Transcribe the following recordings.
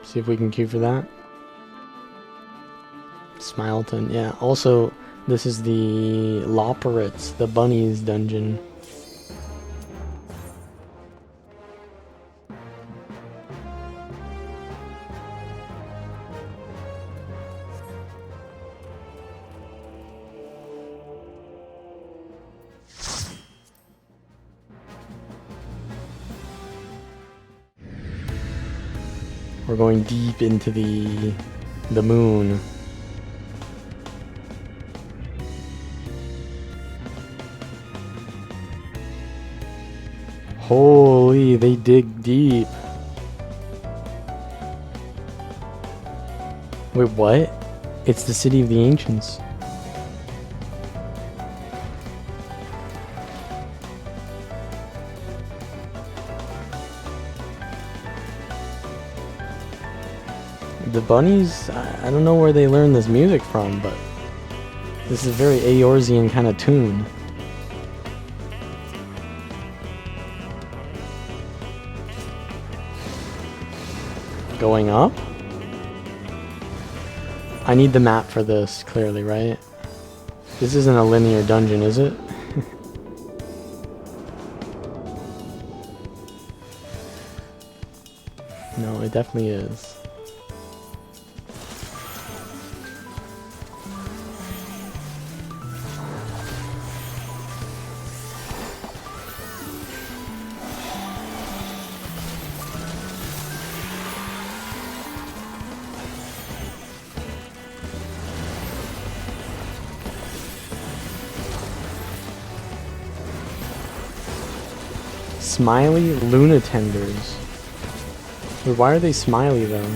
See if we can queue for that. Smileton, yeah. Also, this is the Loporits, the bunnies dungeon. We're going deep into the moon. Holy, they dig deep. Wait, what? It's the city of the ancients. The bunnies, I don't know where they learned this music from, but this is a very Eorzean kind of tune. Going up? I need the map for this, clearly, right? This isn't a linear dungeon, is it? No, it definitely is. Smiley Lunatenders. Wait, why are they smiley though?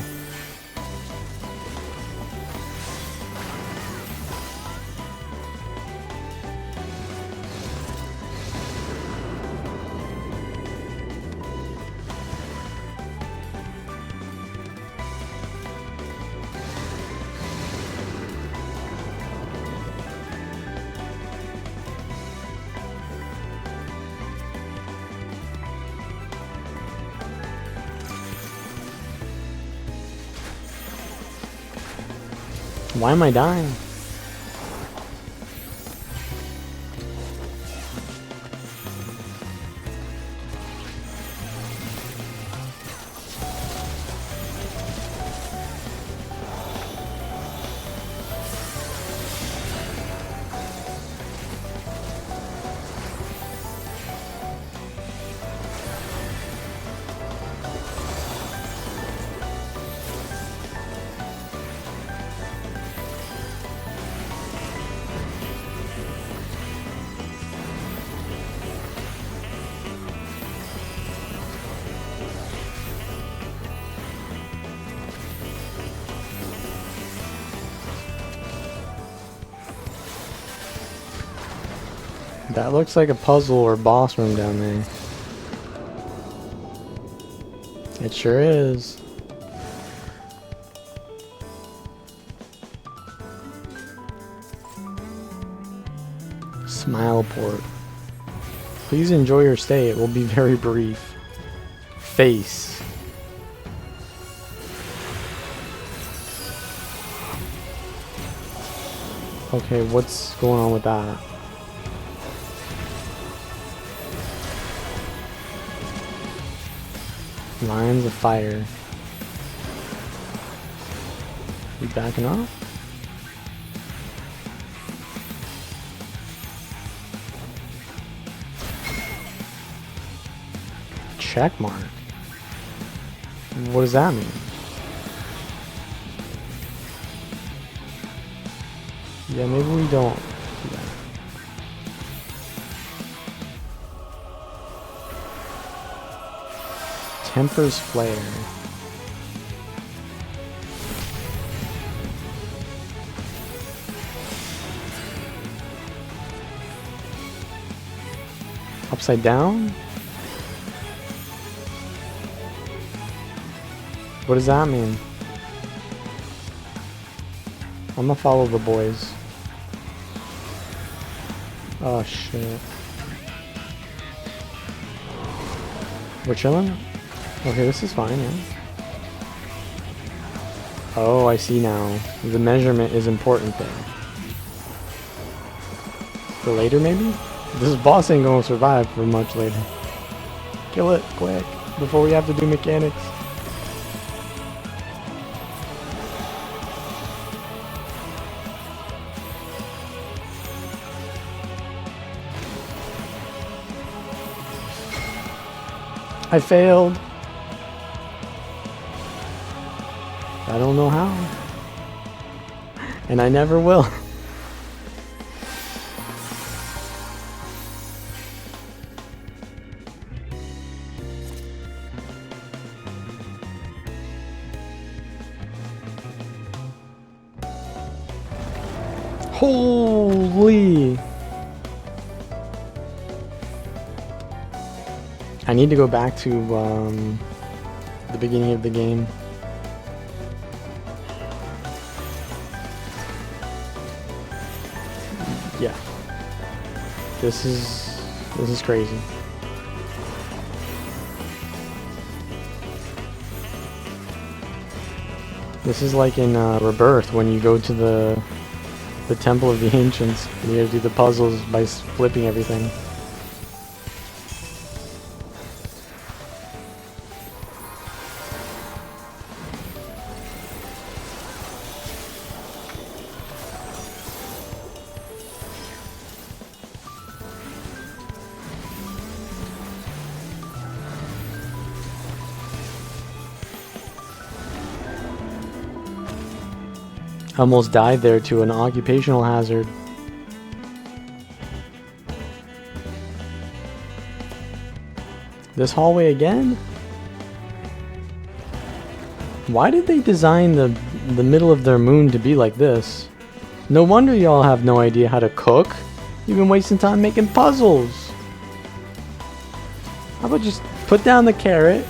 Why am I dying? That looks like a puzzle or boss room down there. It sure is. Smileport. Please enjoy your stay. It will be very brief. Face. Okay, what's going on with that? Lines of fire. We backing off? Check mark. What does that mean? Yeah, maybe we don't do that. Temper's Flare. Upside down? What does that mean? I'm gonna follow the boys. Oh shit. We're chilling? Okay, this is fine, yeah. Oh, I see now. The measurement is important there. For later, maybe? This boss ain't gonna survive for much later. Kill it, quick, before we have to do mechanics. I failed. I don't know how. And I never will. Holy! I need to go back to the beginning of the game. Yeah. This is crazy. This is like in Rebirth when you go to the Temple of the Ancients and you have to do the puzzles by flipping everything. Almost died there to an occupational hazard. This hallway again? Why did they design the middle of their moon to be like this? No wonder y'all have no idea how to cook. You've been wasting time making puzzles. How about just put down the carrot?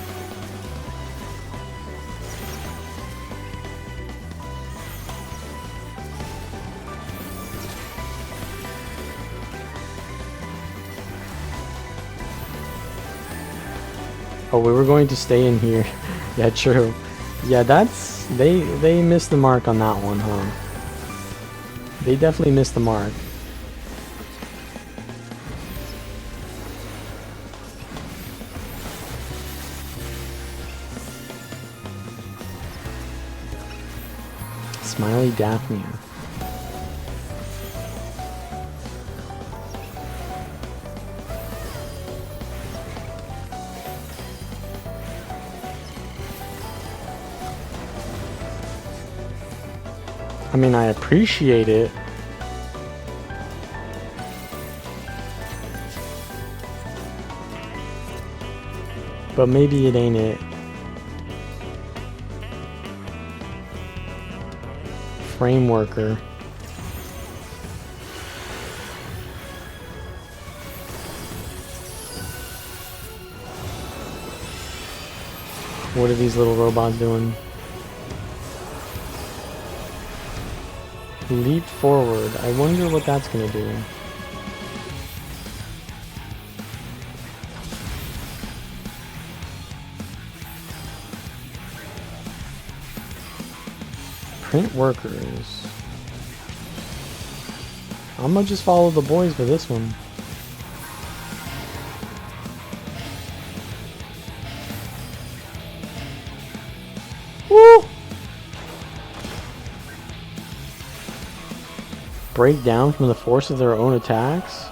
Oh, we were going to stay in here. Yeah, true. Yeah, that's... They missed the mark on that one, huh? They definitely missed the mark. Smiley Daphne. I mean, I appreciate it. But maybe it ain't it. Frame worker. What are these little robots doing? Leap forward. I wonder what that's gonna do. Print workers. I'm gonna just follow the boys for this one. Woo! Break down from the force of their own attacks?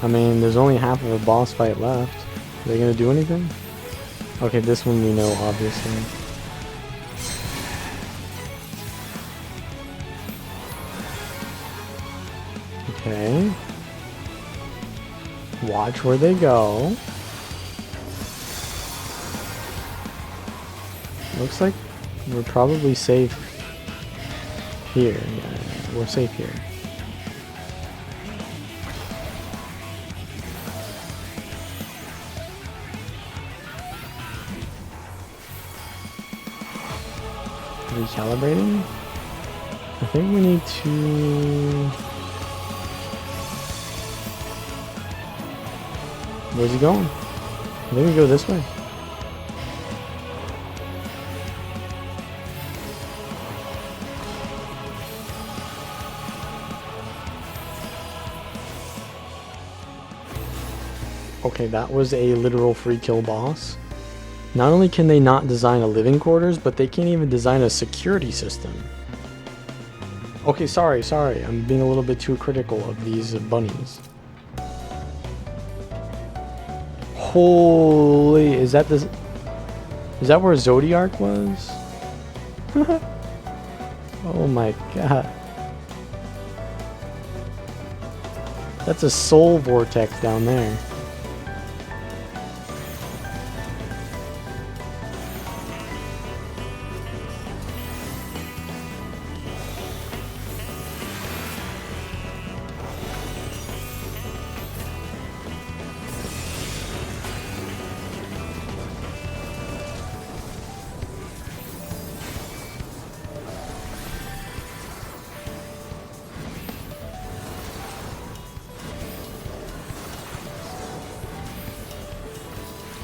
I mean, there's only half of a boss fight left. Are they gonna do anything? Okay, this one we know, obviously. Okay. Watch where they go. Looks like we're probably safe here. Yeah, we're safe here. Recalibrating? I think we need to... Where's he going? I think we go this way. Okay, that was a literal free kill boss. Not only can they not design a living quarters, but they can't even design a security system. Okay, sorry. I'm being a little bit too critical of these bunnies. Holy, is that where Zodiac was? Oh my god. That's a soul vortex down there.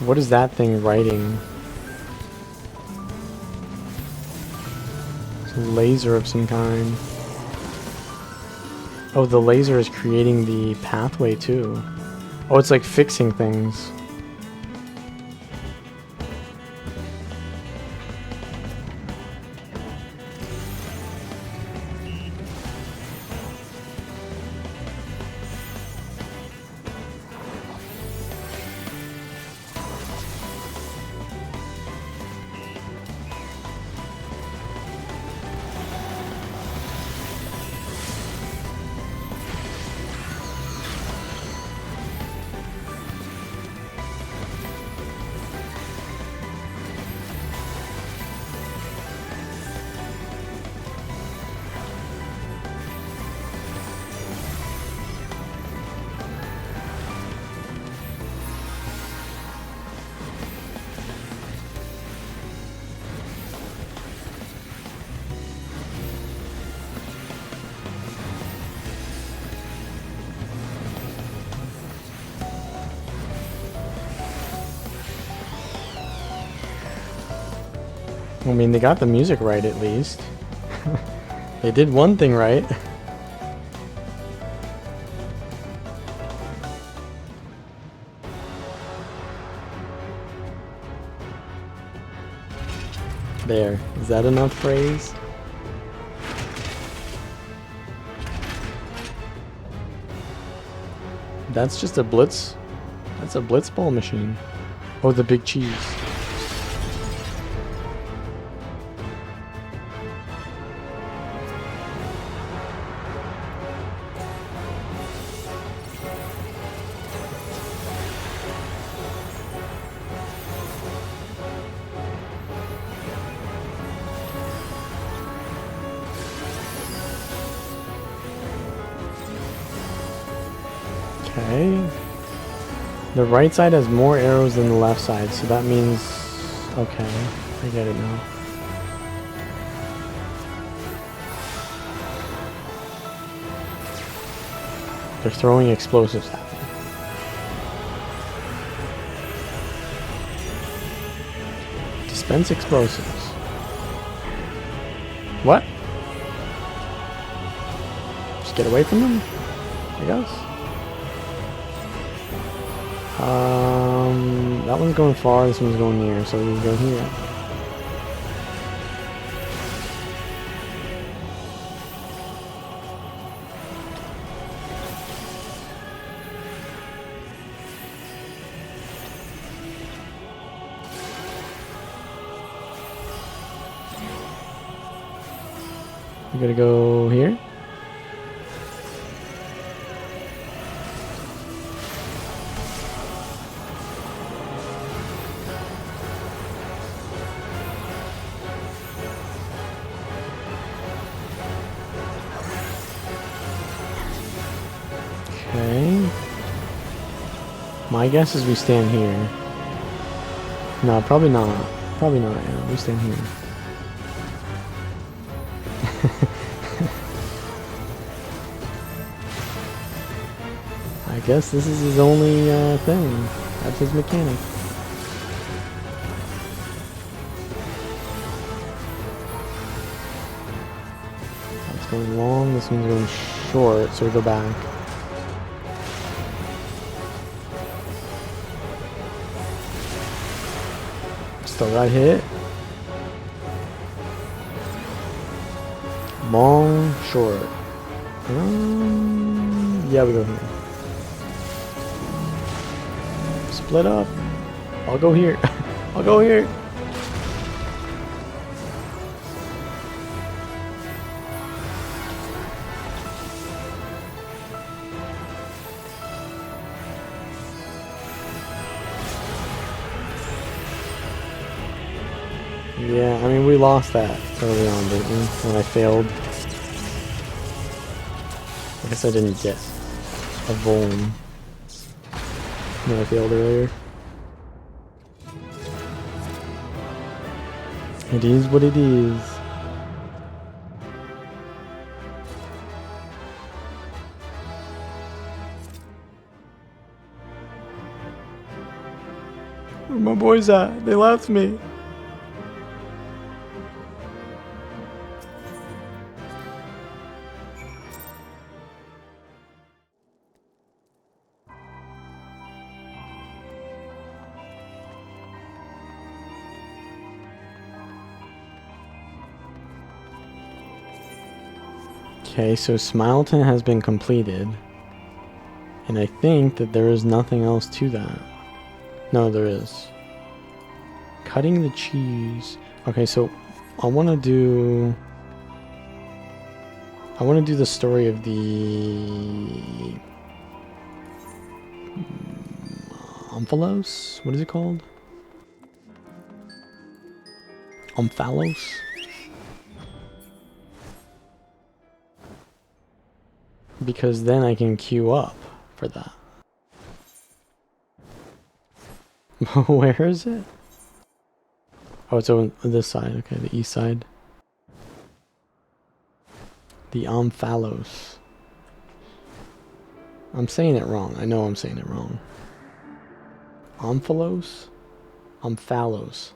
What is that thing writing? It's a laser of some kind. Oh, the laser is creating the pathway too. Oh, it's like fixing things. I mean, they got the music right at least. They did one thing right. There. Is that enough praise? That's just a blitz. That's a blitzball machine. Oh, the big cheese. Okay. The right side has more arrows than the left side, so that means... Okay, I get it now. They're throwing explosives at me. Dispense explosives. What? Just get away from them, I guess. That one's going far, this one's going near, so we can go here. We're gonna go here. Okay. My guess is we stand here. No, probably not. Probably not. Yeah, we stand here. I guess this is his only thing. That's his mechanic. That's going long. This one's going short, so we go back. Still got hit. Long, short. Yeah, we go here. Split up. I'll go here. I'll go here. Yeah, I mean, we lost that early on, didn't we? When I failed. I guess I didn't get a vuln when I failed earlier. It is what it is. Where my boys at? They left me. Okay, so Smileton has been completed. And I think that there is nothing else to that. No, there is. Cutting the cheese. Okay, so I want to do the story of the Omphalos? What is it called? Omphalos? Because then I can queue up for that. Where is it? Oh, it's on this side. Okay, the east side. The Omphalos. I'm saying it wrong. I know I'm saying it wrong. Omphalos? Omphalos.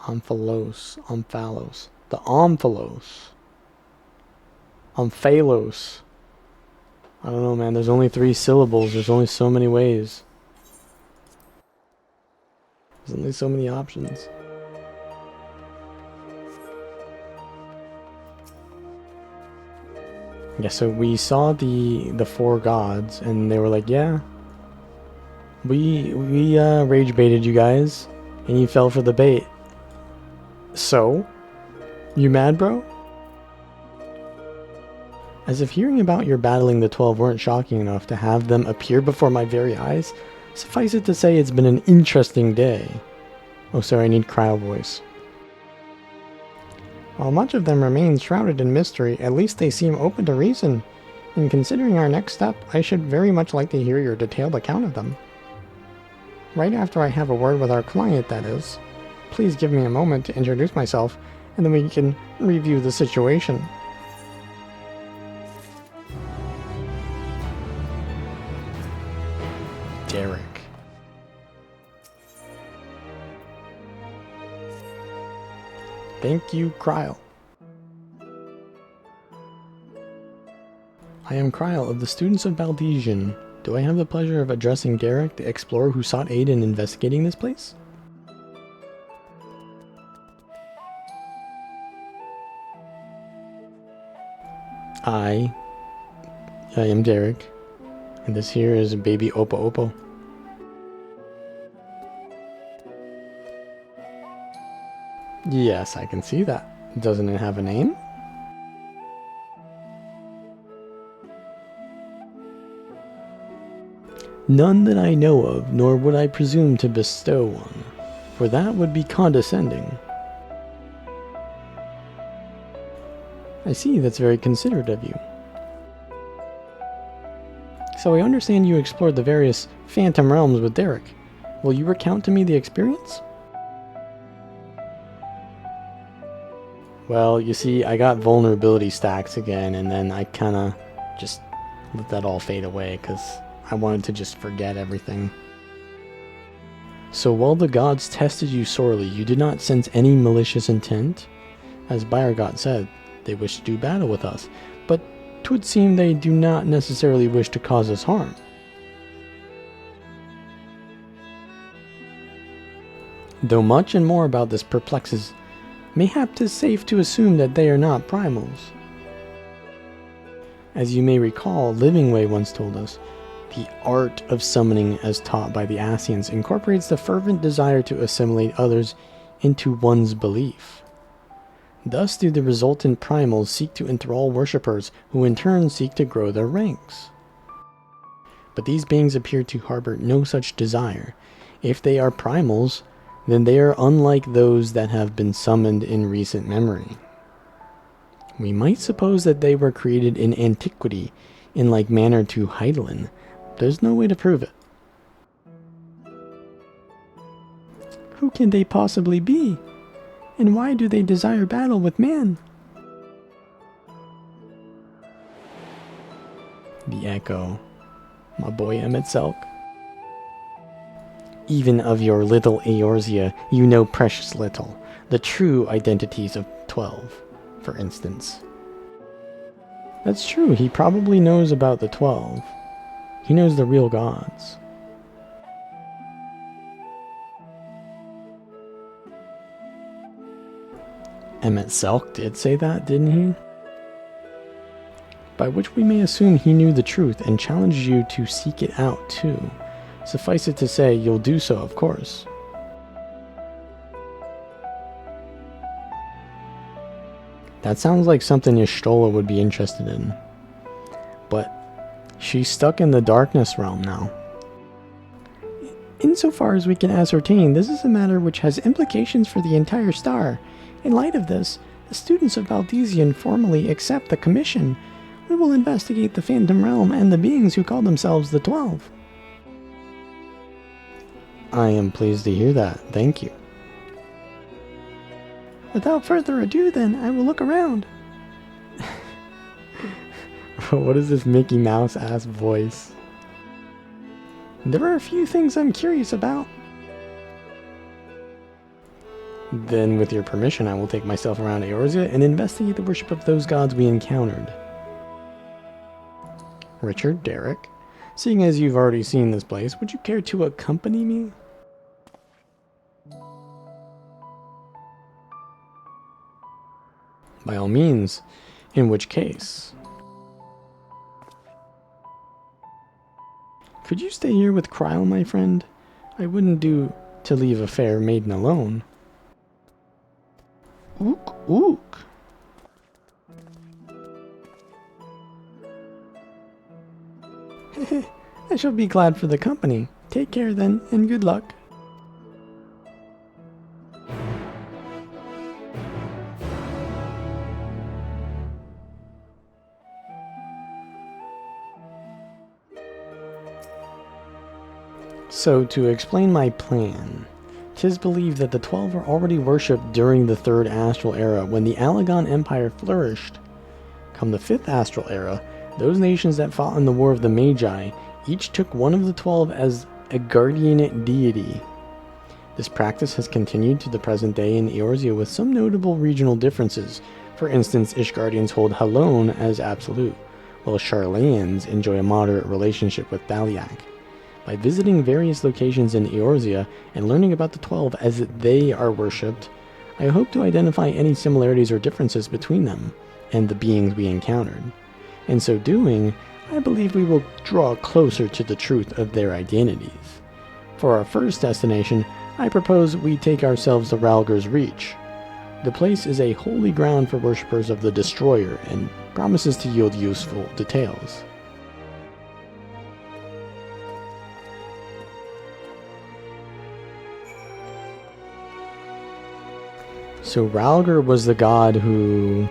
Omphalos. Omphalos. The Omphalos. Omphalos. I don't know, man. There's only 3 syllables. There's only so many ways. There's only so many options. Yeah, so we saw the 4 gods, and they were like, yeah, we rage baited you guys, and you fell for the bait. So? You mad, bro? As if hearing about your battling the 12 weren't shocking enough to have them appear before my very eyes, suffice it to say it's been an interesting day. Oh, sorry, I need cryo voice. While much of them remains shrouded in mystery, at least they seem open to reason. In considering our next step, I should very much like to hear your detailed account of them. Right after I have a word with our client, that is. Please give me a moment to introduce myself, and then we can review the situation. Derek. Thank you, Kryl. I am Kryl of the Students of Baldesian. Do I have the pleasure of addressing Derek, the explorer who sought aid in investigating this place? I am Derek, and this here is baby Oppo Oppo. Yes, I can see that. Doesn't it have a name? None that I know of, nor would I presume to bestow one, for that would be condescending. I see, that's very considerate of you. So I understand you explored the various phantom realms with Derek. Will you recount to me the experience? Well, you see, I got vulnerability stacks again, and then I kinda just let that all fade away, because I wanted to just forget everything. So while the gods tested you sorely, you did not sense any malicious intent? As Byergot said, they wish to do battle with us, but 'twould seem they do not necessarily wish to cause us harm. Though much and more about this perplexes, mayhap 'tis safe to assume that they are not primals. As you may recall, Livingway once told us, the art of summoning as taught by the Ascians incorporates the fervent desire to assimilate others into one's belief. Thus do the resultant primals seek to enthrall worshippers who in turn seek to grow their ranks. But these beings appear to harbor no such desire. If they are primals, then they are unlike those that have been summoned in recent memory. We might suppose that they were created in antiquity in like manner to Heidelin. There's no way to prove it. Who can they possibly be? And why do they desire battle with man? The Echo. My boy Emmett Selk. Even of your little Eorzea, you know precious little. The true identities of 12, for instance. That's true, he probably knows about the 12. He knows the real gods. Emmett Selk did say that, didn't he? By which we may assume he knew the truth and challenged you to seek it out too. Suffice it to say, you'll do so, of course. That sounds like something Y'shtola would be interested in. But she's stuck in the darkness realm now. Insofar as we can ascertain, this is a matter which has implications for the entire star. In light of this, the students of Valdesian formally accept the commission. We will investigate the Phantom Realm and the beings who call themselves the 12. I am pleased to hear that. Thank you. Without further ado, then, I will look around. What is this Mickey Mouse-ass voice? There are a few things I'm curious about. Then, with your permission, I will take myself around Eorzea and investigate the worship of those gods we encountered. Richard, Derek, seeing as you've already seen this place, would you care to accompany me? By all means, in which case... Could you stay here with Kryle, my friend? I wouldn't do to leave a fair maiden alone. Ook, ook. I shall be glad for the company. Take care then, and good luck. So, to explain my plan, 'tis believed that the 12 were already worshipped during the 3rd Astral Era when the Allagan Empire flourished. Come the 5th Astral Era, those nations that fought in the War of the Magi each took one of the 12 as a guardian deity. This practice has continued to the present day in Eorzea with some notable regional differences. For instance, Ishgardians hold Halone as absolute, while Sharlayans enjoy a moderate relationship with Thaliak. By visiting various locations in Eorzea and learning about the 12 as they are worshipped, I hope to identify any similarities or differences between them and the beings we encountered. In so doing, I believe we will draw closer to the truth of their identities. For our first destination, I propose we take ourselves to Ralger's Reach. The place is a holy ground for worshippers of the Destroyer and promises to yield useful details. So Ralger was the god who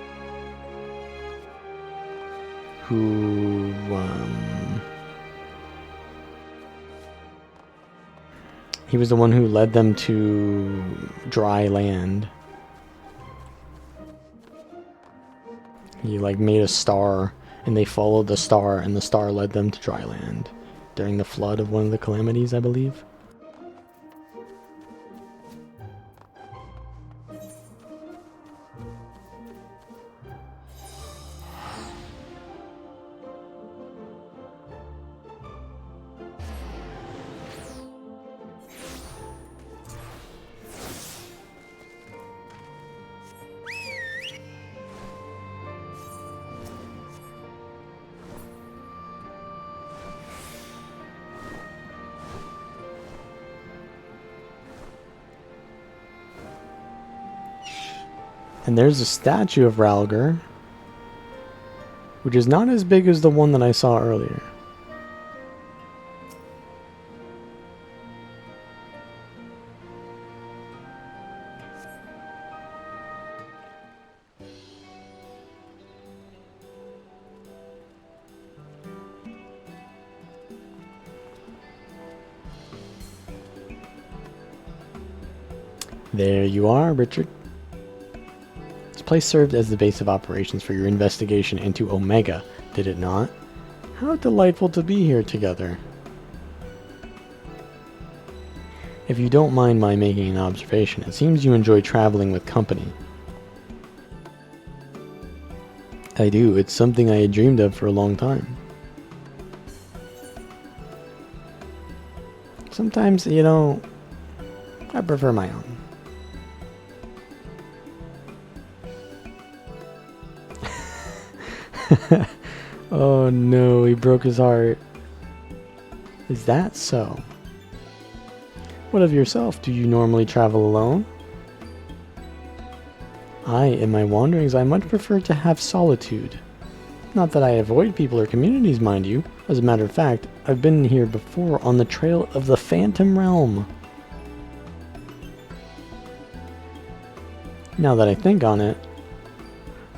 he was the one who led them to dry land. He made a star and they followed the star and the star led them to dry land during the flood of one of the calamities, I believe. And there's a statue of Ralger, which is not as big as the one that I saw earlier. There you are, Richard. This place served as the base of operations for your investigation into Omega, did it not? How delightful to be here together. If you don't mind my making an observation, it seems you enjoy traveling with company. I do. It's something I had dreamed of for a long time. Sometimes, you know, I prefer my own. Oh no, he broke his heart. Is that so? What of yourself? Do you normally travel alone? In my wanderings, I much prefer to have solitude. Not that I avoid people or communities, mind you. As a matter of fact, I've been here before on the trail of the Phantom Realm. Now that I think on it,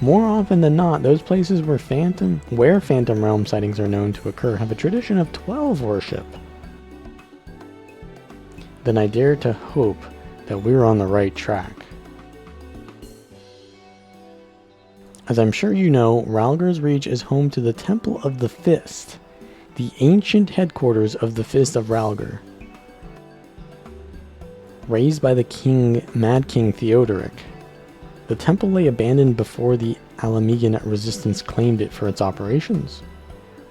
more often than not, those places where Phantom Realm sightings are known to occur have a tradition of 12 worship. Then I dare to hope that we're on the right track. As I'm sure you know, Ralger's Reach is home to the Temple of the Fist, the ancient headquarters of the Fist of Ralger. Raised by the Mad King Theodoric, the temple lay abandoned before the Alamegan resistance claimed it for its operations.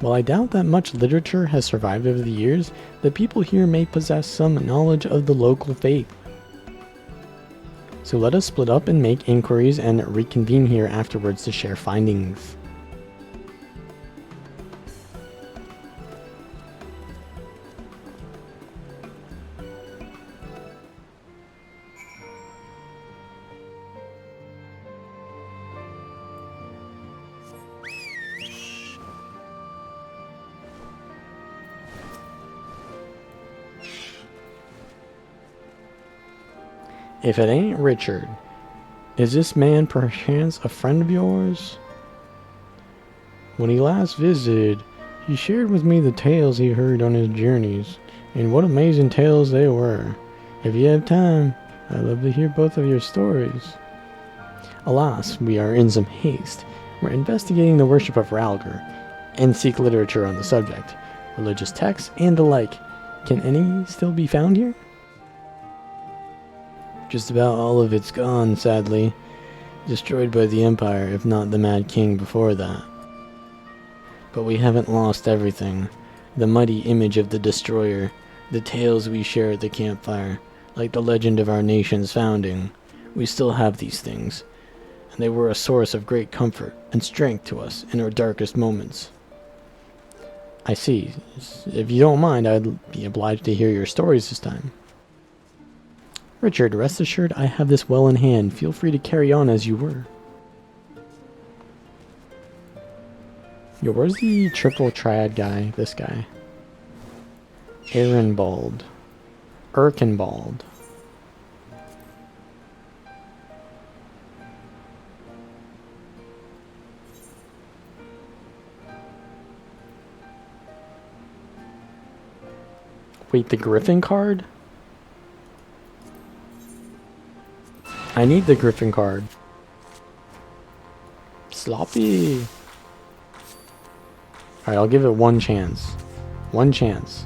While I doubt that much literature has survived over the years, the people here may possess some knowledge of the local faith. So let us split up and make inquiries and reconvene here afterwards to share findings. If it ain't Richard, is this man perchance a friend of yours? When he last visited, he shared with me the tales he heard on his journeys, and what amazing tales they were. If you have time, I'd love to hear both of your stories. Alas, we are in some haste. We're investigating the worship of Ralger, and seek literature on the subject, religious texts, and the like. Can any still be found here? Just about all of it's gone, sadly. Destroyed by the Empire, if not the Mad King before that. But we haven't lost everything. The mighty image of the Destroyer, the tales we share at the campfire, like the legend of our nation's founding. We still have these things, and they were a source of great comfort and strength to us in our darkest moments. I see. If you don't mind, I'd be obliged to hear your stories this time. Richard, rest assured I have this well in hand. Feel free to carry on as you were. Yo, where's the triple triad guy? This guy. Ehrenbald. Erkenbald. Wait, the Griffin card? I need the Griffin card. Sloppy. Alright, I'll give it one chance. One chance.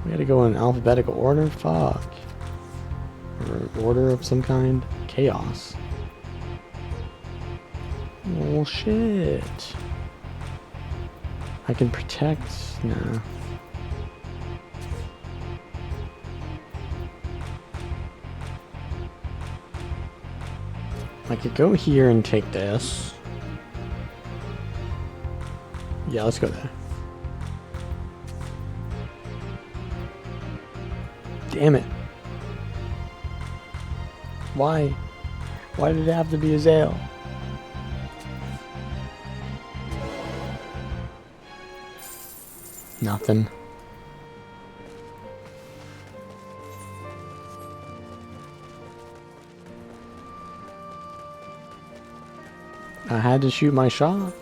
We gotta go in alphabetical order? Fuck. Or order of some kind? Chaos. Oh shit. I can protect. Nah. I could go here and take this. Yeah, let's go there. Damn it. Why? Why did it have to be a Zale? Nothing. I had to shoot my shot.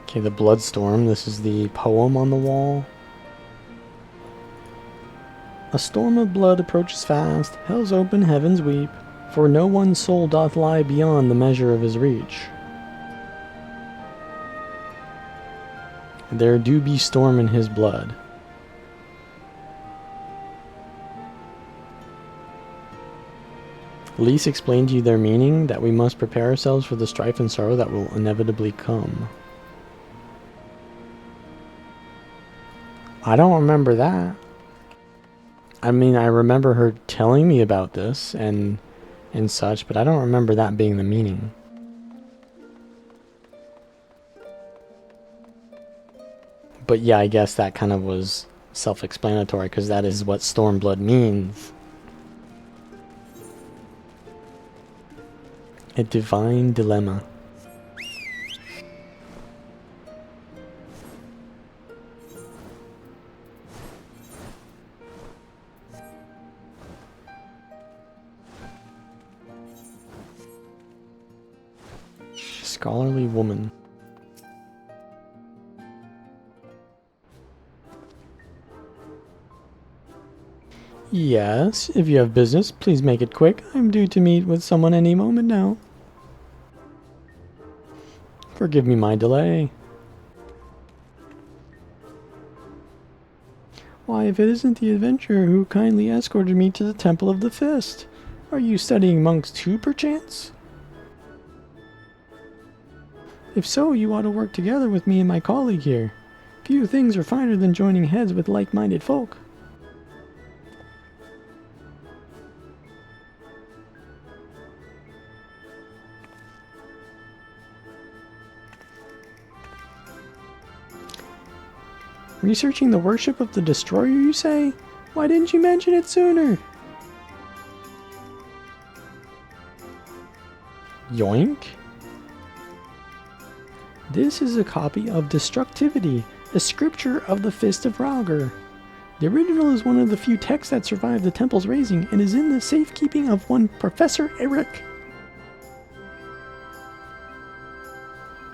Okay, the Bloodstorm. This is the poem on the wall. A storm of blood approaches fast, hell's open, heavens weep, for no one's soul doth lie beyond the measure of his reach. There do be storm in his blood. Lise explained to you their meaning, that we must prepare ourselves for the strife and sorrow that will inevitably come. I don't remember that. I mean, I remember her telling me about this and such, but I don't remember that being the meaning. But yeah, I guess that kind of was self-explanatory, because that is what Stormblood means. A divine dilemma. Scholarly woman. Yes, if you have business, please make it quick. I'm due to meet with someone any moment now. Forgive me my delay. Why, if it isn't the adventurer who kindly escorted me to the Temple of the Fist. Are you studying monks too, perchance? If so, you ought to work together with me and my colleague here. Few things are finer than joining heads with like-minded folk. Researching the worship of the Destroyer, you say? Why didn't you mention it sooner? Yoink? This is a copy of Destructivity, a scripture of the Fist of Rauger. The original is one of the few texts that survived the temple's razing and is in the safekeeping of one Professor Eric.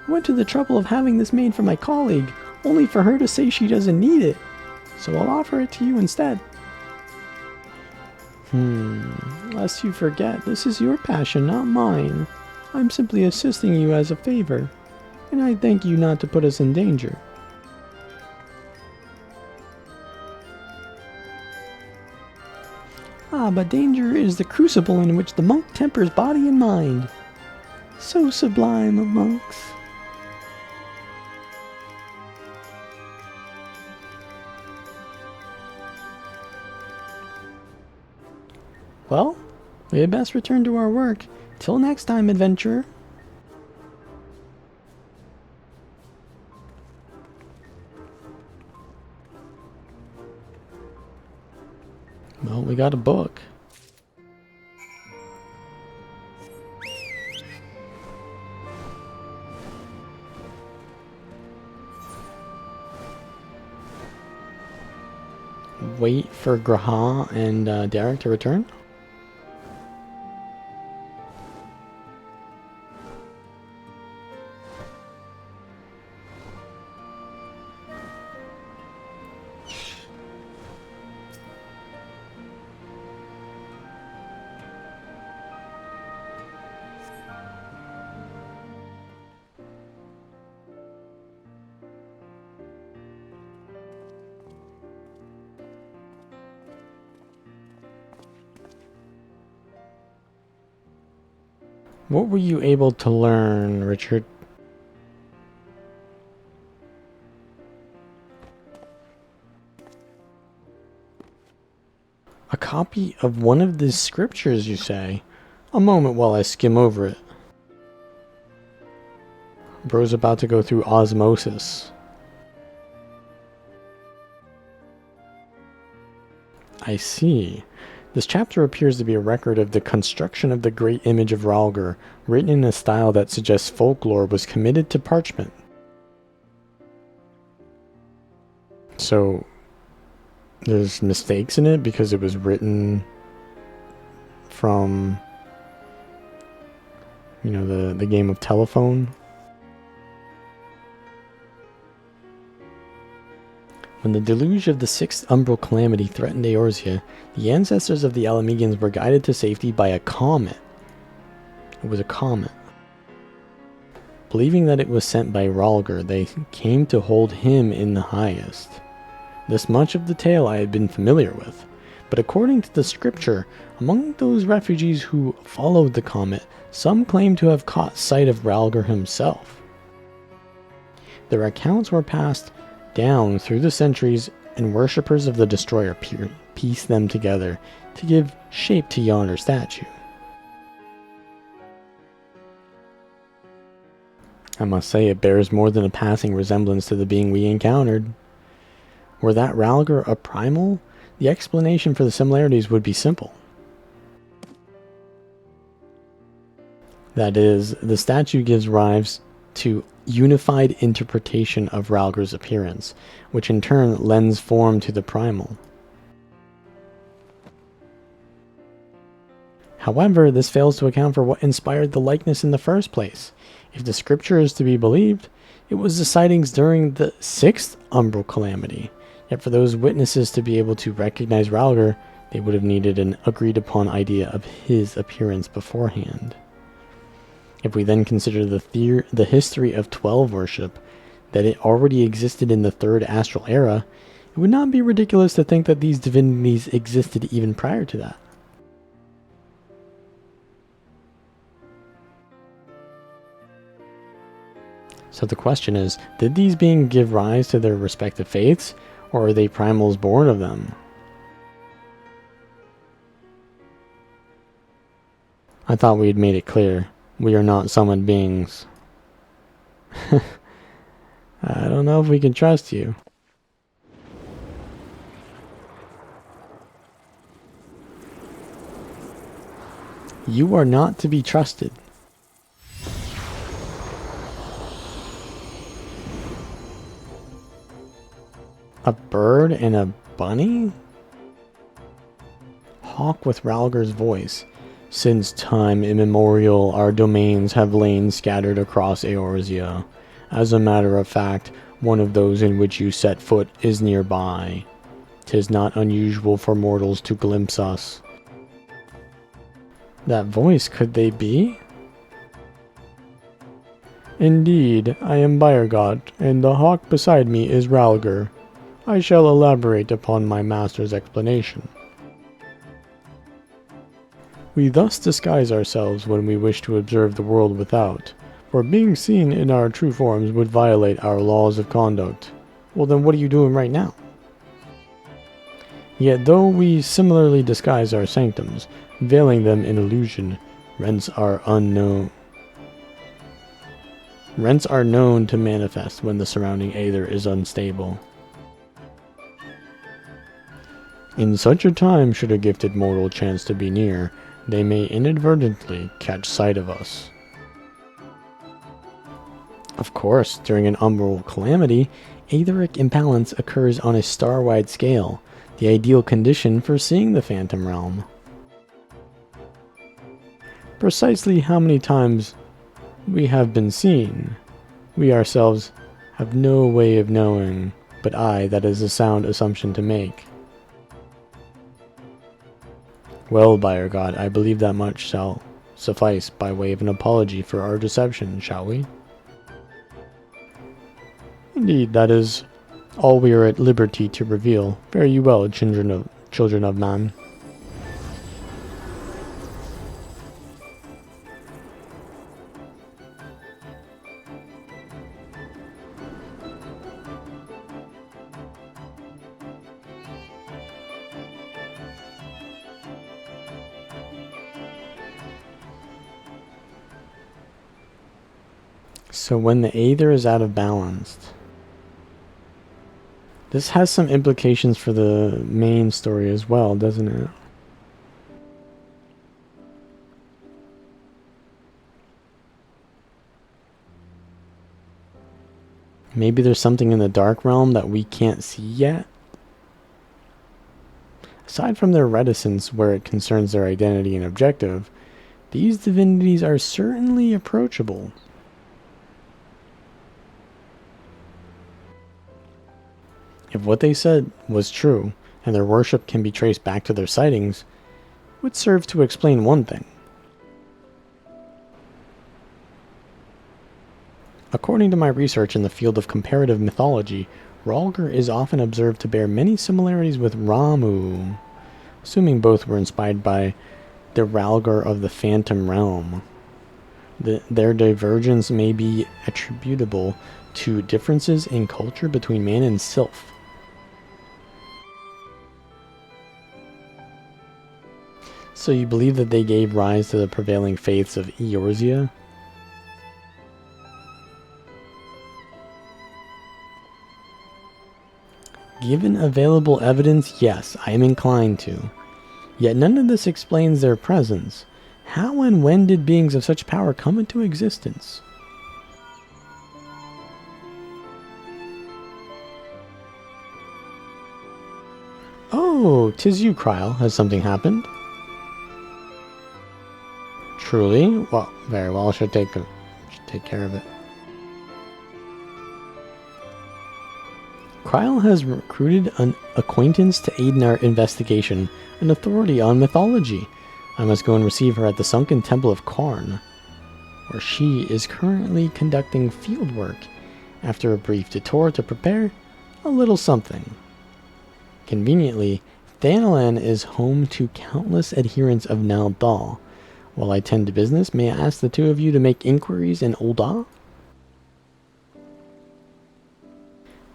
I went to the trouble of having this made for my colleague, only for her to say she doesn't need it, so I'll offer it to you instead. Lest you forget, this is your passion, not mine. I'm simply assisting you as a favor, and I thank you not to put us in danger. Ah, but danger is the crucible in which the monk tempers body and mind. So sublime of monks. Well, we had best return to our work. Till next time, adventurer. Well, we got a book. Wait for Graha and Derek to return? What were you able to learn, Richard? A copy of one of the scriptures, you say? A moment while I skim over it. Bro's about to go through osmosis. I see. This chapter appears to be a record of the construction of the great image of Ralgr, written in a style that suggests folklore was committed to parchment. So, there's mistakes in it because it was written from, you know, the game of telephone. When the deluge of the sixth umbral calamity threatened Eorzea, the ancestors of the Alamegans were guided to safety by a comet. It was a comet. Believing that it was sent by Ralgr, they came to hold him in the highest. This much of the tale I had been familiar with, but according to the scripture, among those refugees who followed the comet, some claim to have caught sight of Ralgr himself. Their accounts were passed down through the centuries, and worshippers of the destroyer pieced them together to give shape to yonder statue. I must say it bears more than a passing resemblance to the being we encountered. Were that Ralgr a primal, the explanation for the similarities would be simple. That is, the statue gives rise to unified interpretation of Ralgr's appearance, which in turn lends form to the primal. However, this fails to account for what inspired the likeness in the first place. If the scripture is to be believed, it was the sightings during the sixth umbral calamity. Yet for those witnesses to be able to recognize Ralgr, they would have needed an agreed-upon idea of his appearance beforehand. If we then consider the history of 12 worship, that it already existed in the third astral era, it would not be ridiculous to think that these divinities existed even prior to that. So the question is, did these beings give rise to their respective faiths, or are they primals born of them? I thought we had made it clear. We are not summoned beings. I don't know if we can trust you. You are not to be trusted. A bird and a bunny? Hawk with Ralgr's voice. Since time immemorial, our domains have lain scattered across Eorzea. As a matter of fact, one of those in which you set foot is nearby. 'Tis not unusual for mortals to glimpse us. That voice, could they be? Indeed, I am Bayergot, and the hawk beside me is Ralgr. I shall elaborate upon my master's explanation. We thus disguise ourselves when we wish to observe the world without, for being seen in our true forms would violate our laws of conduct. Well, then what are you doing right now? Yet though we similarly disguise our sanctums, veiling them in illusion, rents are known to manifest when the surrounding aether is unstable. In such a time, should a gifted mortal chance to be near, they may inadvertently catch sight of us. Of course, during an umbral calamity, aetheric imbalance occurs on a star-wide scale, the ideal condition for seeing the Phantom Realm. Precisely how many times we have been seen, we ourselves have no way of knowing, but that is a sound assumption to make. Well, Bayergot, I believe that much shall suffice by way of an apology for our deception, shall we? Indeed, that is all we are at liberty to reveal. Fare you well, children of man. So when the Aether is out of balance, this has some implications for the main story as well, doesn't it? Maybe there's something in the Dark Realm that we can't see yet? Aside from their reticence where it concerns their identity and objective, these divinities are certainly approachable. If what they said was true, and their worship can be traced back to their sightings, it would serve to explain one thing. According to my research in the field of comparative mythology, Rhalgr is often observed to bear many similarities with Ramu, assuming both were inspired by the Rhalgr of the Phantom Realm. Their divergence may be attributable to differences in culture between man and sylph. So you believe that they gave rise to the prevailing faiths of Eorzea? Given available evidence, yes, I am inclined to. Yet none of this explains their presence. How and when did beings of such power come into existence? Oh, 'tis you, Kryl. Has something happened? Truly? Well, very well. Should take care of it. Kryl has recruited an acquaintance to aid in our investigation, an authority on mythology. I must go and receive her at the sunken temple of Karn, where she is currently conducting field work after a brief detour to prepare a little something. Conveniently, Thanalan is home to countless adherents of Naldal. While I tend to business, may I ask the two of you to make inquiries in Ul'dah?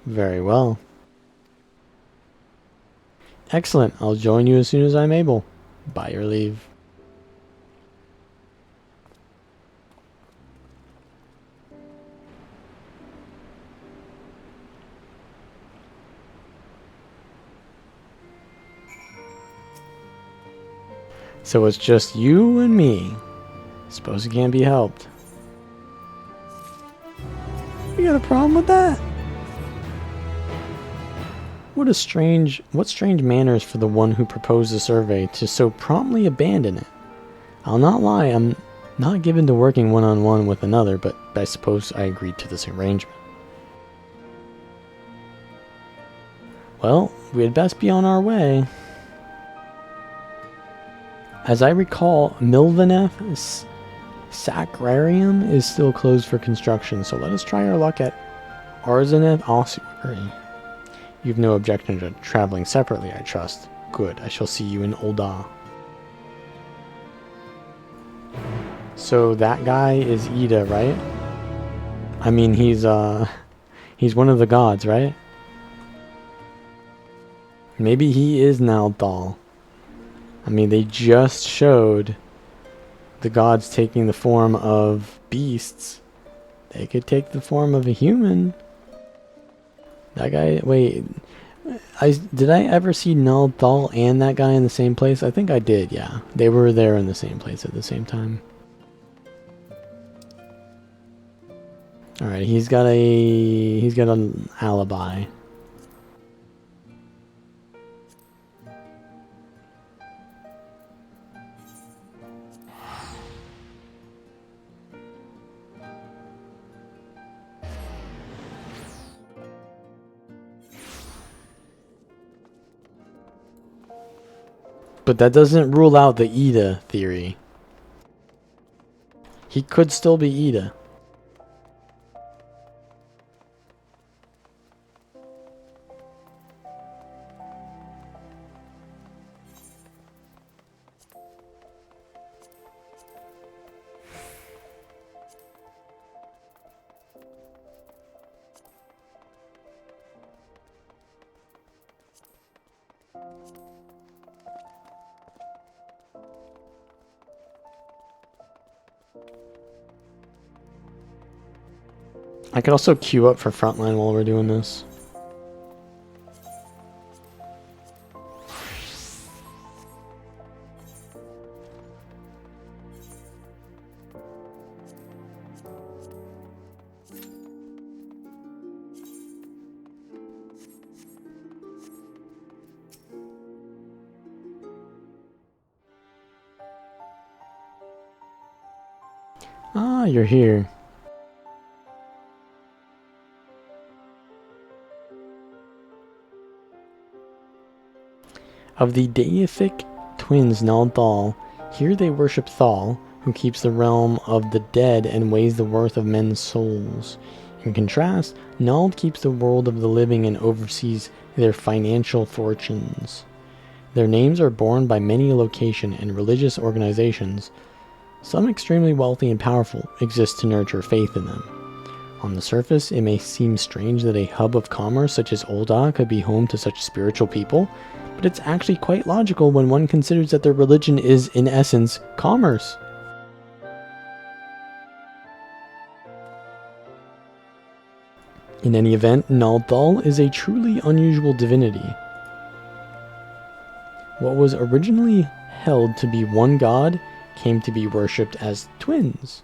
Very well. Excellent. I'll join you as soon as I'm able. By your leave. So it's just you and me. Suppose it can't be helped. You got a problem with that? What strange manners for the one who proposed the survey to so promptly abandon it. I'll not lie, I'm not given to working one-on-one with another, but I suppose I agreed to this arrangement. Well, we had best be on our way. As I recall, Milvaneth Sacrarium is still closed for construction, so let us try our luck at Arzaneth Ossuary. You've no objection to traveling separately, I trust. Good, I shall see you in Ul'dah. So that guy is Ida, right? I mean, he's one of the gods, right? Maybe he is Naldal. I mean, they just showed the gods taking the form of beasts. They could take the form of a human. That guy, wait, did I ever see Naldal and that guy in the same place? I think I did, yeah. They were there in the same place at the same time. Alright, he's got an alibi. But that doesn't rule out the Ida theory. He could still be Ida. I could also queue up for frontline while we're doing this. Ah, you're here. Of the deific twins Nald Thal, here they worship Thal, who keeps the realm of the dead and weighs the worth of men's souls. In contrast, Nald keeps the world of the living and oversees their financial fortunes. Their names are borne by many location and religious organizations. Some extremely wealthy and powerful exist to nurture faith in them. On the surface, it may seem strange that a hub of commerce such as Ul'dah could be home to such spiritual people, but it's actually quite logical when one considers that their religion is, in essence, commerce. In any event, Nald Thal is a truly unusual divinity. What was originally held to be one god came to be worshipped as twins.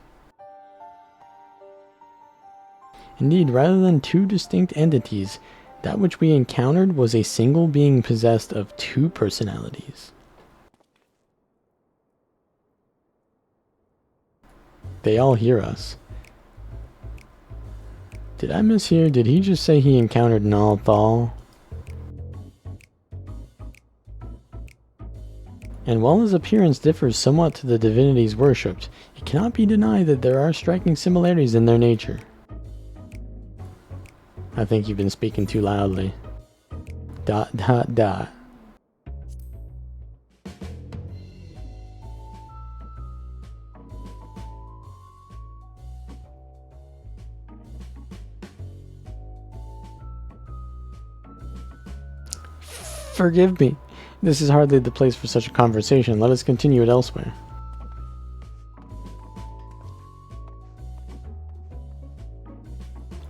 Indeed, rather than two distinct entities, that which we encountered was a single being possessed of two personalities. They all hear us. Did I mishear? Did he just say he encountered Nald Thal? And while his appearance differs somewhat to the divinities worshipped, it cannot be denied that there are striking similarities in their nature. I think you've been speaking too loudly. ... Forgive me. This is hardly the place for such a conversation. Let us continue it elsewhere.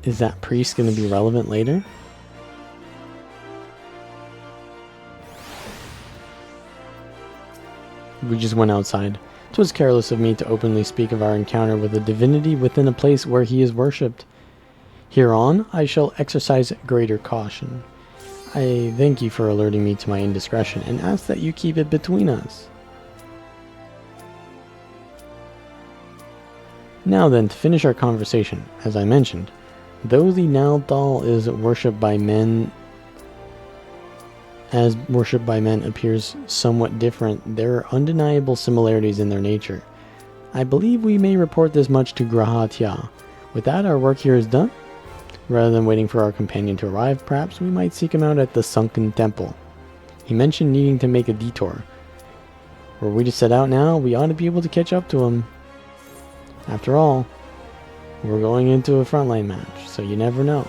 Is that priest going to be relevant later? We just went outside. 'Twas careless of me to openly speak of our encounter with a divinity within a place where he is worshipped. Hereon, I shall exercise greater caution. I thank you for alerting me to my indiscretion and ask that you keep it between us. Now then, to finish our conversation, as I mentioned, though the Nald Thal is worshipped by men, as worshipped by men appears somewhat different, there are undeniable similarities in their nature. I believe we may report this much to Grahatya. With that, our work here is done. Rather than waiting for our companion to arrive, perhaps we might seek him out at the sunken temple. He mentioned needing to make a detour. Were we to set out now, we ought to be able to catch up to him. After all, we're going into a frontline match, so you never know.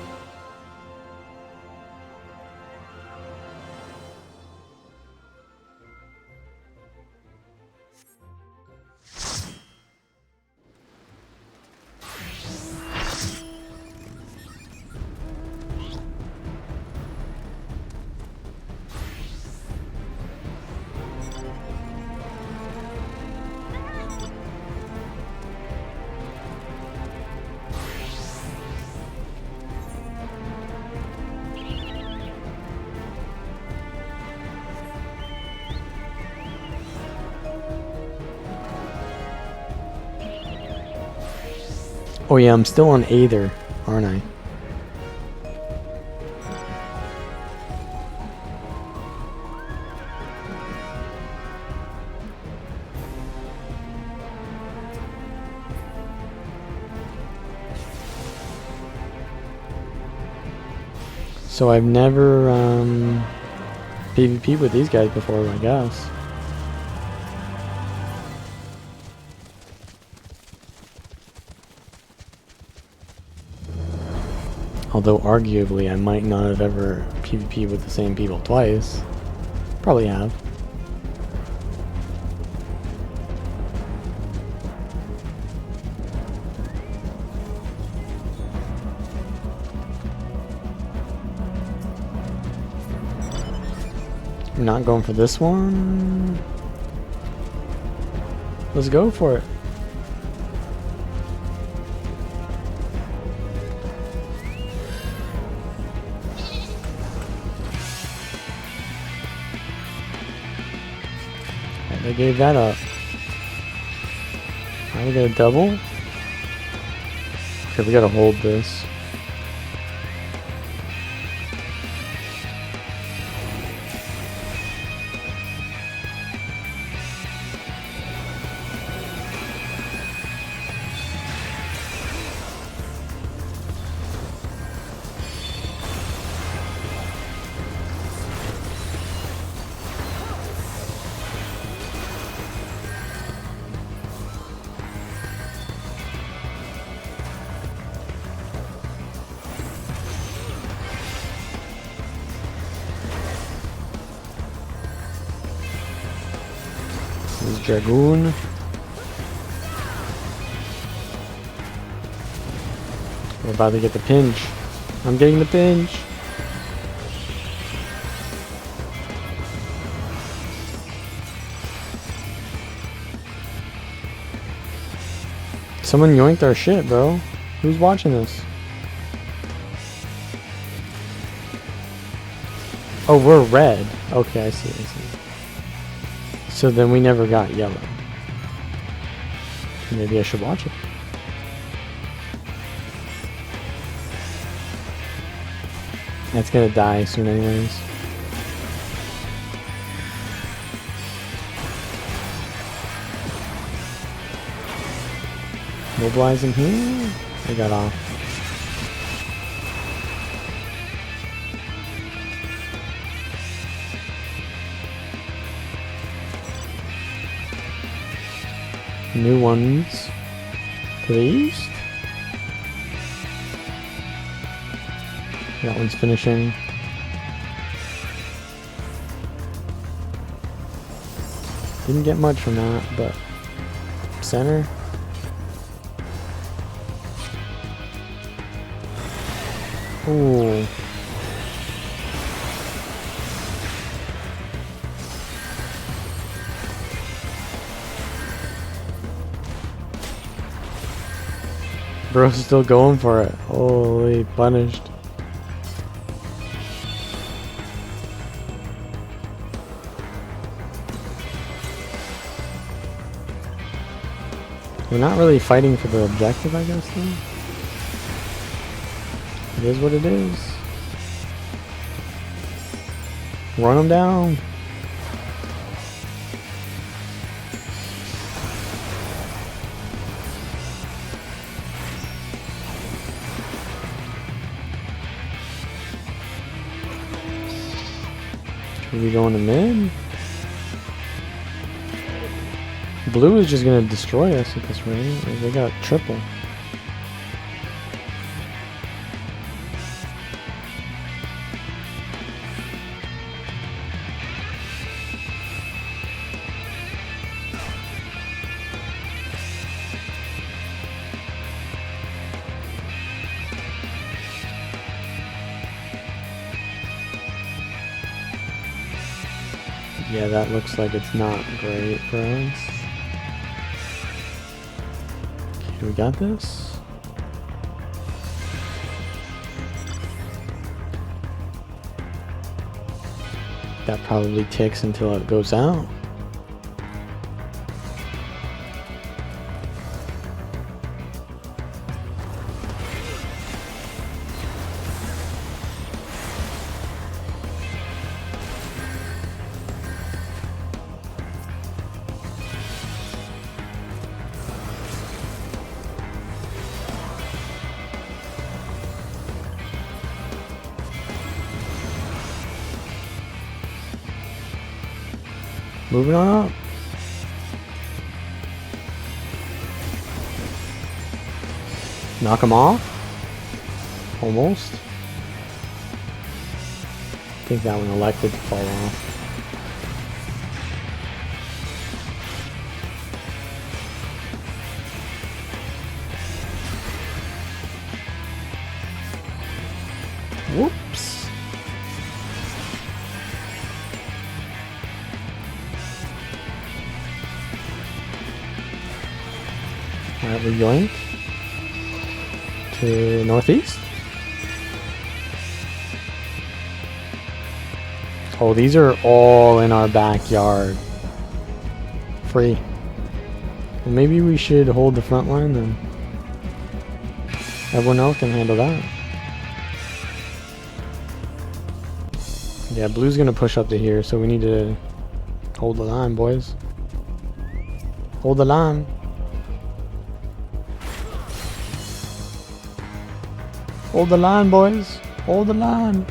Oh yeah, I'm still on Aether, aren't I? So I've never PvP'd with these guys before, I guess. Although arguably I might not have ever PvP'd with the same people twice. Probably have. Not going for this one. Let's go for it. They gave that up. Now we got a double. Okay, we gotta hold this. This is Dragoon. We're about to get the pinch. I'm getting the pinch. Someone yoinked our shit, bro. Who's watching this? Oh, we're red. Okay, I see, I see. So then we never got yellow. Maybe I should watch it. It's gonna die soon anyways. Mobilize him here. I got off. New ones to the east. That one's finishing. Didn't get much from that, but center. Ooh. Bro's still going for it. Holy, punished. We're not really fighting for the objective, I guess, though. It is what it is. Run them down. Should we go into mid? Blue is just gonna destroy us at this rate. They got triple. Yeah, that looks like it's not great for us. Okay, we got this. That probably ticks until it goes out. Moving on up. Knock him off. Almost. I think that one elected to fall off. Whoops. we yoink to northeast. Oh, these are all in our backyard. Free. Well, maybe we should hold the front line then. Everyone else can handle that. Yeah, blue's gonna push up to here, so we need to hold the line, boys. Hold the line. Hold the line, boys. Hold the line.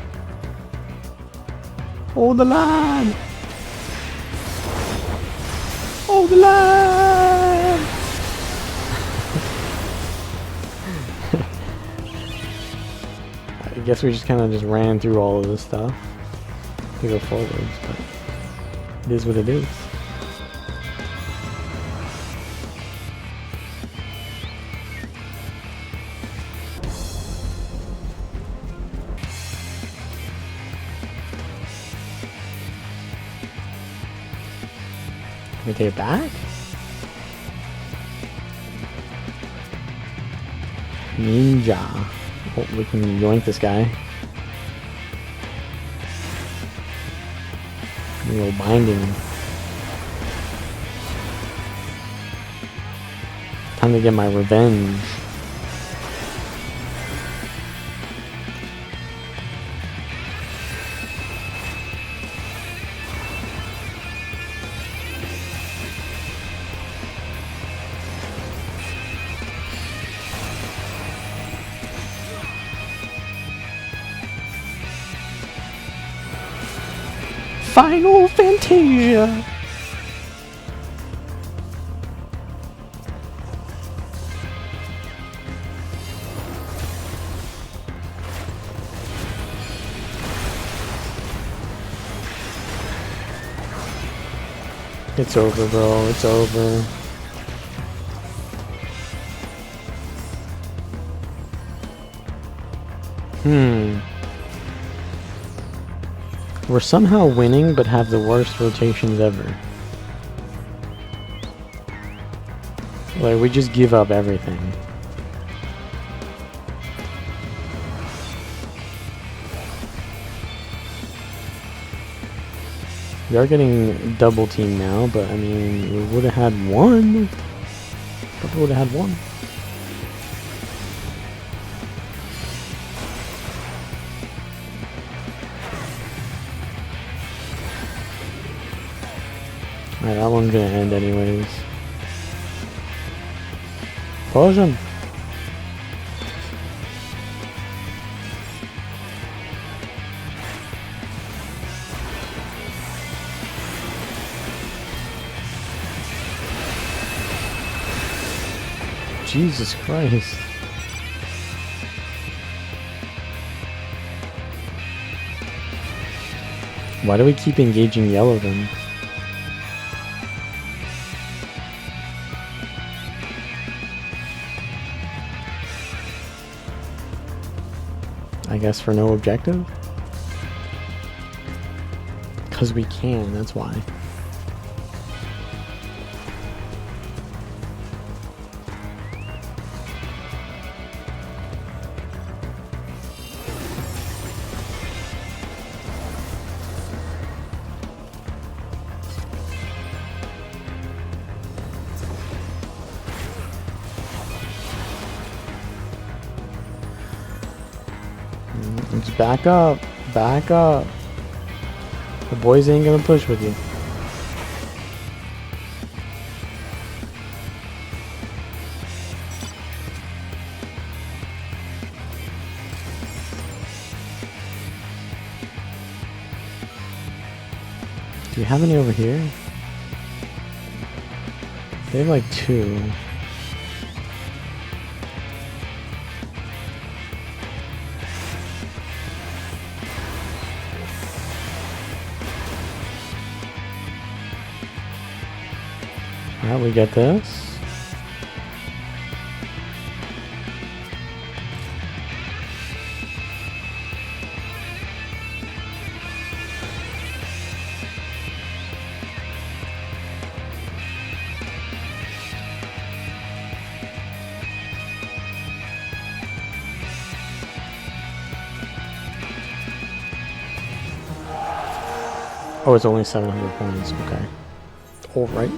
Hold the line. Hold the line. I guess we just kind of just ran through all of this stuff to go forwards, but it is what it is. Can we take it back? Ninja. Oh, we can yoink this guy. A little binding. Time to get my revenge. Final Fantasia. It's over, bro. It's over. We're somehow winning, but have the worst rotations ever. Like, we just give up everything. We are getting double team now, but I mean, we would have had one. Probably would have had one. Alright, that one's gonna end anyways. Push him. Jesus Christ. Why do we keep engaging yellow then? I guess for no objective? Because we can, that's why. Let's back up. Back up. The boys ain't gonna push with you. Do you have any over here? They have like 2. Alright, we get this. Oh, it's only 700 points. Okay. All right.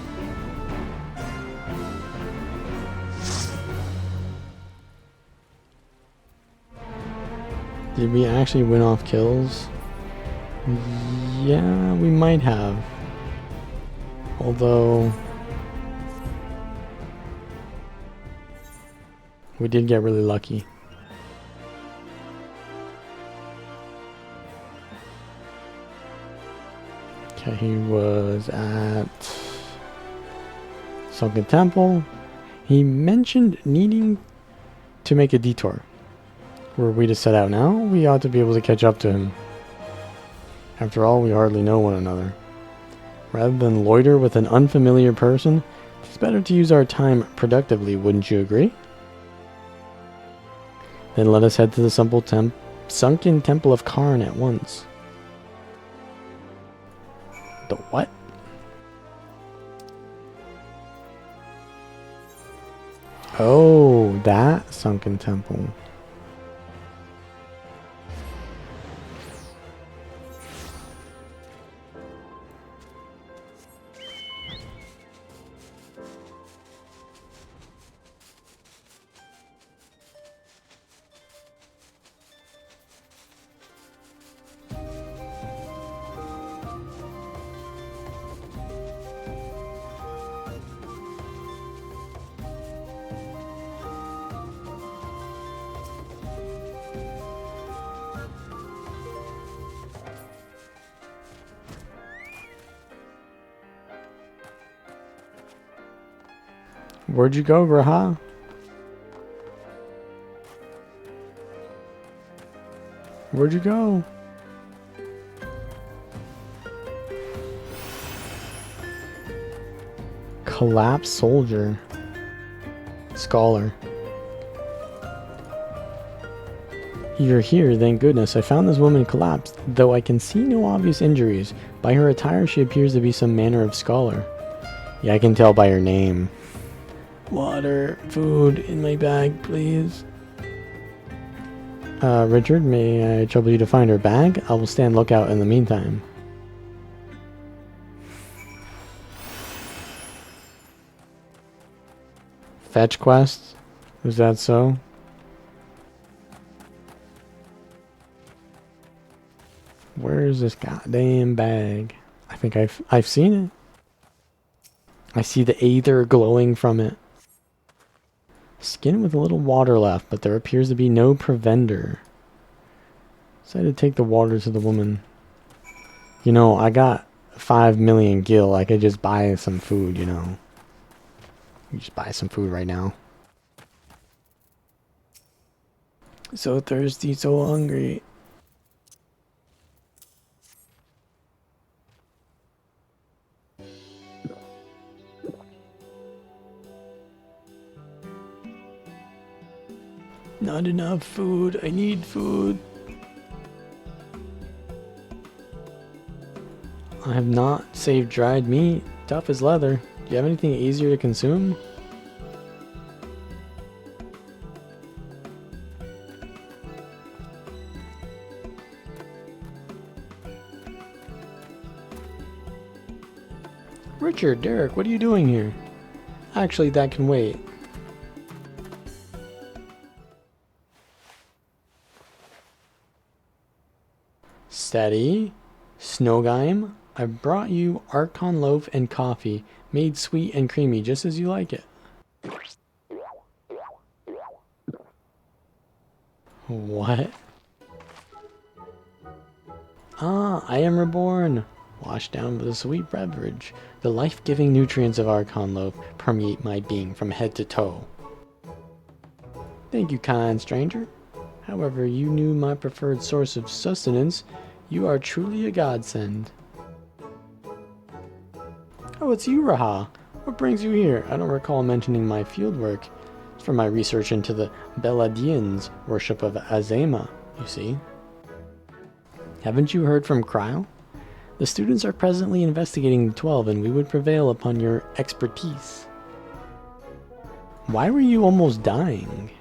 Did we actually win off kills? Yeah, we might have. Although we did get really lucky. Okay, he was at Sunken Temple. He mentioned needing to make a detour. Were we to set out now, we ought to be able to catch up to him. After all, we hardly know one another. Rather than loiter with an unfamiliar person, it's better to use our time productively, wouldn't you agree? Then let us head to the Sunken Temple of Karn at once. The what? Oh, that Sunken Temple. Where'd you go, Graha? Where'd you go? Collapsed soldier. Scholar. You're here, thank goodness. I found this woman collapsed, though I can see no obvious injuries. By her attire, she appears to be some manner of scholar. Yeah, I can tell by her name. Water, food in my bag, please. Richard, may I trouble you to find her bag? I will stand lookout in the meantime. Fetch quest? Is that so? Where is this goddamn bag? I think I've seen it. I see the aether glowing from it. Skin with a little water left, but there appears to be no provender. Decided to take the water to the woman. You know, I got 5 million gil. I could just buy some food, you know. Just buy some food right now. So thirsty, so hungry. Not enough food. I need food. I have not saved dried meat. Tough as leather. Do you have anything easier to consume? Richard, Derek, what are you doing here? Actually, that can wait. Steady. Snowgime, I brought you Archon loaf and coffee, made sweet and creamy just as you like it. What? Ah, I am reborn. Washed down with a sweet beverage. The life-giving nutrients of Archon loaf permeate my being from head to toe. Thank you, kind stranger. However, you knew my preferred source of sustenance. You are truly a godsend. Oh, it's you, Raha. What brings you here? I don't recall mentioning my fieldwork. It's for my research into the Beladians' worship of Azema, you see. Haven't you heard from Cryo? The students are presently investigating the 12, and we would prevail upon your expertise. Why were you almost dying?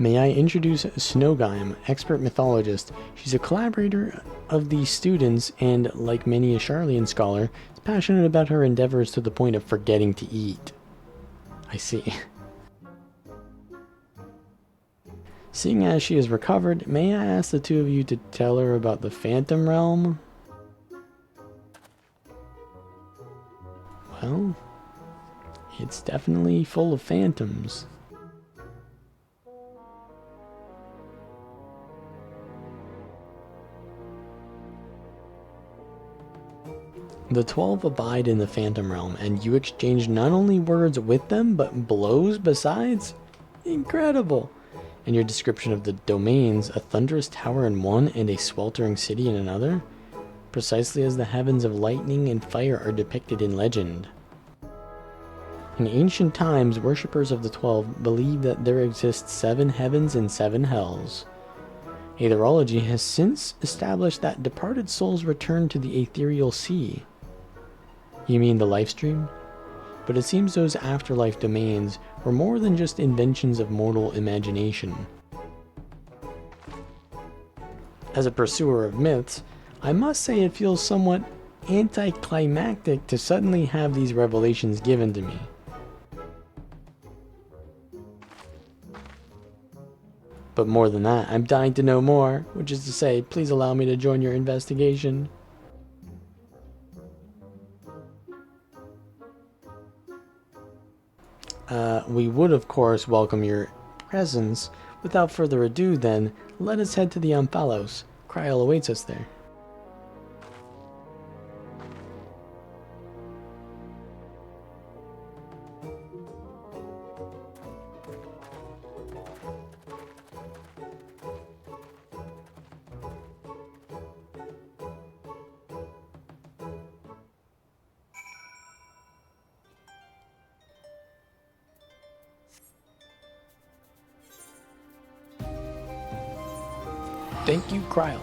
May I introduce Snowgime, expert mythologist. She's a collaborator of the students and, like many a Charlian scholar, is passionate about her endeavors to the point of forgetting to eat. I see. Seeing as she is recovered, may I ask the two of you to tell her about the Phantom Realm? Well, it's definitely full of phantoms. The 12 abide in the Phantom Realm, and you exchange not only words with them, but blows besides? Incredible! And your description of the domains, a thunderous tower in one and a sweltering city in another? Precisely as the heavens of lightning and fire are depicted in legend. In ancient times, worshippers of the 12 believed that there exist 7 heavens and 7 hells. Aetherology has since established that departed souls return to the ethereal sea. You mean the life stream? But it seems those afterlife domains were more than just inventions of mortal imagination. As a pursuer of myths, I must say it feels somewhat anticlimactic to suddenly have these revelations given to me. But more than that, I'm dying to know more, which is to say, please allow me to join your investigation. We would of course welcome your presence. Without further ado then, let us head to the Amphalos. Kryl awaits us there. Thank you, Kryl.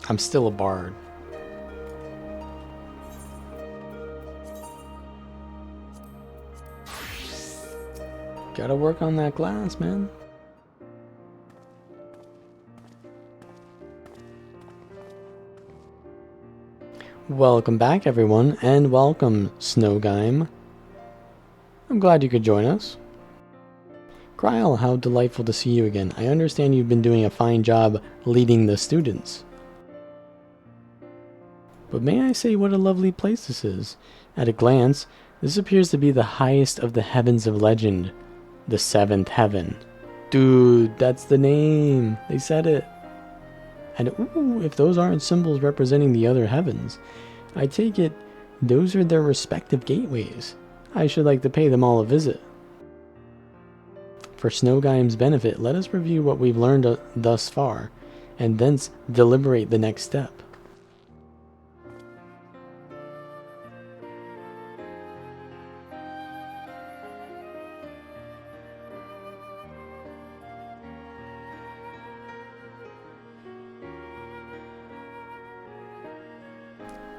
I'm still a bard. Gotta work on that glass, man. Welcome back, everyone, and welcome, Snowgime. I'm glad you could join us. Kryl, how delightful to see you again. I understand you've been doing a fine job leading the students. But may I say what a lovely place this is. At a glance, this appears to be the highest of the heavens of legend, the 7th heaven. Dude, that's the name. They said it. And ooh, if those aren't symbols representing the other heavens, I take it those are their respective gateways. I should like to pay them all a visit. For Snowgime's benefit, let us review what we've learned thus far, and thence deliberate the next step.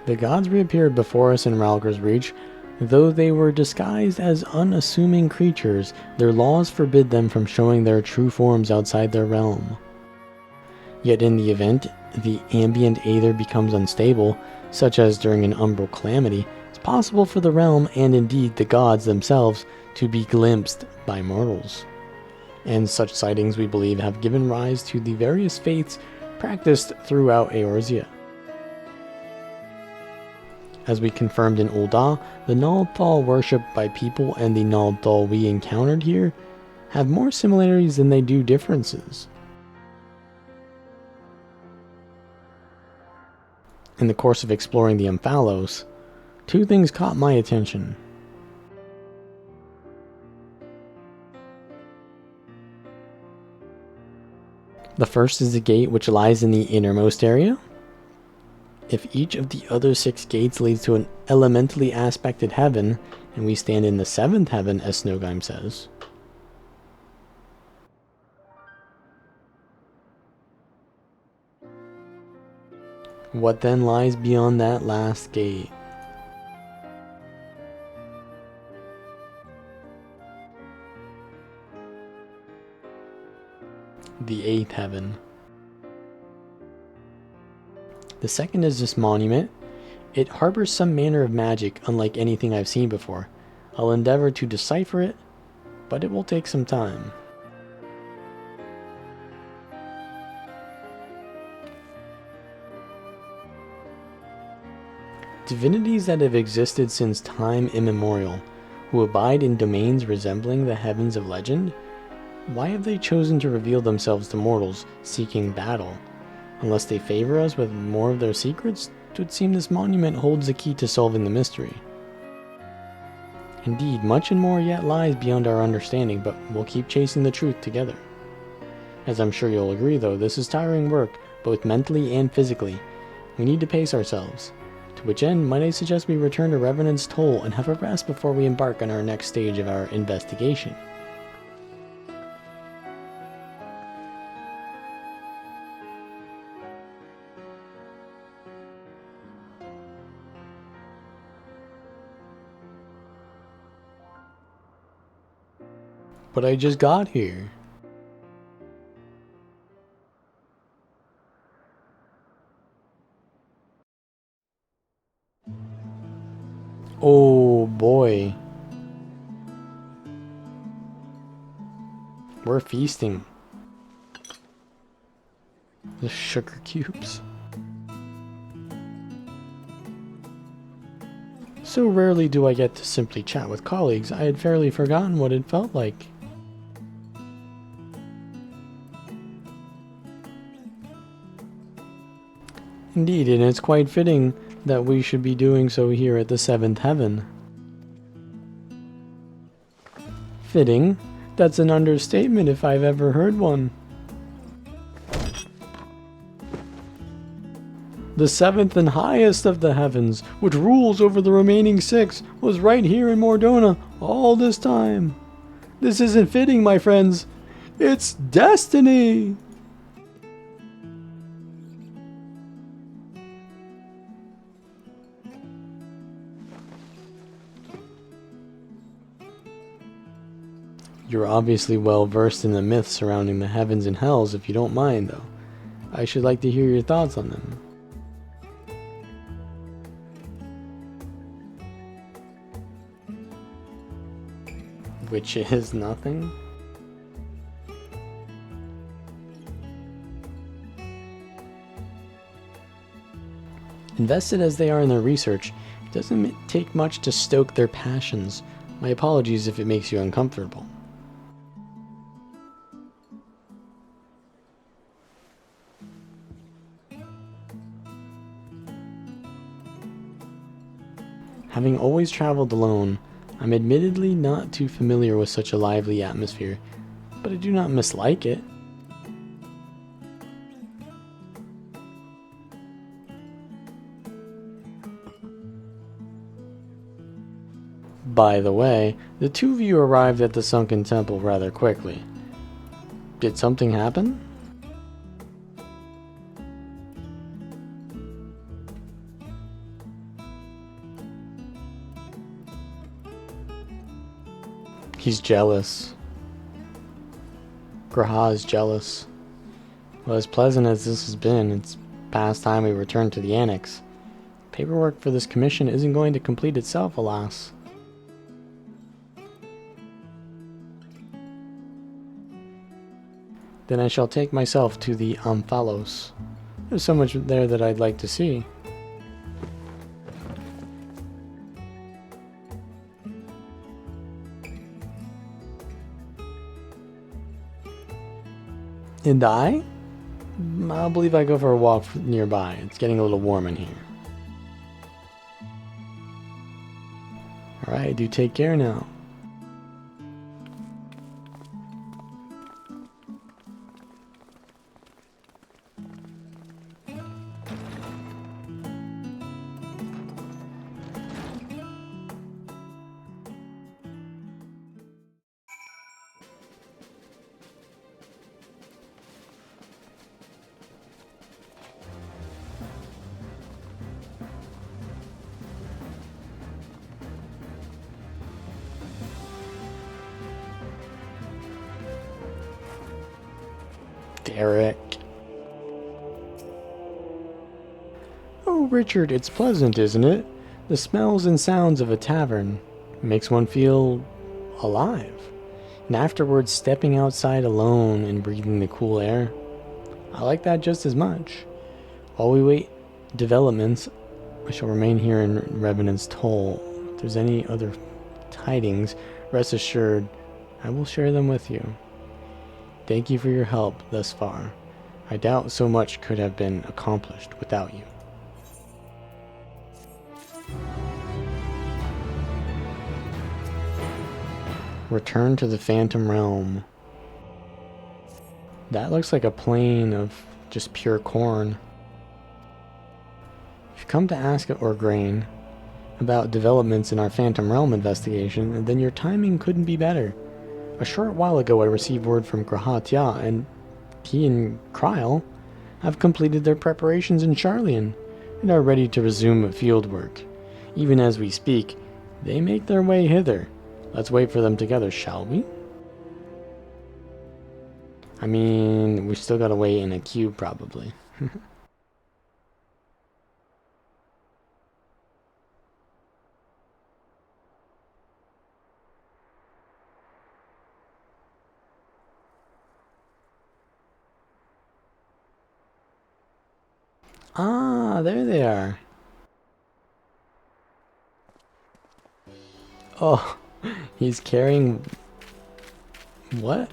The gods reappeared before us in Ralger's Reach. Though they were disguised as unassuming creatures, their laws forbid them from showing their true forms outside their realm. Yet in the event the ambient aether becomes unstable, such as during an umbral calamity, it's possible for the realm, and indeed the gods themselves, to be glimpsed by mortals. And such sightings, we believe, have given rise to the various faiths practiced throughout Eorzea. As we confirmed in Ul'dah, the Nald'thal worshipped by people and the Nald'thal we encountered here have more similarities than they do differences. In the course of exploring the Amphalos, two things caught my attention. The first is the gate which lies in the innermost area. If each of the other 6 gates leads to an elementally aspected heaven, and we stand in the 7th heaven, as Snowgime says. What then lies beyond that last gate? The 8th heaven. The second is this monument. It harbors some manner of magic unlike anything I've seen before. I'll endeavor to decipher it, but it will take some time. Divinities that have existed since time immemorial, who abide in domains resembling the heavens of legend, why have they chosen to reveal themselves to mortals seeking battle? Unless they favor us with more of their secrets, it would seem this monument holds the key to solving the mystery. Indeed, much and more yet lies beyond our understanding, but we'll keep chasing the truth together. As I'm sure you'll agree though, this is tiring work, both mentally and physically. We need to pace ourselves. To which end, might I suggest we return to Revenant's Toll and have a rest before we embark on our next stage of our investigation. But I just got here. Oh boy. We're feasting. The sugar cubes. So rarely do I get to simply chat with colleagues, I had fairly forgotten what it felt like. Indeed, and it's quite fitting that we should be doing so here at the 7th heaven. Fitting? That's an understatement if I've ever heard one. The 7th and highest of the heavens, which rules over the remaining 6, was right here in Mordona all this time. This isn't fitting, my friends. It's destiny! You're obviously well versed in the myths surrounding the heavens and hells, if you don't mind, though. I should like to hear your thoughts on them. Which is nothing? Invested as they are in their research, it doesn't take much to stoke their passions. My apologies if it makes you uncomfortable. Having always traveled alone, I'm admittedly not too familiar with such a lively atmosphere, but I do not mislike it. By the way, the two of you arrived at the sunken temple rather quickly. Did something happen? He's jealous. Graha is jealous. Well, as pleasant as this has been, it's past time we return to the annex. Paperwork for this commission isn't going to complete itself, alas. Then I shall take myself to the Amphalos. There's so much there that I'd like to see. And I'll believe I go for a walk nearby. It's getting a little warm in here. Alright, do take care now. Eric. Oh, Richard, it's pleasant, isn't it? The smells and sounds of a tavern makes one feel alive. And afterwards, stepping outside alone and breathing the cool air, I like that just as much. While we wait developments, I shall remain here in Revenant's Toll. If there's any other tidings, rest assured, I will share them with you. Thank you for your help thus far. I doubt so much could have been accomplished without you. Return to the Phantom Realm. That looks like a plain of just pure corn. If you come to ask Orgrain about developments in our Phantom Realm investigation, then your timing couldn't be better. A short while ago I received word from Grahatia, and he and Kryl have completed their preparations in Charlian and are ready to resume field work. Even as we speak, they make their way hither. Let's wait for them together, shall we? I mean, we still gotta wait in a queue, probably. Ah, there they are. Oh, he's carrying... what?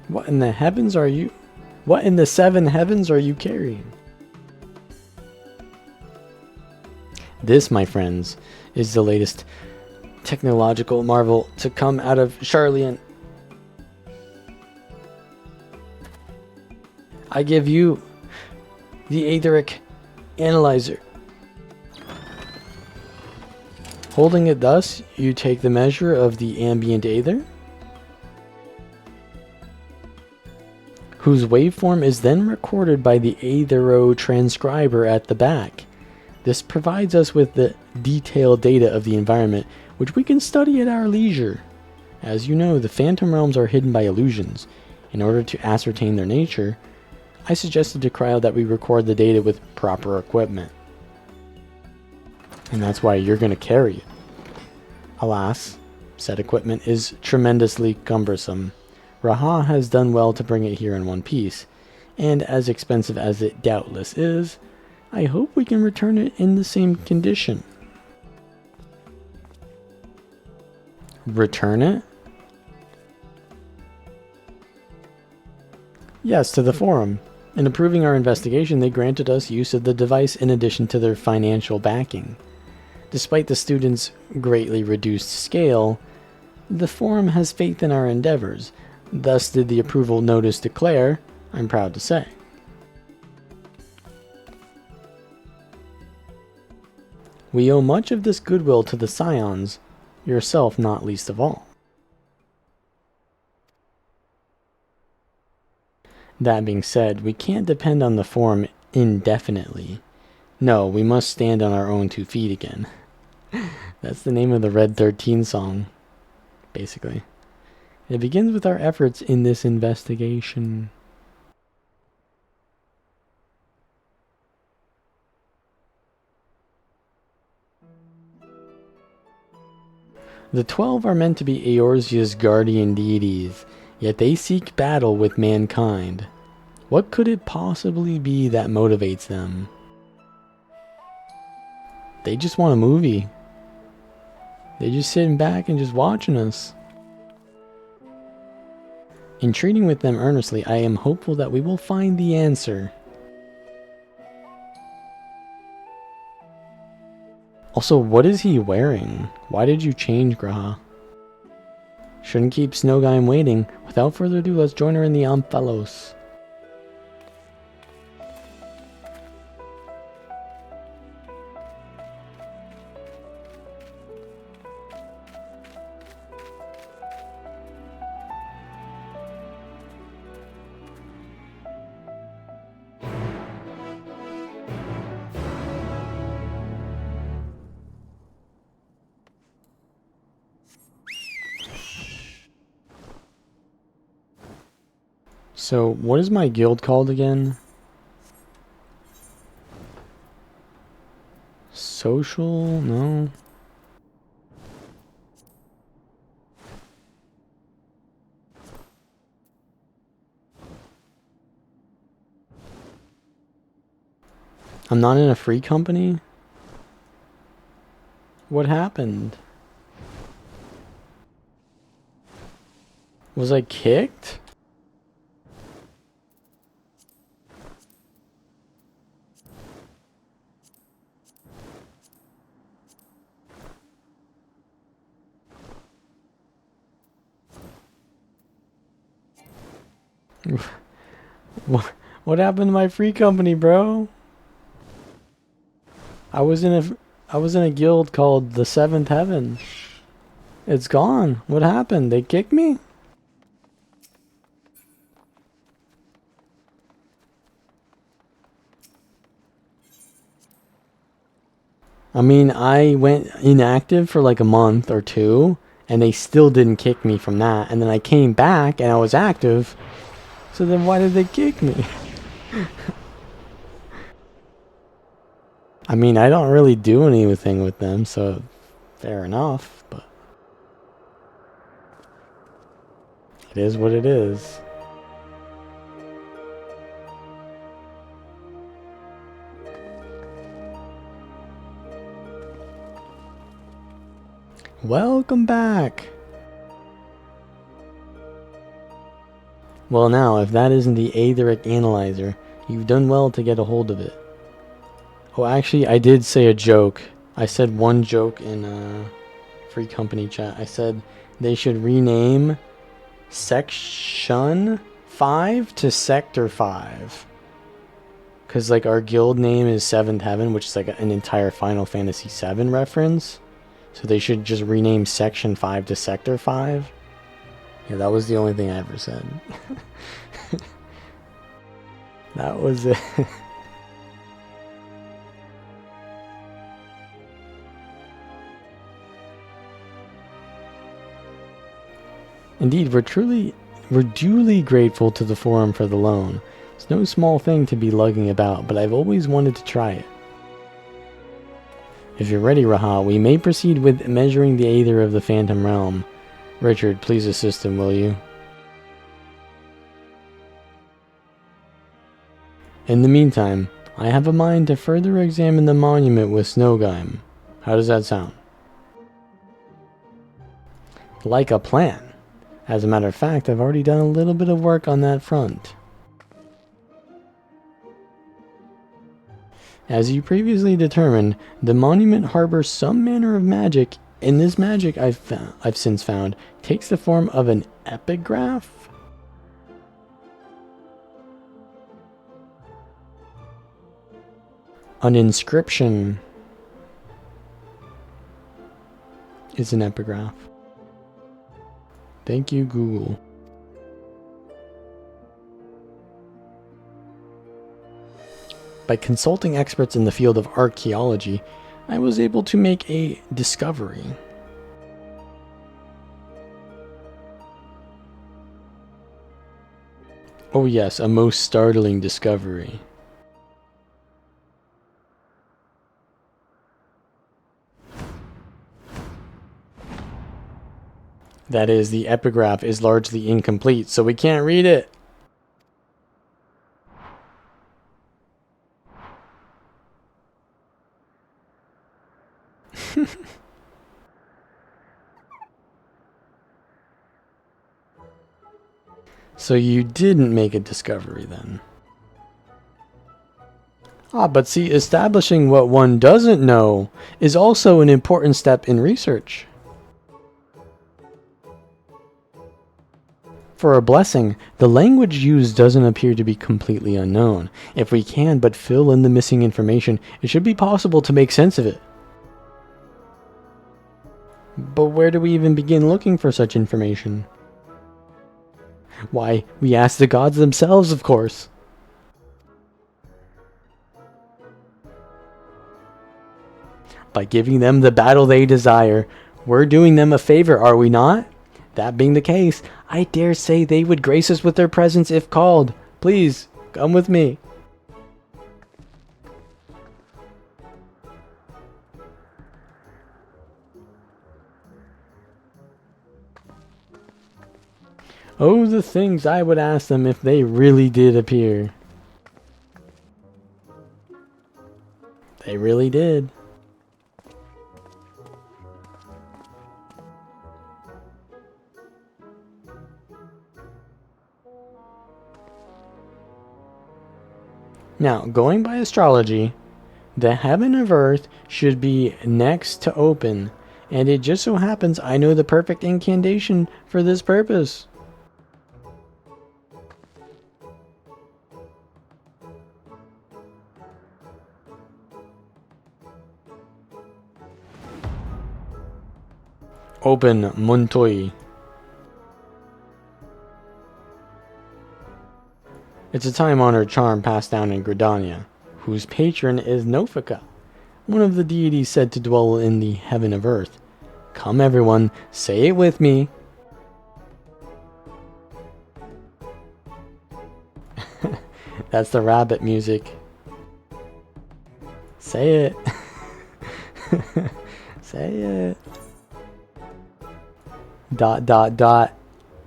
What in the heavens are you... what in the seven heavens are you carrying? This, my friends, is the latest technological marvel to come out of Charlian. I give you the Aetheric Analyzer. Holding it thus, you take the measure of the ambient aether, whose waveform is then recorded by the aethero-transcriber at the back. This provides us with the detailed data of the environment, which we can study at our leisure. As you know, the Phantom Realms are hidden by illusions. In order to ascertain their nature, I suggested to Kryl that we record the data with proper equipment. And that's why you're going to carry it. Alas, said equipment is tremendously cumbersome. Raha has done well to bring it here in one piece, and as expensive as it doubtless is, I hope we can return it in the same condition. Return it? Yes, to the Forum. In approving our investigation, they granted us use of the device in addition to their financial backing. Despite the students' greatly reduced scale, the Forum has faith in our endeavors. Thus did the approval notice declare, I'm proud to say. We owe much of this goodwill to the Scions, yourself not least of all. That being said, we can't depend on the Forum indefinitely. No, we must stand on our own 2 feet again. That's the name of the Red 13 song, basically. It begins with our efforts in this investigation. The 12 are meant to be Eorzea's guardian deities, yet they seek battle with mankind. What could it possibly be that motivates them? They just want a movie. They're just sitting back and just watching us. In treating with them earnestly, I am hopeful that we will find the answer. Also, what is he wearing? Why did you change, Graha? Shouldn't keep Snowgime waiting. Without further ado, let's join her in the Amphalos. So, what is my guild called again? Social? No. I'm not in a free company? What happened? Was I kicked? What happened to my free company, bro? I was in a guild called the Seventh Heaven. It's gone. What happened? They kicked me? I mean, I went inactive for like a month or two, and they still didn't kick me from that. And then I came back and I was active. So then why did they kick me? I mean, I don't really do anything with them, so fair enough, but it is what it is. Welcome back! Well now, if that isn't the Aetheric Analyzer, you've done well to get a hold of it. Oh, actually, I did say a joke. I said one joke in free company chat. I said they should rename Section 5 to Sector 5. Because, like, our guild name is Seventh Heaven, which is like an entire Final Fantasy VII reference. So they should just rename Section 5 to Sector 5. Yeah, that was the only thing I ever said. That was it. Indeed, we're duly grateful to the forum for the loan. It's no small thing to be lugging about, but I've always wanted to try it. If you're ready, Raha, we may proceed with measuring the Aether of the Phantom Realm. Richard, please assist him, will you? In the meantime, I have a mind to further examine the monument with Snowgime. How does that sound? Like a plan. As a matter of fact, I've already done a little bit of work on that front. As you previously determined, the monument harbors some manner of magic, and this magic I've since found takes the form of an epigraph? An inscription is an epigraph. Thank you, Google. By consulting experts in the field of archaeology, I was able to make a discovery. Oh yes, a most startling discovery. That is, the epigraph is largely incomplete, so we can't read it. So you didn't make a discovery then? Ah, but see, establishing what one doesn't know is also an important step in research. For a blessing, the language used doesn't appear to be completely unknown. If we can but fill in the missing information, it should be possible to make sense of it. But where do we even begin looking for such information? Why, we ask the gods themselves, of course. By giving them the battle they desire, we're doing them a favor, are we not? That being the case, I dare say they would grace us with their presence if called. Please, come with me. Oh, the things I would ask them if they really did appear. They really did. Now, going by astrology, the heaven of earth should be next to open, and it just so happens I know the perfect incantation for this purpose. Open Muntoi. It's a time-honored charm passed down in Gridania, whose patron is Nofika, one of the deities said to dwell in the heaven of earth. Come everyone, say it with me. That's the rabbit music. Say it. Say it. ...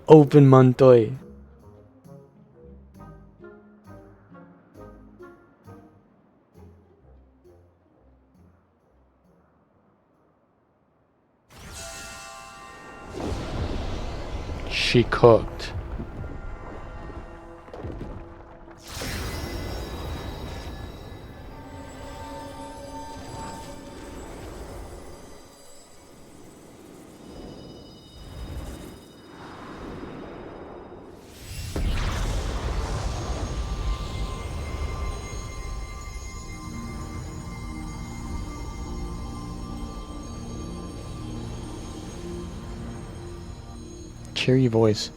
Open Muntoi. She cooked. Cheery voice.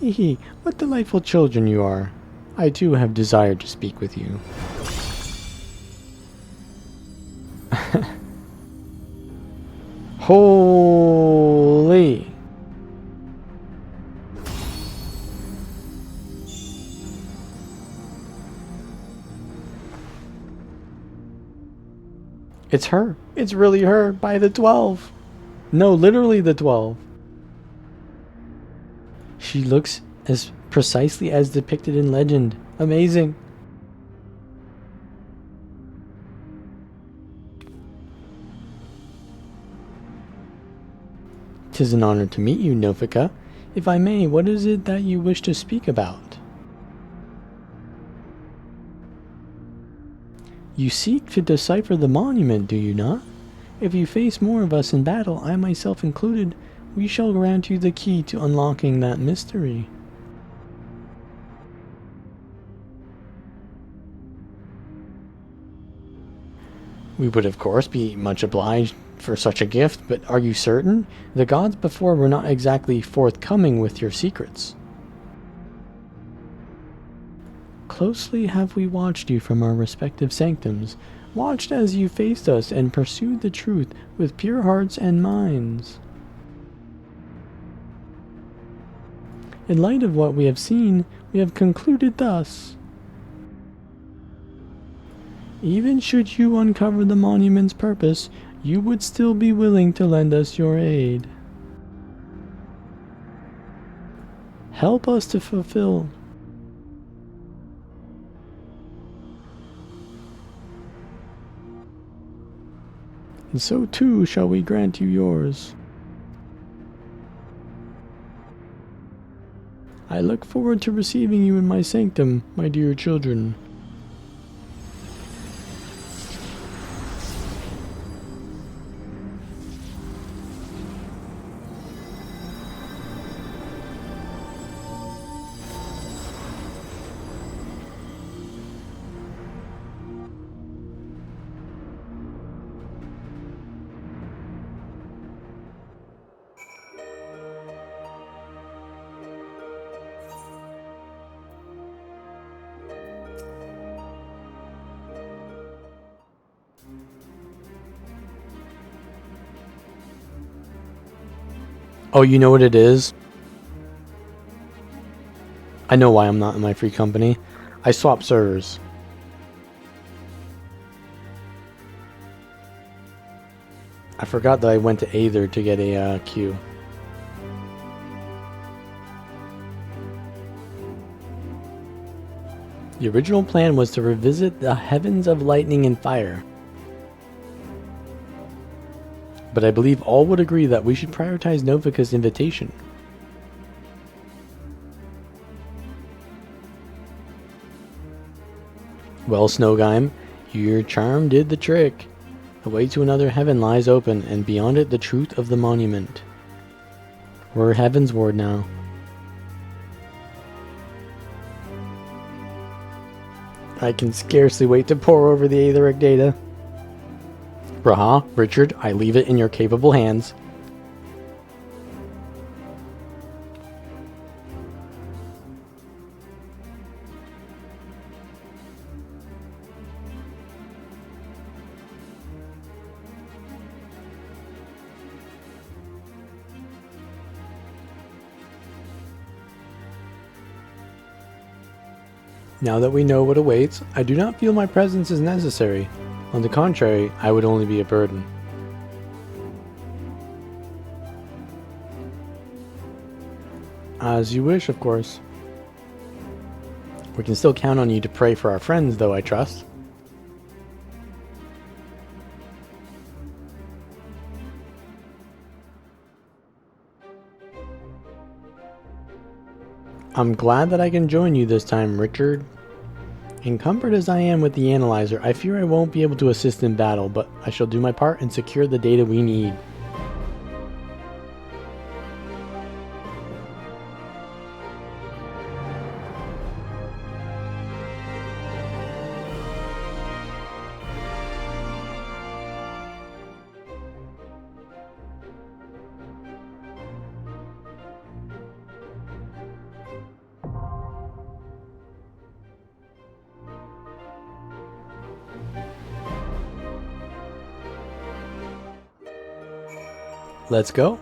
Hee hee, what delightful children you are. I too have desired to speak with you. Holy! It's her. It's really her by the 12. No, literally the 12. She looks as precisely as depicted in legend. Amazing. "'Tis an honor to meet you, Nofika. If I may, what is it that you wish to speak about?" "You seek to decipher the monument, do you not? If you face more of us in battle, I myself included, we shall grant you the key to unlocking that mystery." "We would of course be much obliged for such a gift, but are you certain? The gods before were not exactly forthcoming with your secrets." "Closely have we watched you from our respective sanctums, watched as you faced us and pursued the truth with pure hearts and minds. In light of what we have seen, we have concluded thus. Even should you uncover the monument's purpose, you would still be willing to lend us your aid. Help us to fulfill. And so too shall we grant you yours. I look forward to receiving you in my sanctum, my dear children." Oh, you know what it is? I know why I'm not in my free company. I swapped servers. I forgot that I went to Aether to get a queue. The original plan was to revisit the heavens of lightning and fire. But I believe all would agree that we should prioritize Novica's invitation. Well, Snowgime, your charm did the trick. The way to another heaven lies open, and beyond it the truth of the monument. We're Heavensward now. I can scarcely wait to pore over the Aetheric data. Raha, Richard, I leave it in your capable hands. Now that we know what awaits, I do not feel my presence is necessary. On the contrary, I would only be a burden. As you wish, of course. We can still count on you to pray for our friends, though, I trust. I'm glad that I can join you this time, Richard. Encumbered as I am with the analyzer, I fear I won't be able to assist in battle, but I shall do my part and secure the data we need. Let's go.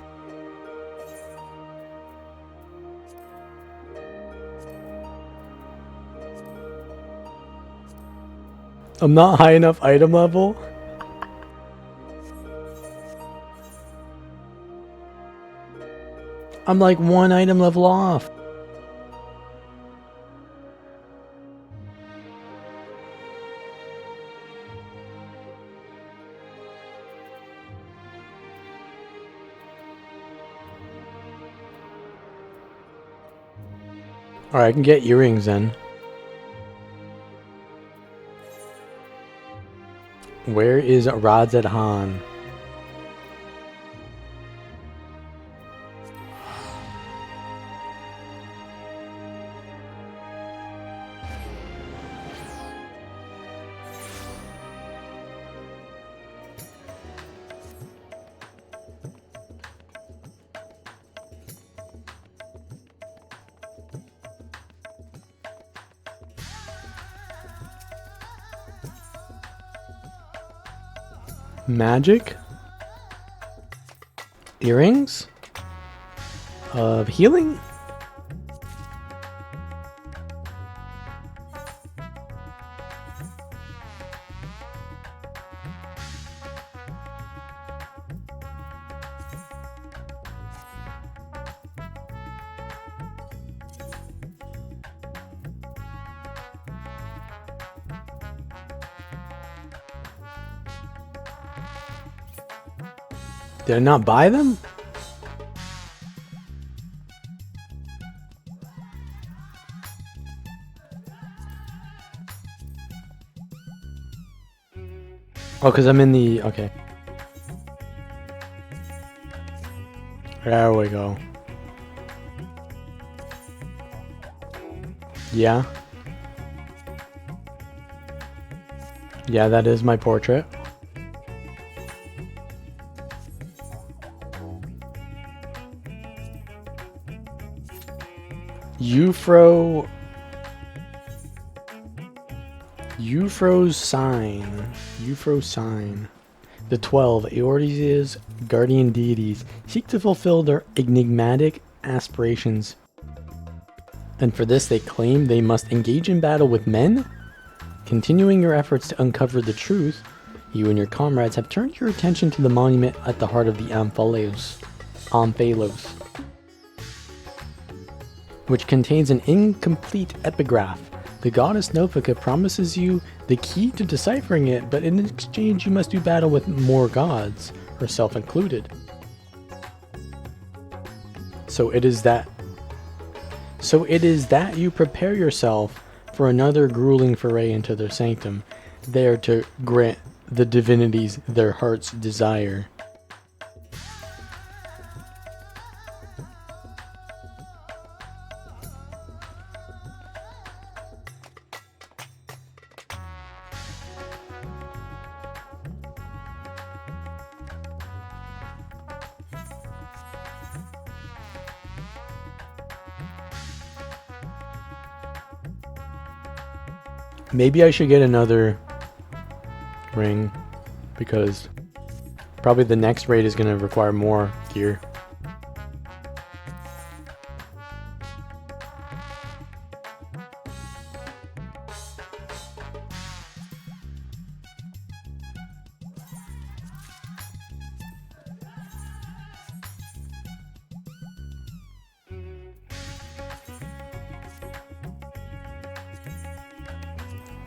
I'm not high enough item level. I'm like one item level off. Alright, I can get earrings then. Where is Radzadhan? Magic? Earrings? Of healing? Did I not buy them? Oh, because I'm in the... Okay. There we go. Yeah. Yeah, that is my portrait. Eufro's sign. The 12 Aortes, guardian deities, seek to fulfill their enigmatic aspirations. And for this, they claim they must engage in battle with men. Continuing your efforts to uncover the truth, you and your comrades have turned your attention to the monument at the heart of the Amphalos, which contains an incomplete epigraph. The goddess Nofika promises you the key to deciphering it, but in exchange you must do battle with more gods, herself included. So it is that you prepare yourself for another grueling foray into their sanctum, there to grant the divinities their heart's desire. Maybe I should get another ring, because probably the next raid is going to require more gear.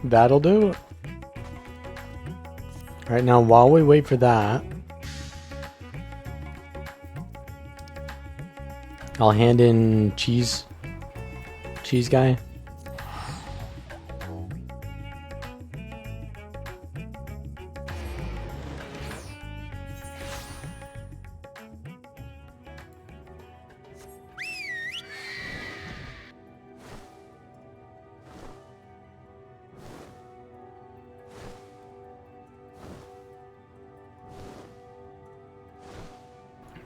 That'll do. Alright, now while we wait for that, I'll hand in cheese guy.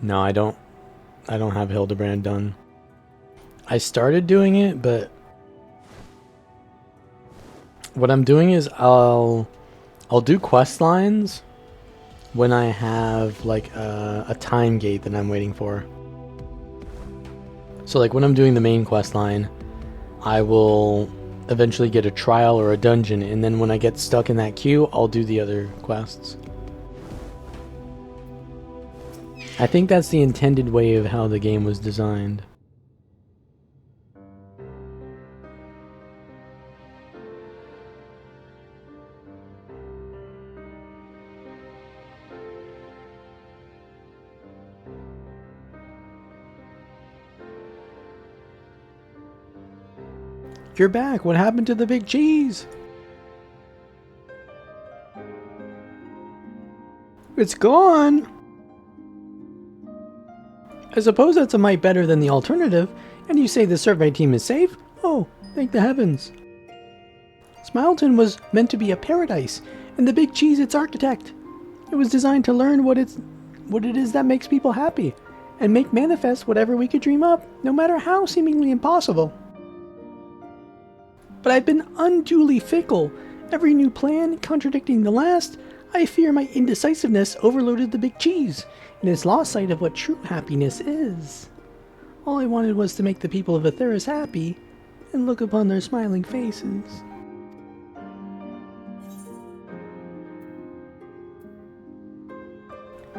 No, I don't have Hildebrand done. I started doing it, but what I'm doing is I'll do quest lines when I have like a time gate that I'm waiting for. So like when I'm doing the main quest line, I will eventually get a trial or a dungeon, and then when I get stuck in that queue, I'll do the other quests. I think that's the intended way of how the game was designed. You're back! What happened to the big cheese? It's gone! I suppose that's a mite better than the alternative, and you say the survey team is safe? Oh, thank the heavens. Smileton was meant to be a paradise, and the big cheese its architect. It was designed to learn what it is that makes people happy, and make manifest whatever we could dream up, no matter how seemingly impossible. But I've been unduly fickle. Every new plan contradicting the last. I fear my indecisiveness overloaded the big cheese, and has lost sight of what true happiness is. All I wanted was to make the people of Atheris happy, and look upon their smiling faces.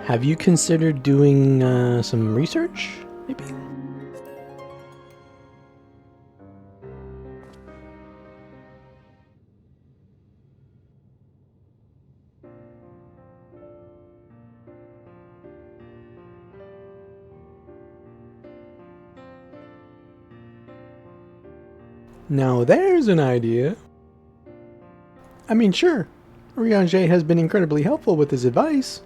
Have you considered doing some research, maybe? Now there's an idea. I mean, sure, Riange has been incredibly helpful with his advice.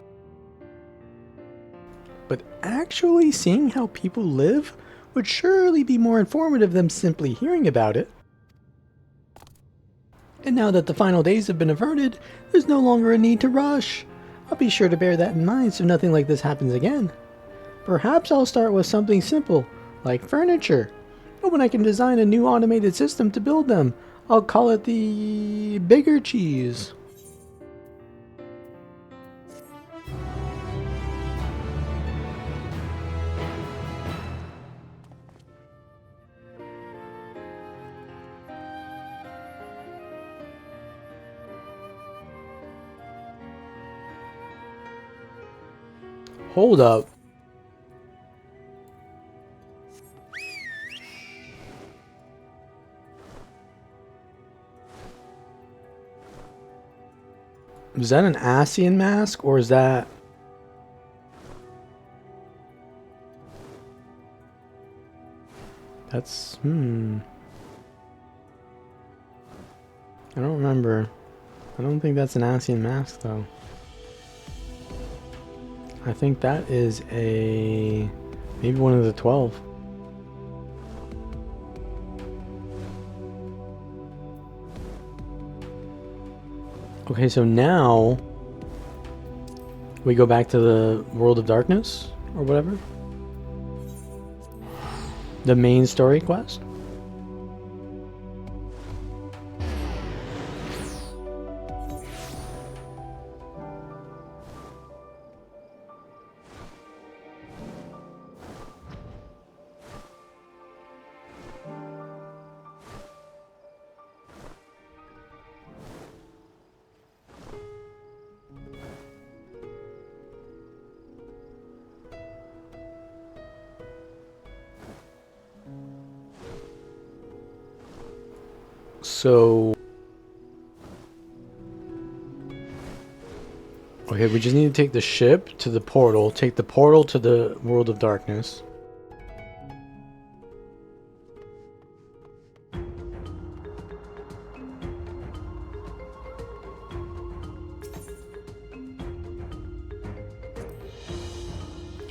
But actually seeing how people live would surely be more informative than simply hearing about it. And now that the final days have been averted, there's no longer a need to rush. I'll be sure to bear that in mind so nothing like this happens again. Perhaps I'll start with something simple, like furniture. And when I can design a new automated system to build them, I'll call it the bigger cheese. Hold up. Is that an Asian mask, or is that... That's... I don't remember. I don't think that's an Asian mask, though. I think that is a... maybe one of the 12. Okay, so now... we go back to the World of Darkness, or whatever. The main story quest. So... okay, we just need to take the ship to the portal, take the portal to the World of Darkness.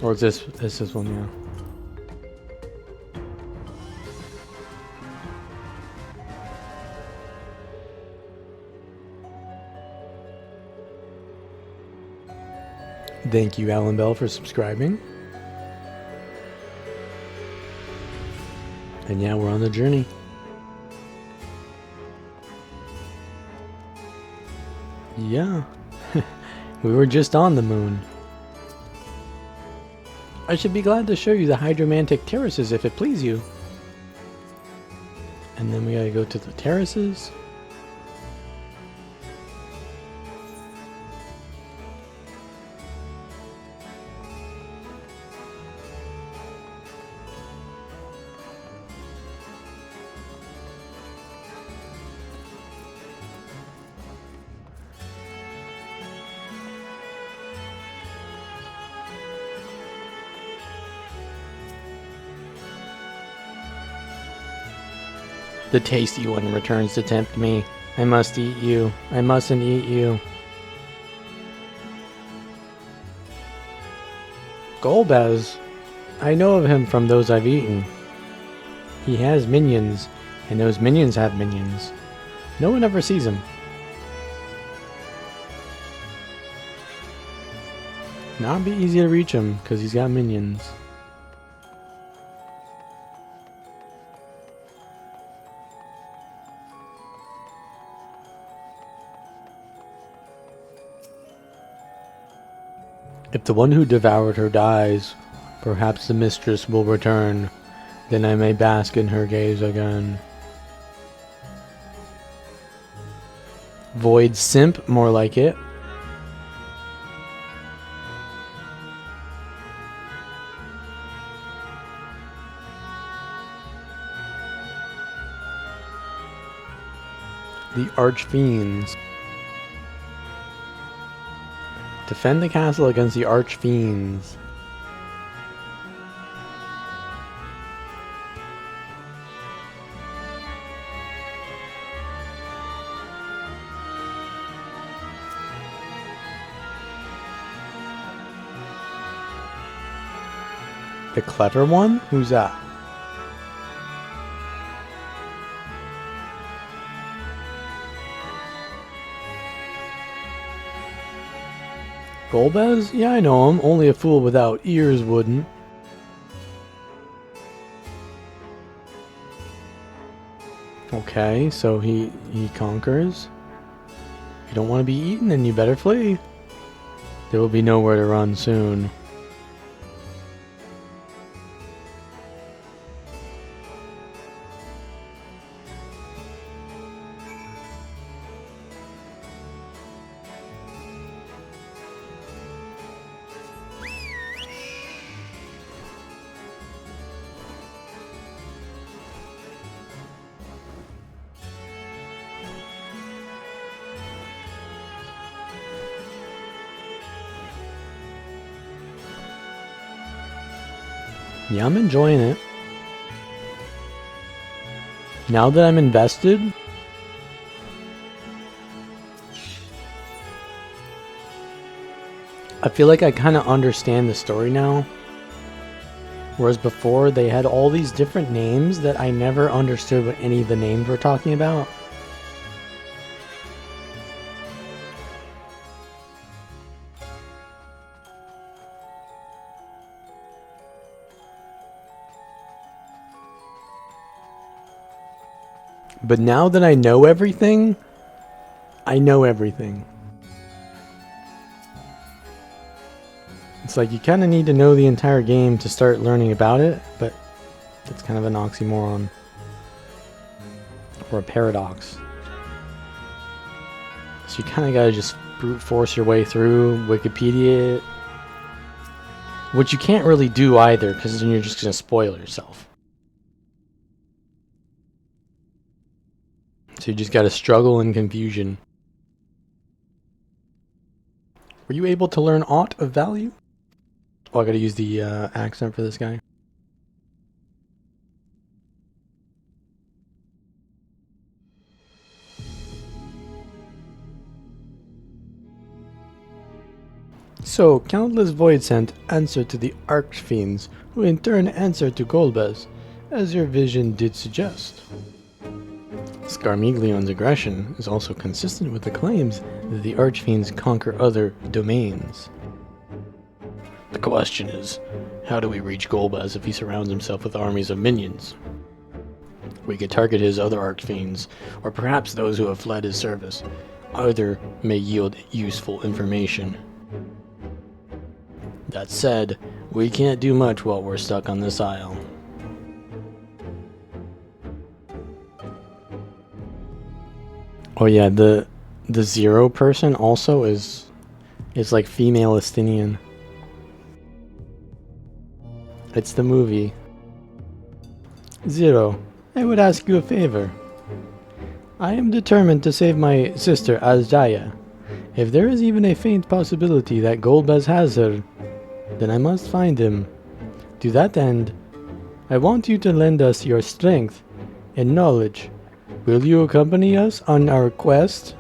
Or is this one, yeah. Thank you, Alan Bell, for subscribing. And yeah, we're on the journey. Yeah. We were just on the moon. I should be glad to show you the hydromantic terraces if it please you. And then we gotta go to the terraces. The tasty one returns to tempt me. I must eat you. I mustn't eat you. Golbez. I know of him from those I've eaten. He has minions, and those minions have minions. No one ever sees him. Not be easy to reach him, because he's got minions. If the one who devoured her dies, perhaps the mistress will return. Then I may bask in her gaze again. Void simp, more like it. The Archfiends. Defend the castle against the Archfiends. The clever one? Who's that? Golbez? Yeah, I know him. Only a fool without ears wouldn't. Okay, so he conquers. If you don't want to be eaten, then you better flee. There will be nowhere to run soon. Yeah, I'm enjoying it. Now that I'm invested, I feel like I kind of understand the story now. Whereas before, they had all these different names that I never understood what any of the names were talking about. But now that I know everything, I know everything. It's like you kind of need to know the entire game to start learning about it, but that's kind of an oxymoron. Or a paradox. So you kind of gotta just brute force your way through Wikipedia it. Which you can't really do either, because then you're just gonna spoil yourself. So you just gotta struggle in confusion. Were you able to learn aught of value? Oh, I gotta use the accent for this guy. So, countless void sent answer to the Archfiends, who in turn answer to Golbez, as your vision did suggest. Scarmiglion's aggression is also consistent with the claims that the Archfiends conquer other domains. The question is, how do we reach Golbez if he surrounds himself with armies of minions? We could target his other Archfiends, or perhaps those who have fled his service. Either may yield useful information. That said, we can't do much while we're stuck on this isle. Oh yeah, the Zero person also is like female Estinian. It's the movie. Zero, I would ask you a favor. I am determined to save my sister Azjaya. If there is even a faint possibility that Golbez has her, then I must find him. To that end, I want you to lend us your strength and knowledge. Will you accompany us on our quest?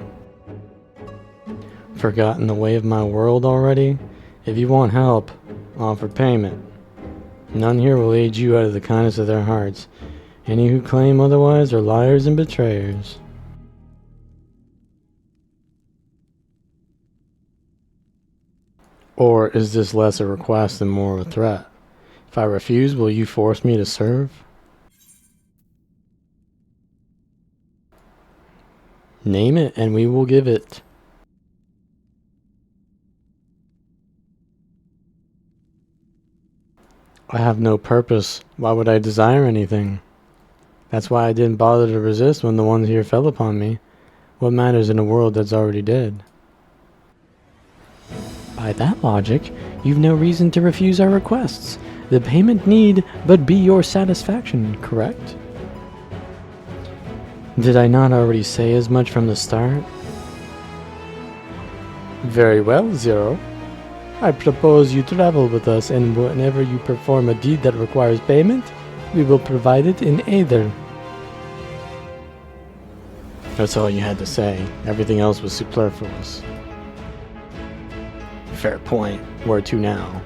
Forgotten the way of my world already? If you want help, offer payment. None here will aid you out of the kindness of their hearts. Any who claim otherwise are liars and betrayers. Or is this less a request and more of a threat? If I refuse, will you force me to serve? Name it and we will give it. I have no purpose. Why would I desire anything? That's why I didn't bother to resist when the ones here fell upon me. What matters in a world that's already dead? By that logic, you've no reason to refuse our requests. The payment need but be your satisfaction, correct? Did I not already say as much from the start? Very well, Zero. I propose you travel with us, and whenever you perform a deed that requires payment, we will provide it in Aether. That's all you had to say. Everything else was superfluous. Fair point. Where to now?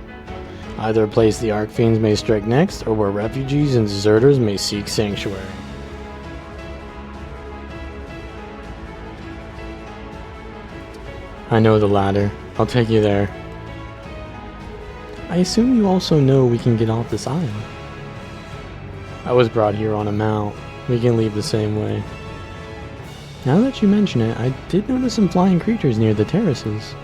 Either a place the Archfiends may strike next, or where refugees and deserters may seek sanctuary. I know the latter. I'll take you there. I assume you also know we can get off this island. I was brought here on a mount. We can leave the same way. Now that you mention it, I did notice some flying creatures near the terraces.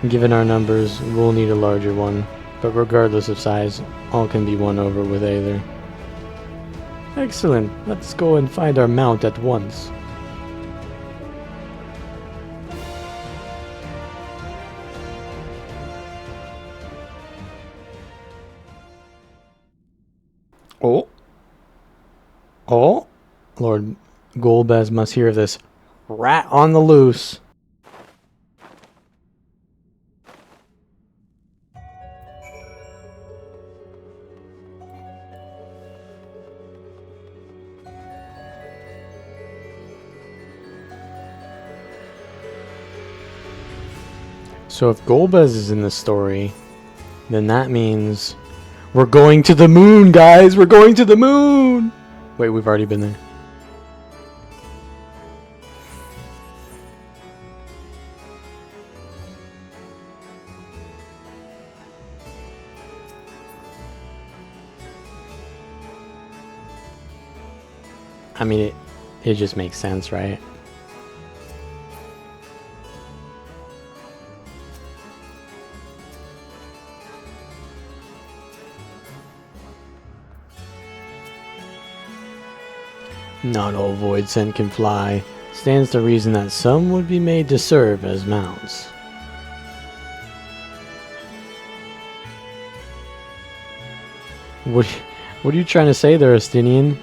Given our numbers, we'll need a larger one, but regardless of size, all can be won over with either. Excellent. Let's go and find our mount at once. Oh. Oh. Lord Golbez must hear of this rat on the loose. So if Golbez is in the story, then that means we're going to the moon, guys! We're going to the moon! Wait, we've already been there. I mean, it just makes sense, right? Not all void scent can fly. Stands to reason that some would be made to serve as mounts. What are you trying to say there, Estinian?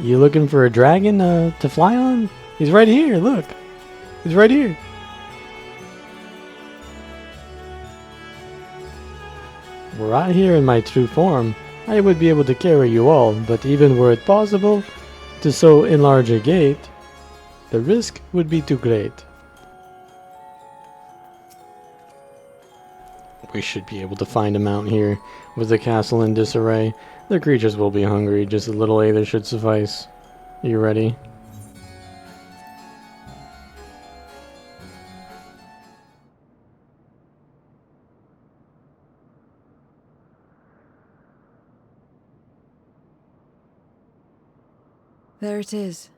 You looking for a dragon to fly on? He's right here, look. He's right here. Were I here in my true form, I would be able to carry you all, but even were it possible to so enlarge a gate, the risk would be too great. We should be able to find a mount here. With the castle in disarray, the creatures will be hungry. Just a little aether should suffice. You ready? There it is.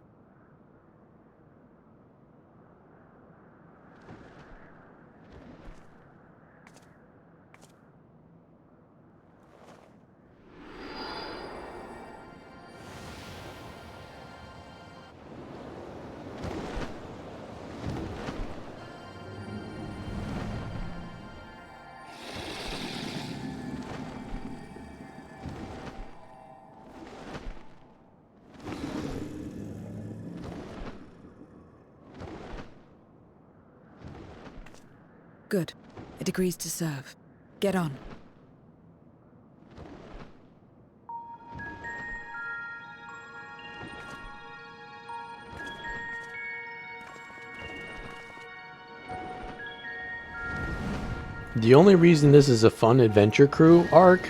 Good. It agrees to serve. Get on. The only reason this is a fun adventure crew arc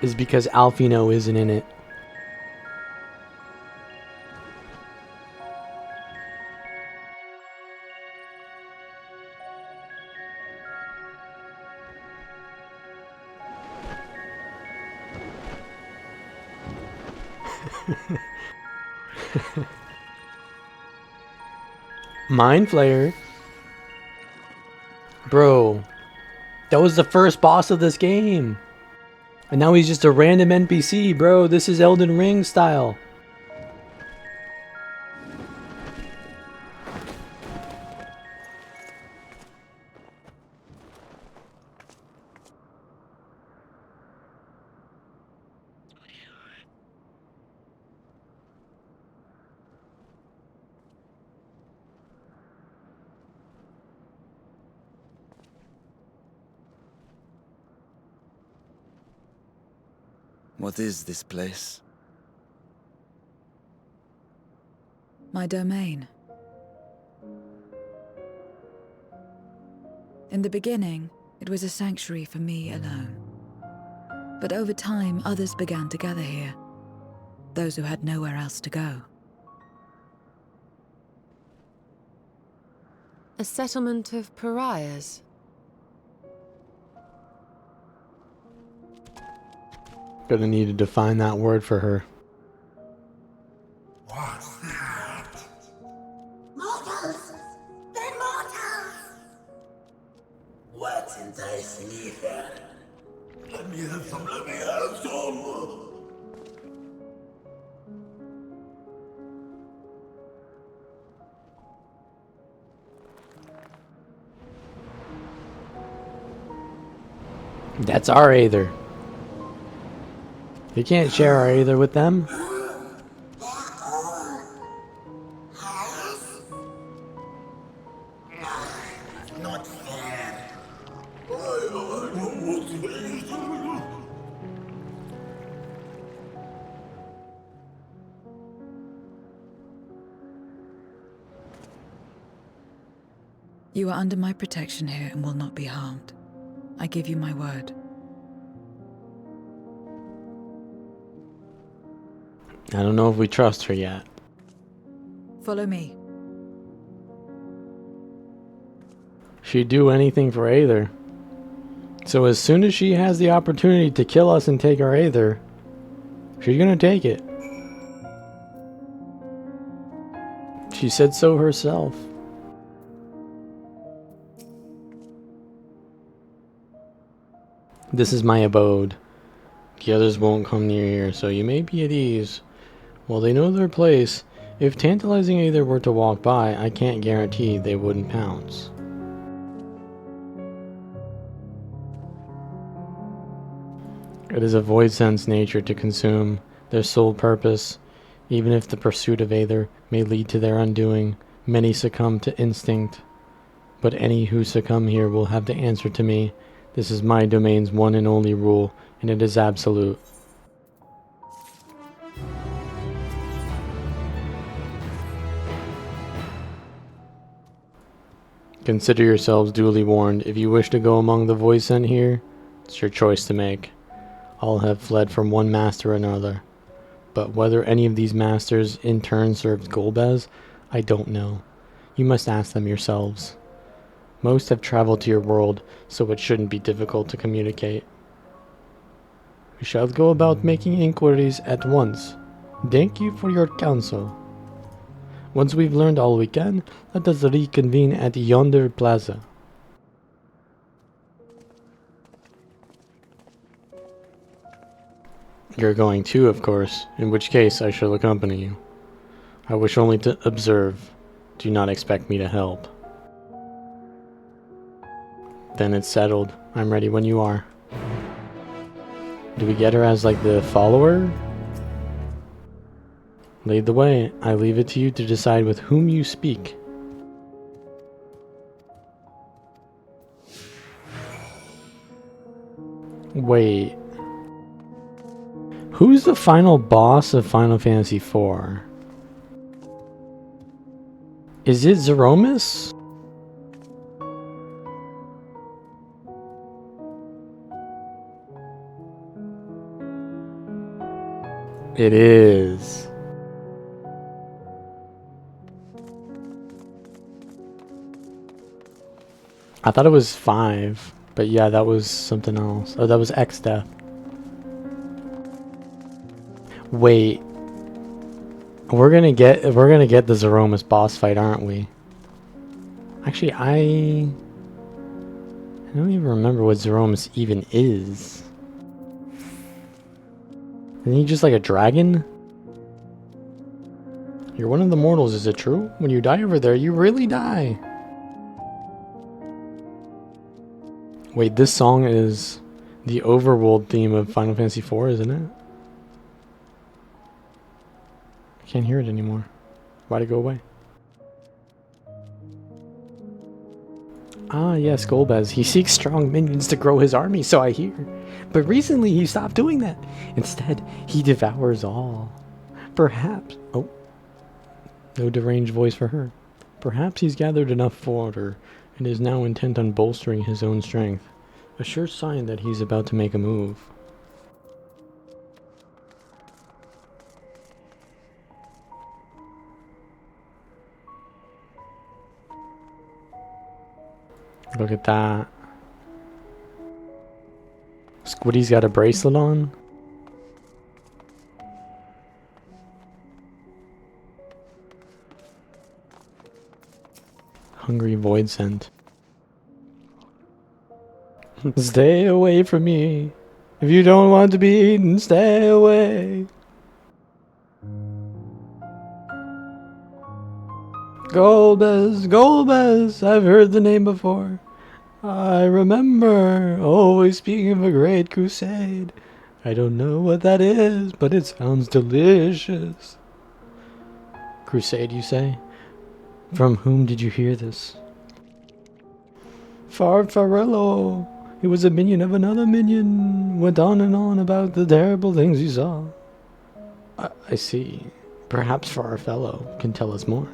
is because Alfino isn't in it. Mind Flayer. Bro, that was the first boss of this game. And now he's just a random NPC, bro. This is Elden Ring style. What is this place? My domain. In the beginning, it was a sanctuary for me alone. But over time, others began to gather here. Those who had nowhere else to go. A settlement of pariahs? Gonna need to define that word for her. What's that? Mortals! They're mortals! What's enticing you here? Let me have some, let me have some! That's our Aether. We can't share our Aether with them. Not fair. You are under my protection here and will not be harmed. I give you my word. I don't know if we trust her yet. Follow me. She'd do anything for Aether. So as soon as she has the opportunity to kill us and take our Aether, she's gonna take it. She said so herself. This is my abode. The others won't come near here, so you may be at ease. While they know their place, if tantalizing Aether were to walk by, I can't guarantee they wouldn't pounce. It is a void sense nature to consume, their sole purpose. Even if the pursuit of Aether may lead to their undoing, many succumb to instinct. But any who succumb here will have to answer to me. This is my domain's one and only rule, and it is absolute. Consider yourselves duly warned. If you wish to go among the void sent here, it's your choice to make. All have fled from one master or another. But whether any of these masters in turn served Golbez, I don't know. You must ask them yourselves. Most have traveled to your world, so it shouldn't be difficult to communicate. We shall go about making inquiries at once. Thank you for your counsel. Once we've learned all we can, let us reconvene at yonder plaza. You're going too, of course, in which case I shall accompany you. I wish only to observe. Do not expect me to help. Then it's settled. I'm ready when you are. Do we get her as like the follower? Lead the way. I leave it to you to decide with whom you speak. Wait. Who's the final boss of Final Fantasy IV? Is it Zeromus? It is. I thought it was 5, but yeah, that was something else. Oh, that was X-Death. Wait. We're gonna get the Zeromus boss fight, aren't we? Actually, I don't even remember what Zeromus even is. Isn't he just like a dragon? You're one of the mortals, is it true? When you die over there, you really die. Wait, this song is the overworld theme of Final Fantasy IV, isn't it? I can't hear it anymore. Why'd it go away? Ah, yes, Golbez. He seeks strong minions to grow his army, so I hear. But recently he stopped doing that. Instead, he devours all. Perhaps... Oh. No deranged voice for her. Perhaps he's gathered enough fodder and is now intent on bolstering his own strength. A sure sign that he's about to make a move. Look at that. Squiddy's got a bracelet on. Hungry void scent. Stay away from me. If you don't want to be eaten, stay away. Golbez, Golbez, I've heard the name before. I remember always speaking of a great crusade. I don't know what that is, but it sounds delicious. Crusade, you say? From whom did you hear this? Farfarello. He was a minion of another minion. Went on and on about the terrible things he saw. I see. Perhaps Farfellow can tell us more.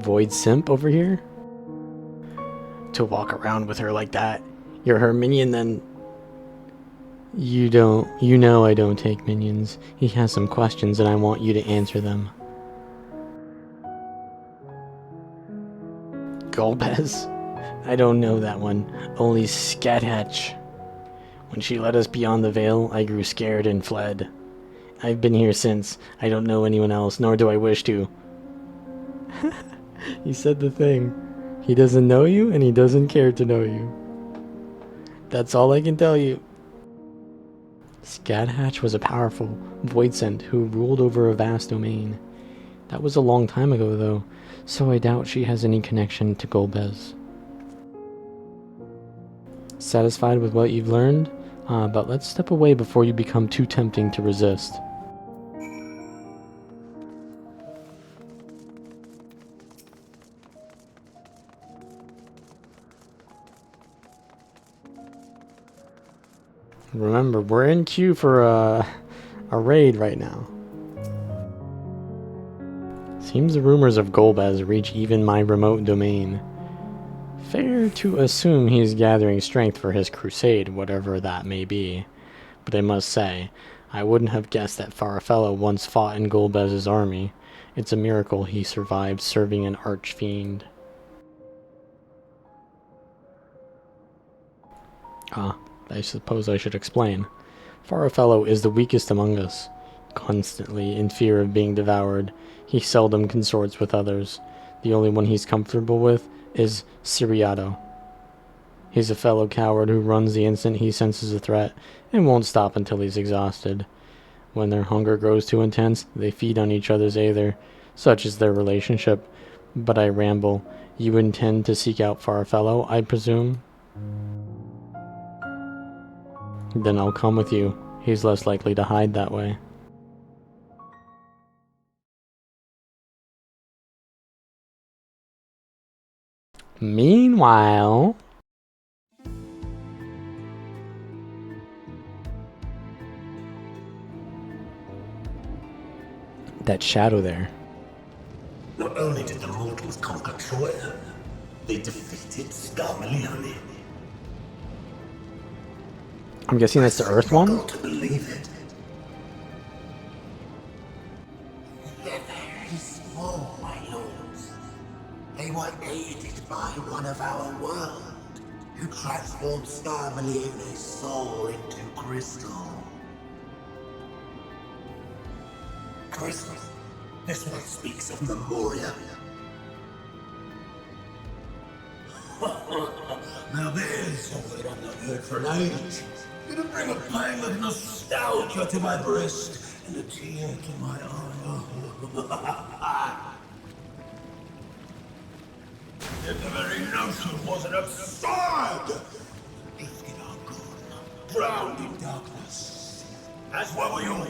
void simp over here? To walk around with her like that. You're her minion then. You know I don't take minions. He has some questions and I want you to answer them. Golbez? I don't know that one. Only Scathatch. When she led us beyond the veil, I grew scared and fled. I've been here since. I don't know anyone else, nor do I wish to. He said the thing. He doesn't know you, and he doesn't care to know you. That's all I can tell you. Scathatch was a powerful voidsent who ruled over a vast domain. That was a long time ago, though, so I doubt she has any connection to Golbez. Satisfied with what you've learned? But let's step away before you become too tempting to resist. Remember, we're in queue for a raid right now. Seems the rumors of Golbez reach even my remote domain. Fair to assume he's gathering strength for his crusade, whatever that may be. But I must say, I wouldn't have guessed that Farfellow once fought in Golbez's army. It's a miracle he survived serving an archfiend. I suppose I should explain. Farfellow is the weakest among us. Constantly in fear of being devoured, he seldom consorts with others. The only one he's comfortable with is Siriato. He's a fellow coward who runs the instant he senses a threat, and won't stop until he's exhausted. When their hunger grows too intense, they feed on each other's aether. Such is their relationship. But I ramble. You intend to seek out Farfellow, I presume? Then I'll come with you. He's less likely to hide that way. Meanwhile... that shadow there. Not only did the mortals conquer Troy, they defeated Scarmalione. I'm guessing that's the Earth one? I struggle to believe it. They're very small, my lords. They were aided by one of our world, who transformed Scarmalione's soul into crystal. Crystal? This one speaks of Memoria. Now there's something I've not heard for an age. It'll bring a pang of nostalgia to my breast and a tear to my eye. Yet the very notion was an absurd! Drifted are gone, drowned in darkness, as were we all.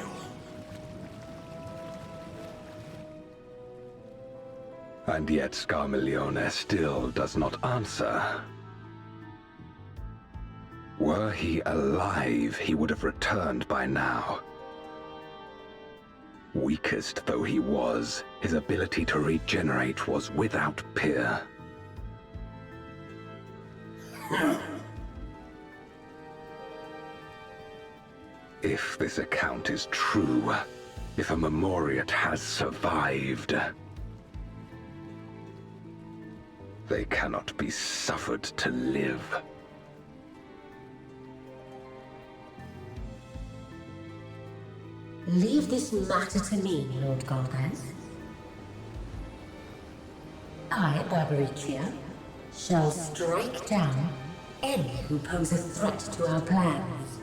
And yet Scarmalione still does not answer. Were he alive, he would have returned by now. Weakest though he was, his ability to regenerate was without peer. If this account is true, if a Memoriat has survived, they cannot be suffered to live. Leave this matter to me, Lord Golbez. I, Barbaricia, shall strike down any who pose a threat to our plans.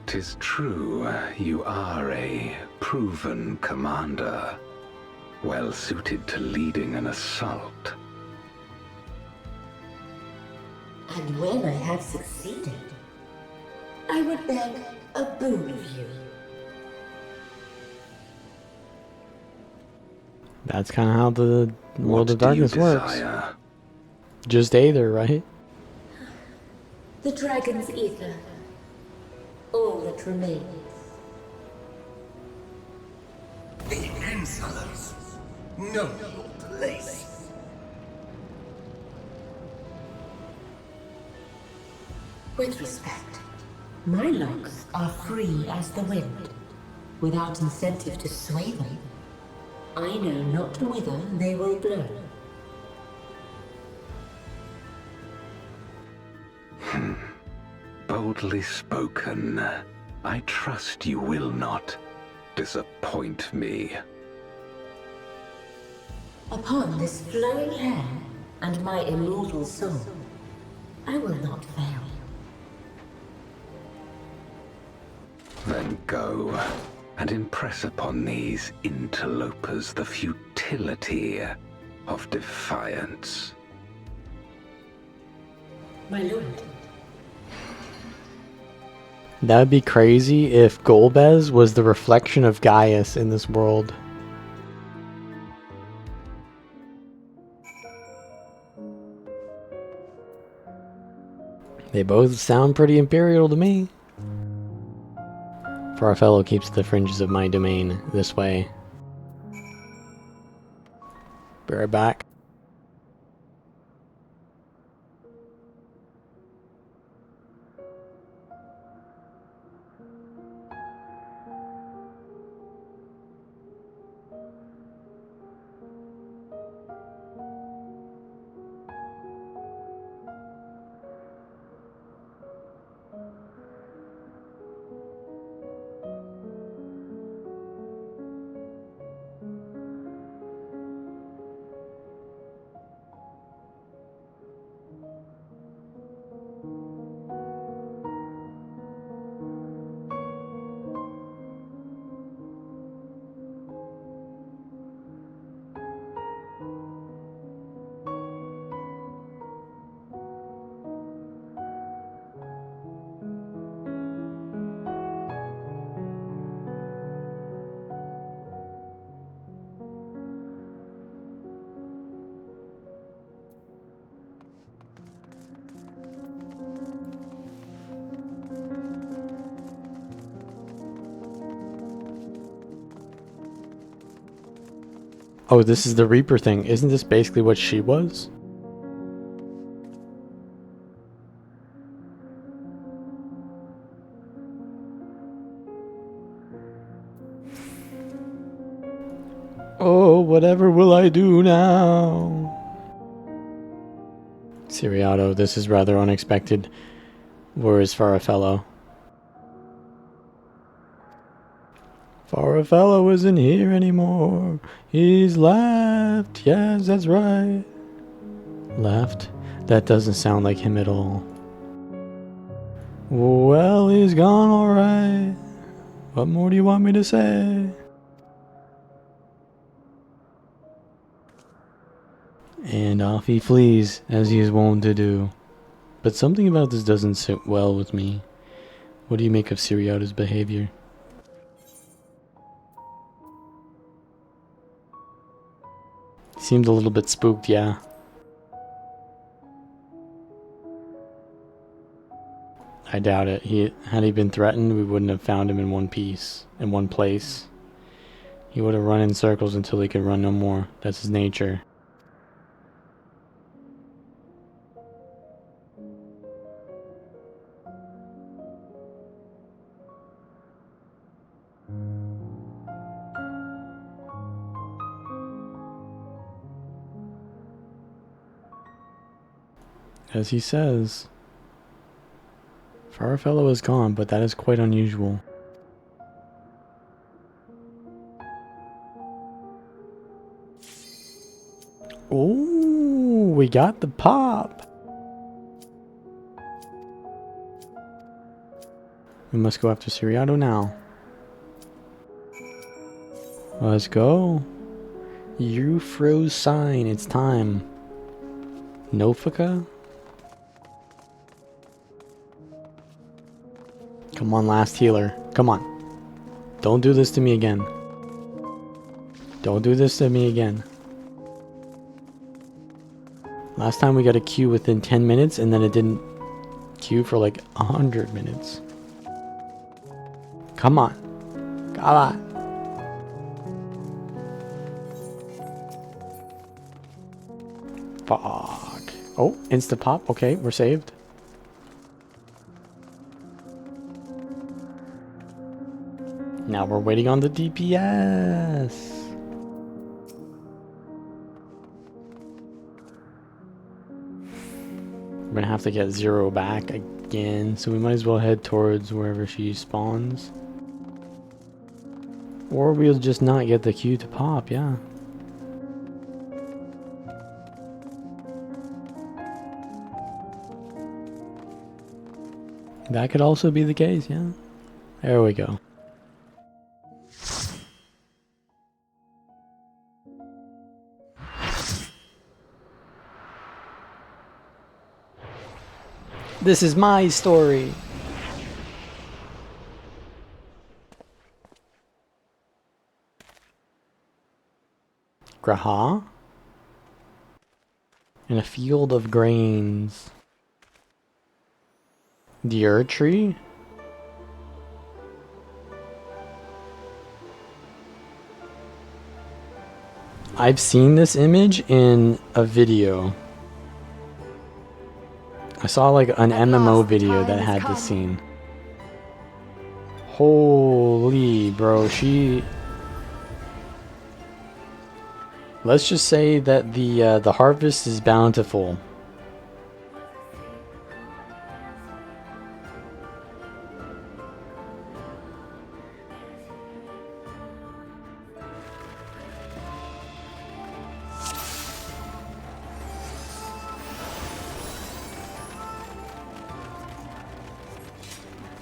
'Tis true, you are a proven commander, well suited to leading an assault. And when I have succeeded, I would beg a boon of you. That's kind of how the World of What do you Darkness works. desire? Just Aether, right? The dragon's ether. All that remains. The insolent Know your place. With respect, my locks are free as the wind, without incentive to sway them. I know not whither they will blow. Boldly spoken. I trust you will not disappoint me. Upon this flowing hair and my immortal soul, I will not fail. Then go and impress upon these interlopers the futility of defiance. My lord. That would be crazy if Golbez was the reflection of Gaius in this world. They both sound pretty imperial to me. Farfellow keeps the fringes of my domain this way. Be right back. Oh, this is the Reaper thing. Isn't this basically what she was? Oh, whatever will I do now? Siriato, this is rather unexpected. Where is Farfellow? Farfellow isn't here anymore. He's left. Yes, that's right. Left? That doesn't sound like him at all. Well, he's gone, alright. What more do you want me to say? And off he flees, as he is wont to do. But something about this doesn't sit well with me. What do you make of Siriato's behavior? Seemed a little bit spooked, yeah. I doubt it. Had he been threatened, we wouldn't have found him in one place. He would have run in circles until he could run no more. That's his nature. As he says, Farfellow is gone, but that is quite unusual. Oh, we got the pop. We must go after Siriato now. Let's go. You froze sign, it's time. Nofika? Come on, last healer. Come on. Don't do this to me again. Don't do this to me again. Last time we got a queue within 10 minutes and then it didn't queue for like 100 minutes. Come on. Come on. Fuck. Oh, insta pop. Okay, we're saved. Now we're waiting on the DPS. We're gonna have to get Zero back again, so we might as well head towards wherever she spawns. Or we'll just not get the Q to pop, yeah. That could also be the case, yeah. There we go. This is my story. Graha? In a field of grains. The Ur tree? I've seen this image in a video. I saw like an MMO video that had this scene. Holy bro, she... Let's just say that the harvest is bountiful.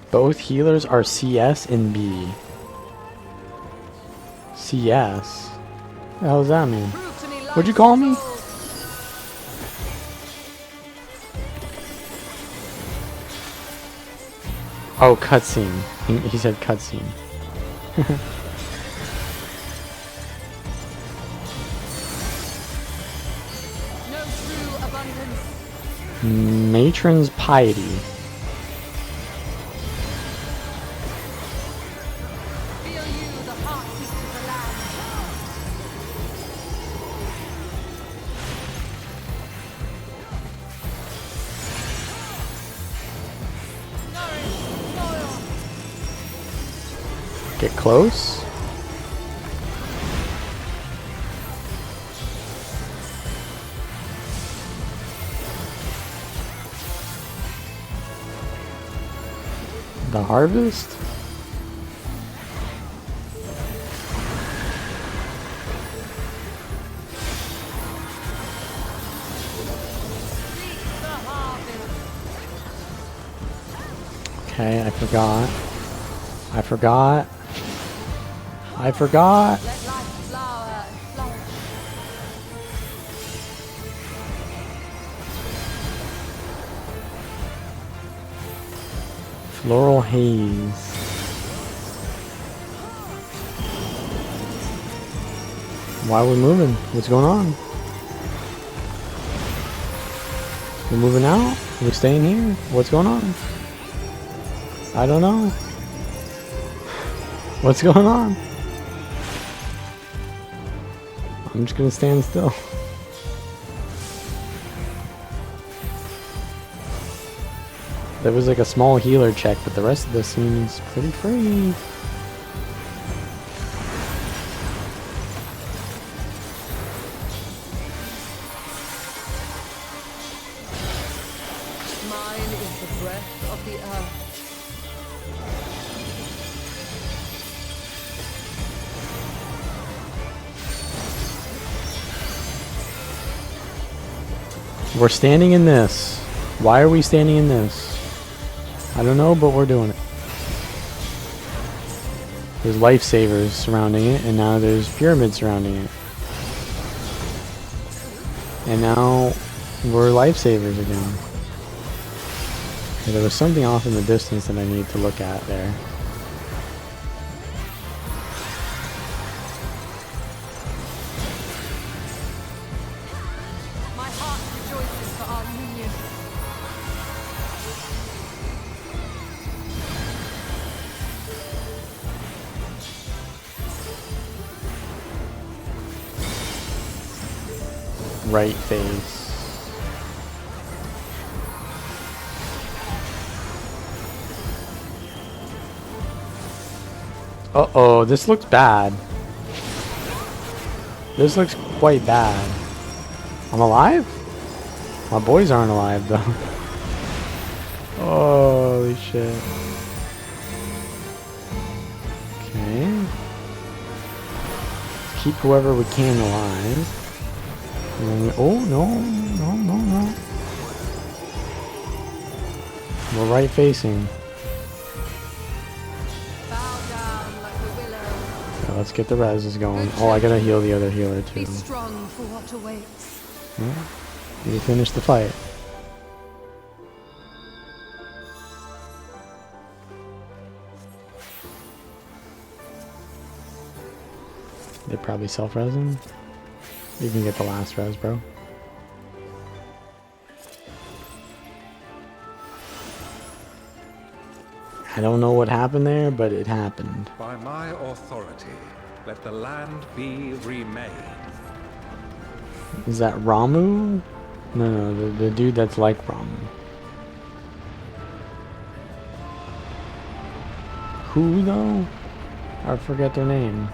Both healers are CS and B. CS? What the hell does that mean? What'd you call me? Oh, cutscene. He said cutscene. No true abundance. Matron's piety. Feel you, the heartbeat of the land. Get close. The harvest? Okay, I forgot. I forgot. I forgot. Let life flower and flourish. Floral haze. Why are we moving? What's going on? We're moving out? We're staying here? What's going on? I don't know. What's going on? I'm just gonna stand still. There was like a small healer check, but the rest of this seems pretty free. Mine is the breath of the earth. We're standing in this. Why are we standing in this? I don't know, but we're doing it. There's lifesavers surrounding it, and now there's pyramids surrounding it. And now we're lifesavers again. Okay, there was something off in the distance that I need to look at there. My heart rejoices for our union. Right face. Uh-oh, this looks bad. This looks quite bad. I'm alive? My boys aren't alive, though. Holy shit. Okay. Let's keep whoever we can alive. And then we, oh, no. We're right facing. Bow down like the willow. So let's get the reses going. Oh, I gotta heal the other healer, Be too. strong for what awaits. Yeah. You finish the fight. They're probably self-resing. You can get the last res, bro. I don't know what happened there, but it happened. By my authority, let the land be remade. Is that Ramu? No, the dude that's like Ramu. Who though? I forget their name.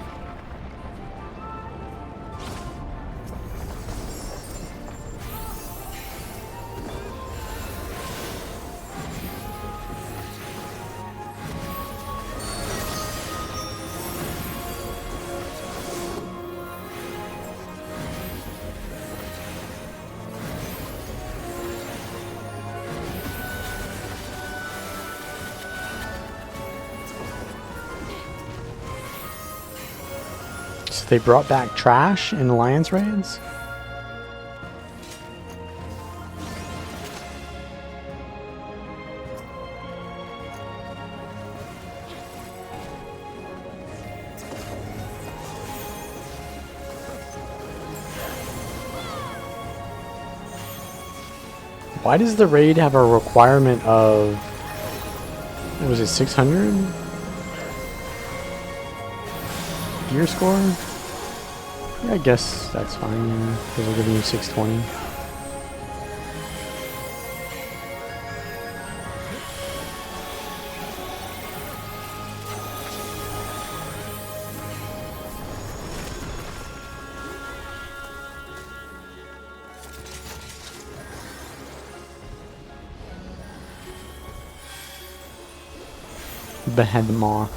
So they brought back trash in Alliance raids? Why does the raid have a requirement of, what was it, 600? Gear score? Yeah, I guess that's fine, because we're giving you 620. Behemoth.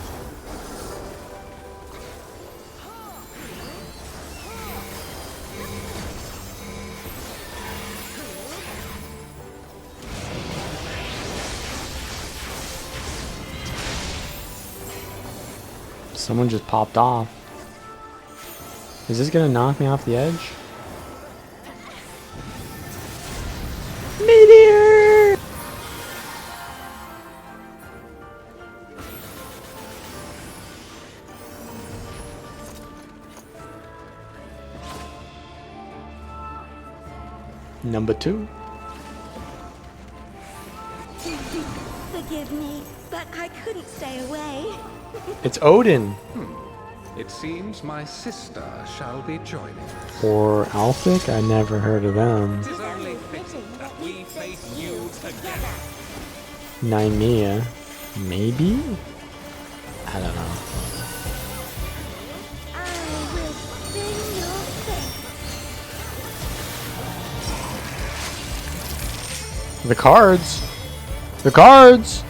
Someone just popped off. Is this gonna knock me off the edge? Meteor! Number 2. Forgive me, but I couldn't stay away. It's Odin. It seems my sister shall be joining us. Or Alphic? I never heard of them. It is only fitting that we face you together. Nymea. Maybe? I don't know. I will sing your fate. The cards! The cards!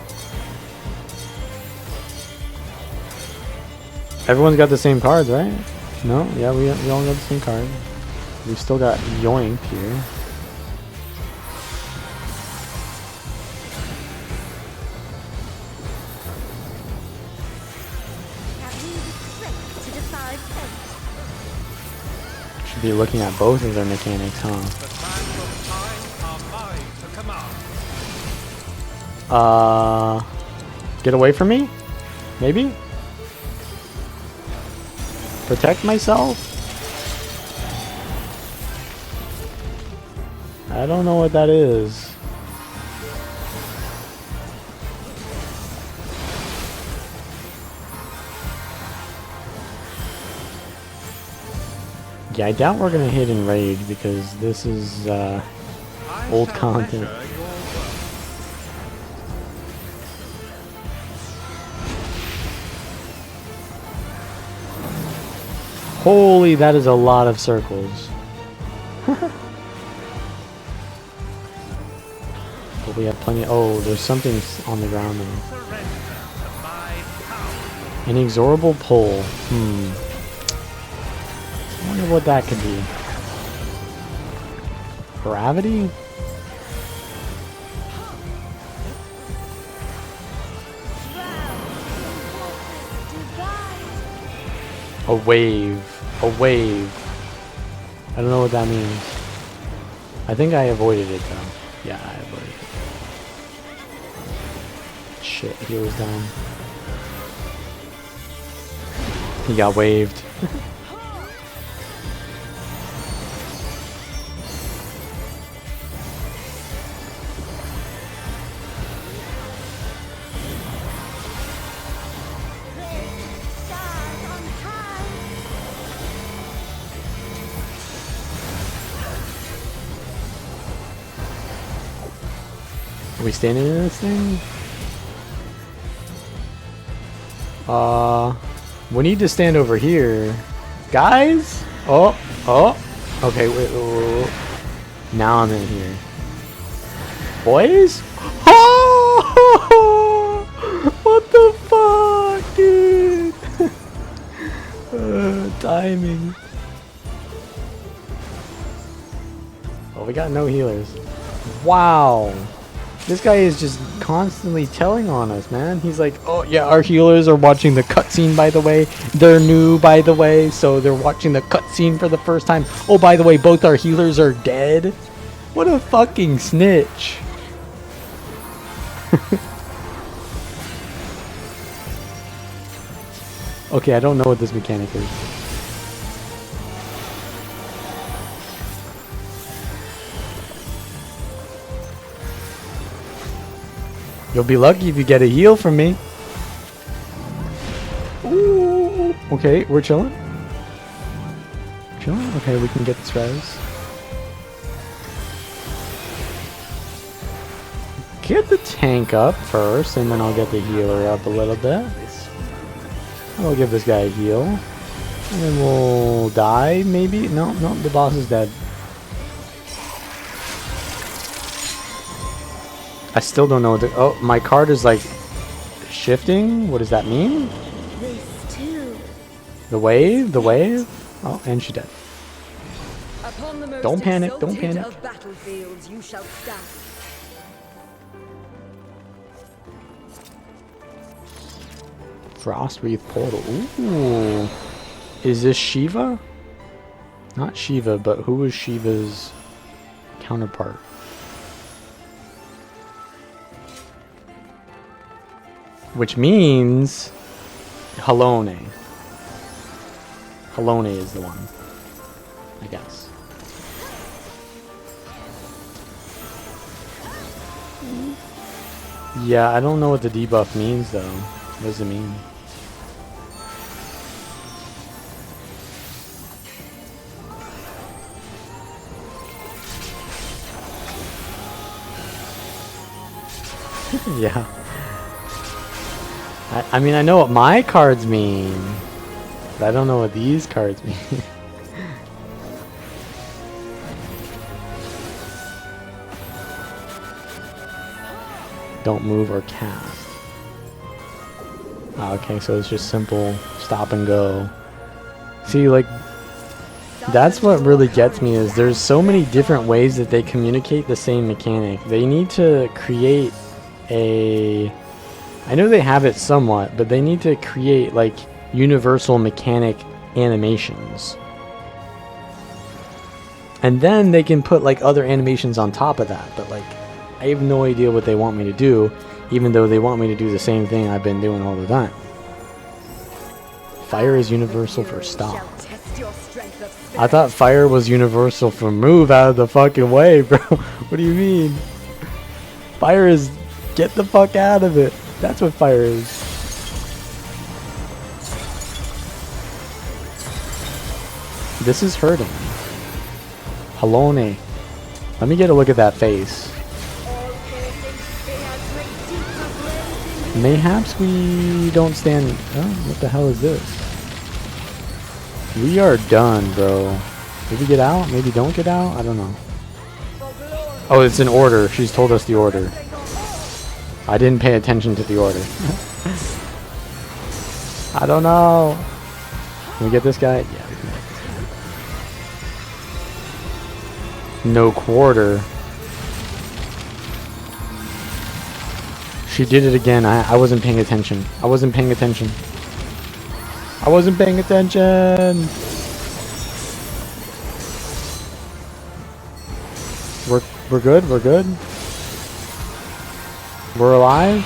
Everyone's got the same cards, right? No? Yeah, we all got the same card. We still got Yoink here. Have you the strength to defy fate? Should be looking at both of their mechanics, huh? The sands of time are mine to command. Get away from me? Maybe? Protect myself? I don't know what that is. Yeah, I doubt we're gonna hit in raid because this is old content. Holy, that is a lot of circles. But we have plenty. Oh, there's something on the ground there. Inexorable pull. I wonder what that could be. Gravity? A wave. A wave. I don't know what that means. I think I avoided it though. Yeah, I avoided it. Shit, he was down. He got waved. Are we standing in this thing? We need to stand over here. Guys? Oh. Okay, wait. Now I'm in here. Boys? Oh! What the fuck, dude? Timing. Oh, we got no healers. Wow. This guy is just constantly telling on us, man. He's like, oh yeah, our healers are watching the cutscene, by the way. They're new, by the way, so they're watching the cutscene for the first time. Oh, by the way, both our healers are dead. What a fucking snitch. Okay, I don't know what this mechanic is. You'll be lucky if you get a heal from me. Ooh, okay, we're chilling. Chilling? Okay, we can get this res. Get the tank up first, and then I'll get the healer up a little bit. I'll give this guy a heal. And then we'll die, maybe? No, the boss is dead. I still don't know what oh, my card is like shifting. What does that mean? This too. The wave? The wave? Oh, and she's dead. Upon the most Don't panic, don't exalted panic. of battlefields you shall stand. Frost Wreath Portal. Ooh. Is this Shiva? Not Shiva, but who is Shiva's counterpart? Which means Halone. Halone is the one, I guess. Yeah, I don't know what the debuff means though. What does it mean? Yeah. I mean, I know what my cards mean, but I don't know what these cards mean. Don't move or cast. Okay, so it's just simple stop and go. See, like, that's what really gets me is there's so many different ways that they communicate the same mechanic. They need to create a... I know they have it somewhat, but they need to create like universal mechanic animations. And then they can put like other animations on top of that, but like I have no idea what they want me to do, even though they want me to do the same thing I've been doing all the time. Fire is universal for stop. I thought fire was universal for move out of the fucking way, bro. What do you mean? Fire is get the fuck out of it. That's what fire is. This is hurting. Halone. Let me get a look at that face. Mayhaps we don't stand... Oh, what the hell is this? We are done, bro. Maybe get out? Maybe don't get out? I don't know. Oh, it's an order. She's told us the order. I didn't pay attention to the order. I don't know. Can we get this guy? Yeah, we can get this guy. No quarter. She did it again. I wasn't paying attention. I wasn't paying attention. I wasn't paying attention. We're good. We're good. We're alive.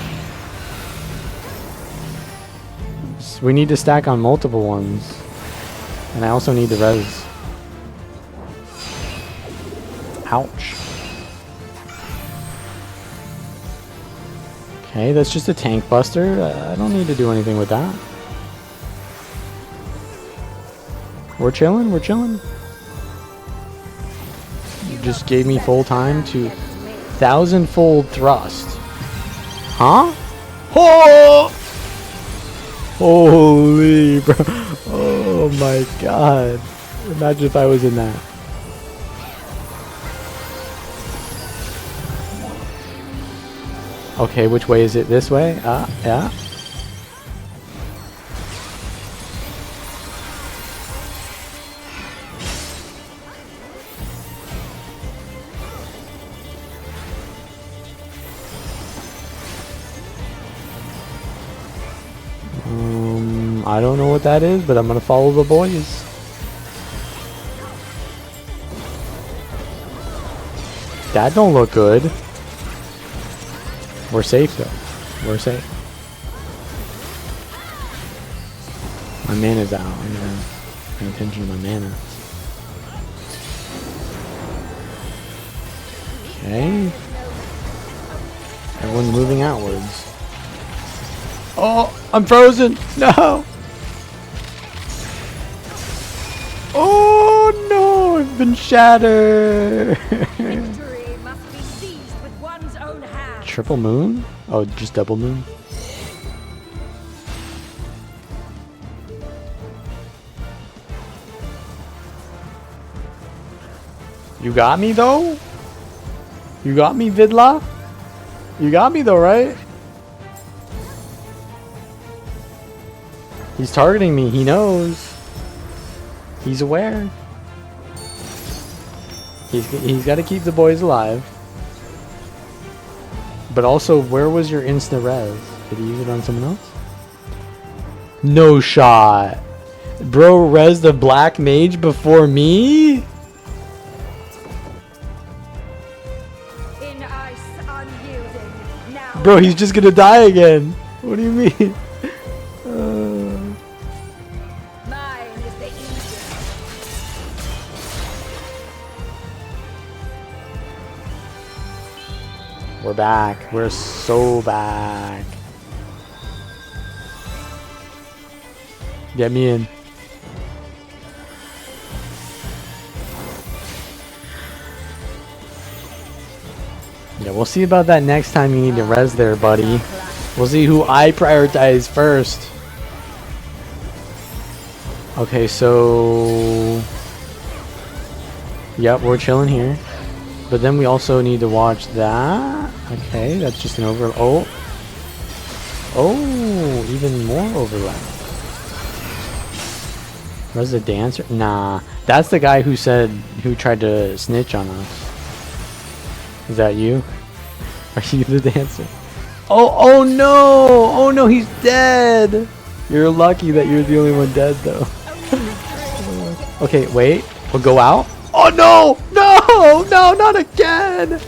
We need to stack on multiple ones, and I also need the res. Ouch. Okay, that's just a tank buster. I don't need to do anything with that. We're chilling. We're chilling. You just gave me full time to 1,000-fold thrust. Huh? Oh! Holy bro. Oh my god. Imagine if I was in that. Okay, which way is it? This way? Yeah. I don't know what that is, but I'm gonna follow the boys. That don't look good. We're safe though. We're safe. My mana's out. I'm gonna pay attention to my mana. Okay. Everyone moving outwards. Oh, I'm frozen. No. Oh no, I've been shattered. Victory must be seized with one's own hand. Triple moon? Oh, just double moon? You got me though? You got me, Vidla? You got me though, right? He's targeting me, he knows. He's aware. He's got to keep the boys alive. But also, where was your insta res? Did he use it on someone else? No shot. Bro, res the black mage before me? In ice unyielding. Now Bro, he's just gonna die again. What do you mean? mine is the easiest. We're back. We're so back. Get me in. Yeah, we'll see about that next time you need to res there, buddy. We'll see who I prioritize first. Okay, so... Yep, we're chilling here. But then we also need to watch that. Okay, that's just an over... Oh! Oh, even more overlap. Was the dancer? Nah, that's the guy who said... Who tried to snitch on us. Is that you? Are you the dancer? Oh no! Oh no, he's dead! You're lucky that you're the only one dead though. Okay, wait. We'll go out. Oh no! No! No, not again!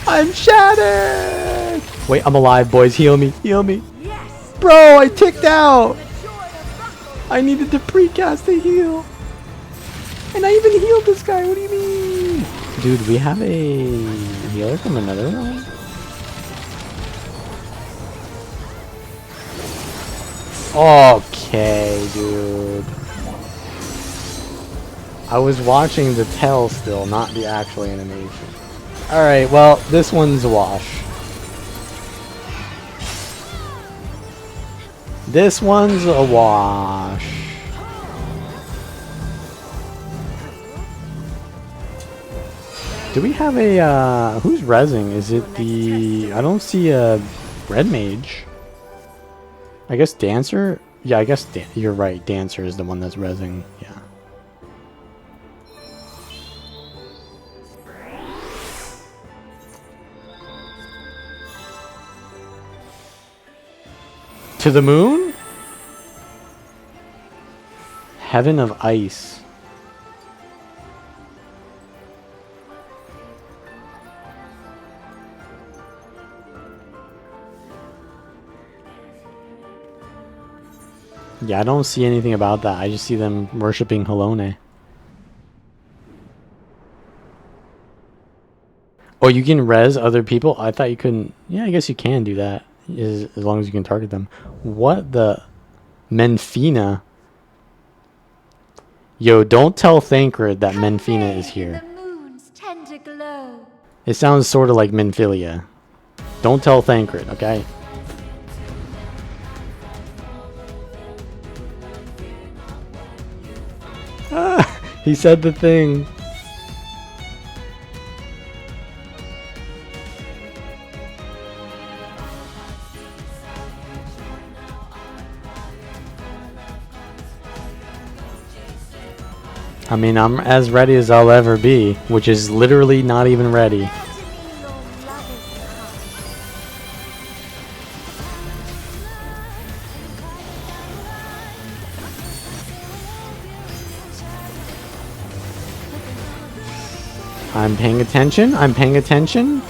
I'm shattered! Wait, I'm alive, boys. Heal me. Heal me. Yes. Bro, I ticked out! The joy of battle. I needed to precast to heal. And I even healed this guy. What do you mean? Dude, we have a healer from another one? Okay, dude. I was watching the tell still, not the actual animation. Alright, well, this one's a wash. This one's a wash. Do we have a, who's rezzing? Is it the, I don't see a red mage. I guess Dancer? Yeah, I guess you're right. Dancer is the one that's rezzing. Yeah. To the moon? Heaven of Ice. Yeah, I don't see anything about that. I just see them worshipping Halone. Oh, you can res other people? I thought you couldn't. Yeah, I guess you can do that. As long as you can target them. What the? Menfina? Yo, don't tell Thancred that Menfina is here. The moon's tender glow. It sounds sort of like Menphilia. Don't tell Thancred, okay? He said the thing. I mean, I'm as ready as I'll ever be, which is literally not even ready. I'm paying attention. I'm paying attention.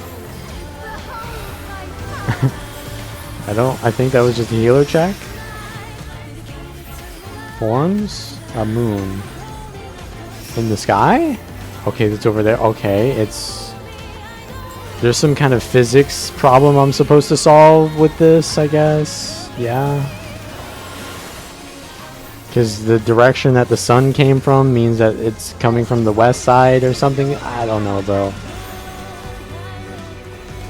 I think that was just a healer check. Forms a moon in the sky. Okay, that's over there. Okay, there's some kind of physics problem I'm supposed to solve with this, I guess. Yeah. Because the direction that the sun came from means that it's coming from the west side or something. I don't know, bro.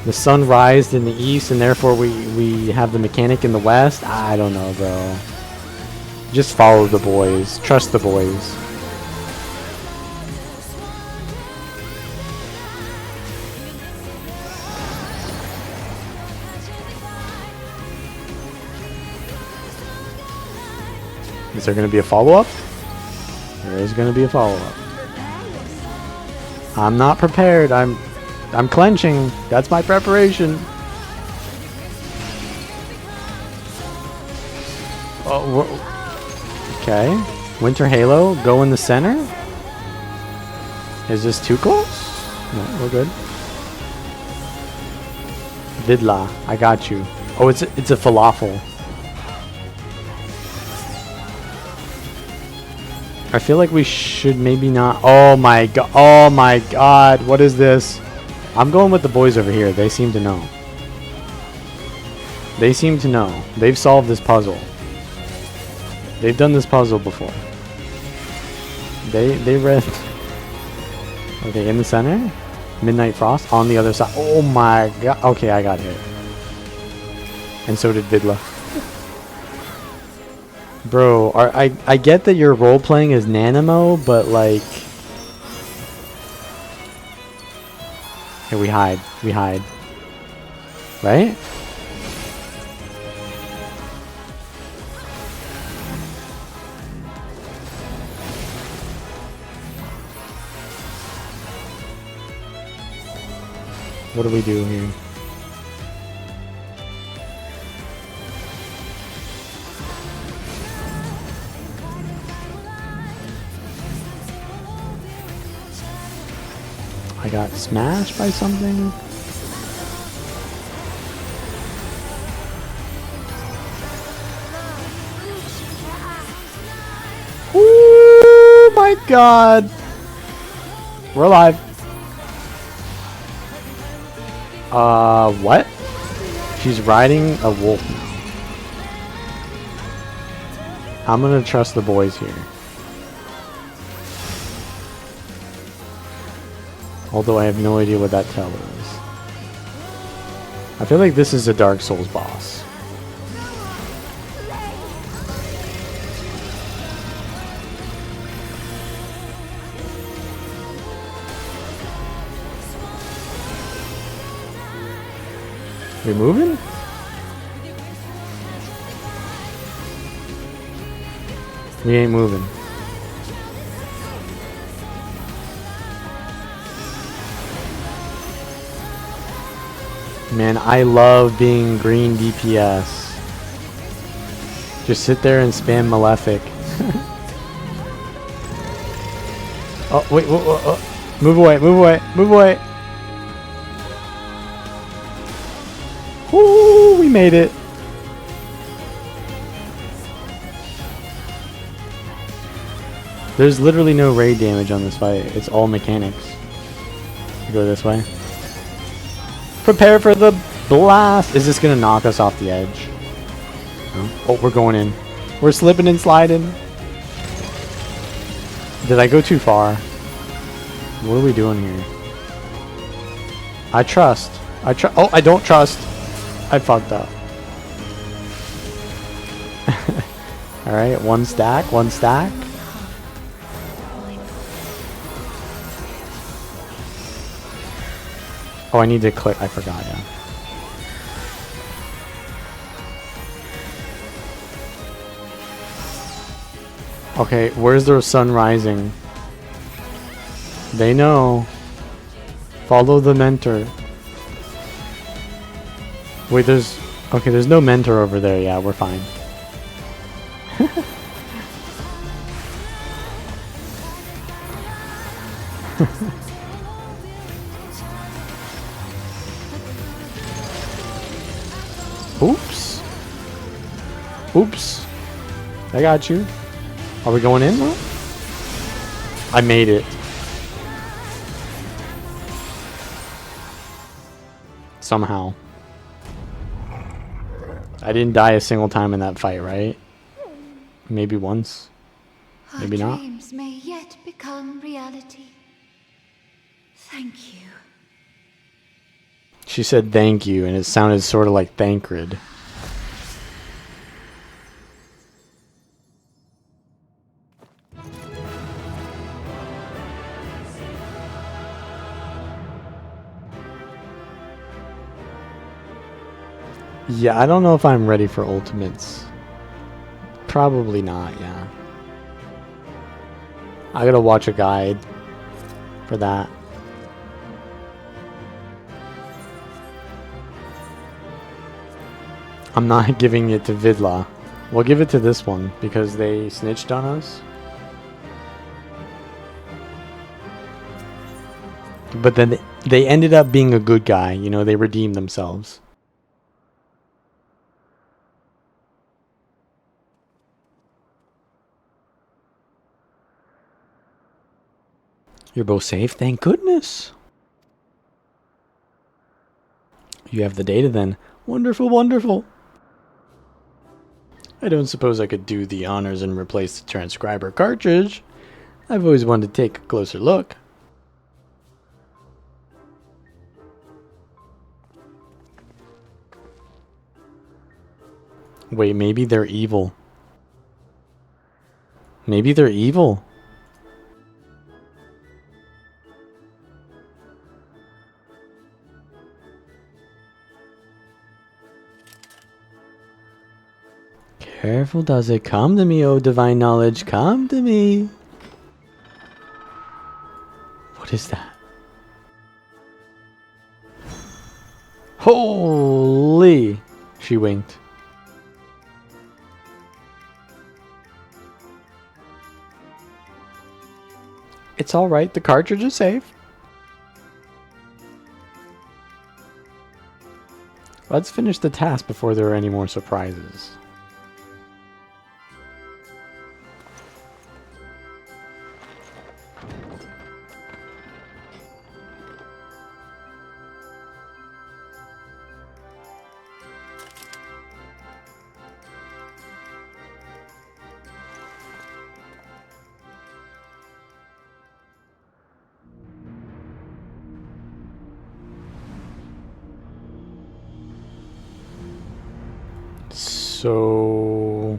The sun rised in the east and therefore we have the mechanic in the west. I don't know, bro. Just follow the boys. Trust the boys. Is there going to be a follow-up? There is going to be a follow-up. I'm not prepared. I'm clenching. That's my preparation. Oh, okay. Winter Halo, go in the center. Is this too close? No, we're good. Vidla, I got you. Oh, it's a falafel. I feel like we should maybe not. Oh my god. Oh my god. What is this? I'm going with the boys over here. They seem to know. They seem to know. They've solved this puzzle. They've done this puzzle before. They read. Okay, in the center. Midnight Frost on the other side. Oh my god. Okay, I got hit. And so did Vidla. Bro, I get that you're role-playing as Nanamo, but like... Okay, we hide. We hide. Right? What do we do here? I got smashed by something. Oh my god. We're alive. What? She's riding a wolf now. I'm gonna trust the boys here. Although I have no idea what that tell is. I feel like this is a Dark Souls boss. We moving? We ain't moving. Man, I love being green DPS. Just sit there and spam Malefic. Oh, wait, whoa. Move away, move away, move away. Woo, we made it. There's literally no raid damage on this fight. It's all mechanics. Go this way. Prepare for the blast. Is this gonna knock us off the edge? No? Oh, we're going in. We're slipping and sliding. Did I go too far? What are we doing here? I trust. Oh, I don't trust. I fucked up. Alright, one stack, one stack. Oh, I need to click. I forgot, yeah. Okay, where's the sun rising? They know. Follow the mentor. Wait, there's... Okay, there's no mentor over there. Yeah, we're fine. Oops. Oops. I got you. Are we going in though? I made it. Somehow. I didn't die a single time in that fight, right? Maybe once. Maybe not. Our dreams may yet become reality. Thank you. She said thank you, and it sounded sort of like Thancred. Yeah, I don't know if I'm ready for ultimates. Probably not, yeah. I gotta watch a guide for that. I'm not giving it to Vidla. We'll give it to this one because they snitched on us. But then they ended up being a good guy, you know, they redeemed themselves. You're both safe, thank goodness. You have the data then. Wonderful, wonderful. I don't suppose I could do the honors and replace the transcriber cartridge. I've always wanted to take a closer look. Wait, maybe they're evil. Maybe they're evil. Careful does it. Come to me, O divine knowledge. Come to me. What is that? Holy! She winked. It's alright, the cartridge is safe. Let's finish the task before there are any more surprises. So,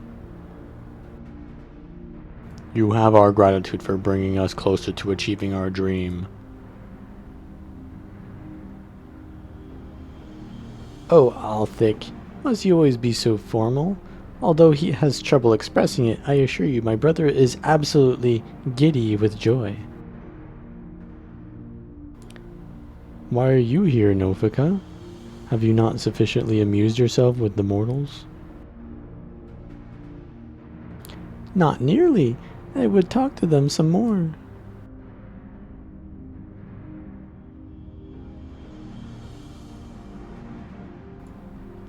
you have our gratitude for bringing us closer to achieving our dream. Oh, Althic, must you always be so formal? Although he has trouble expressing it, I assure you my brother is absolutely giddy with joy. Why are you here, Nofika? Have you not sufficiently amused yourself with the mortals? Not nearly. I would talk to them some more.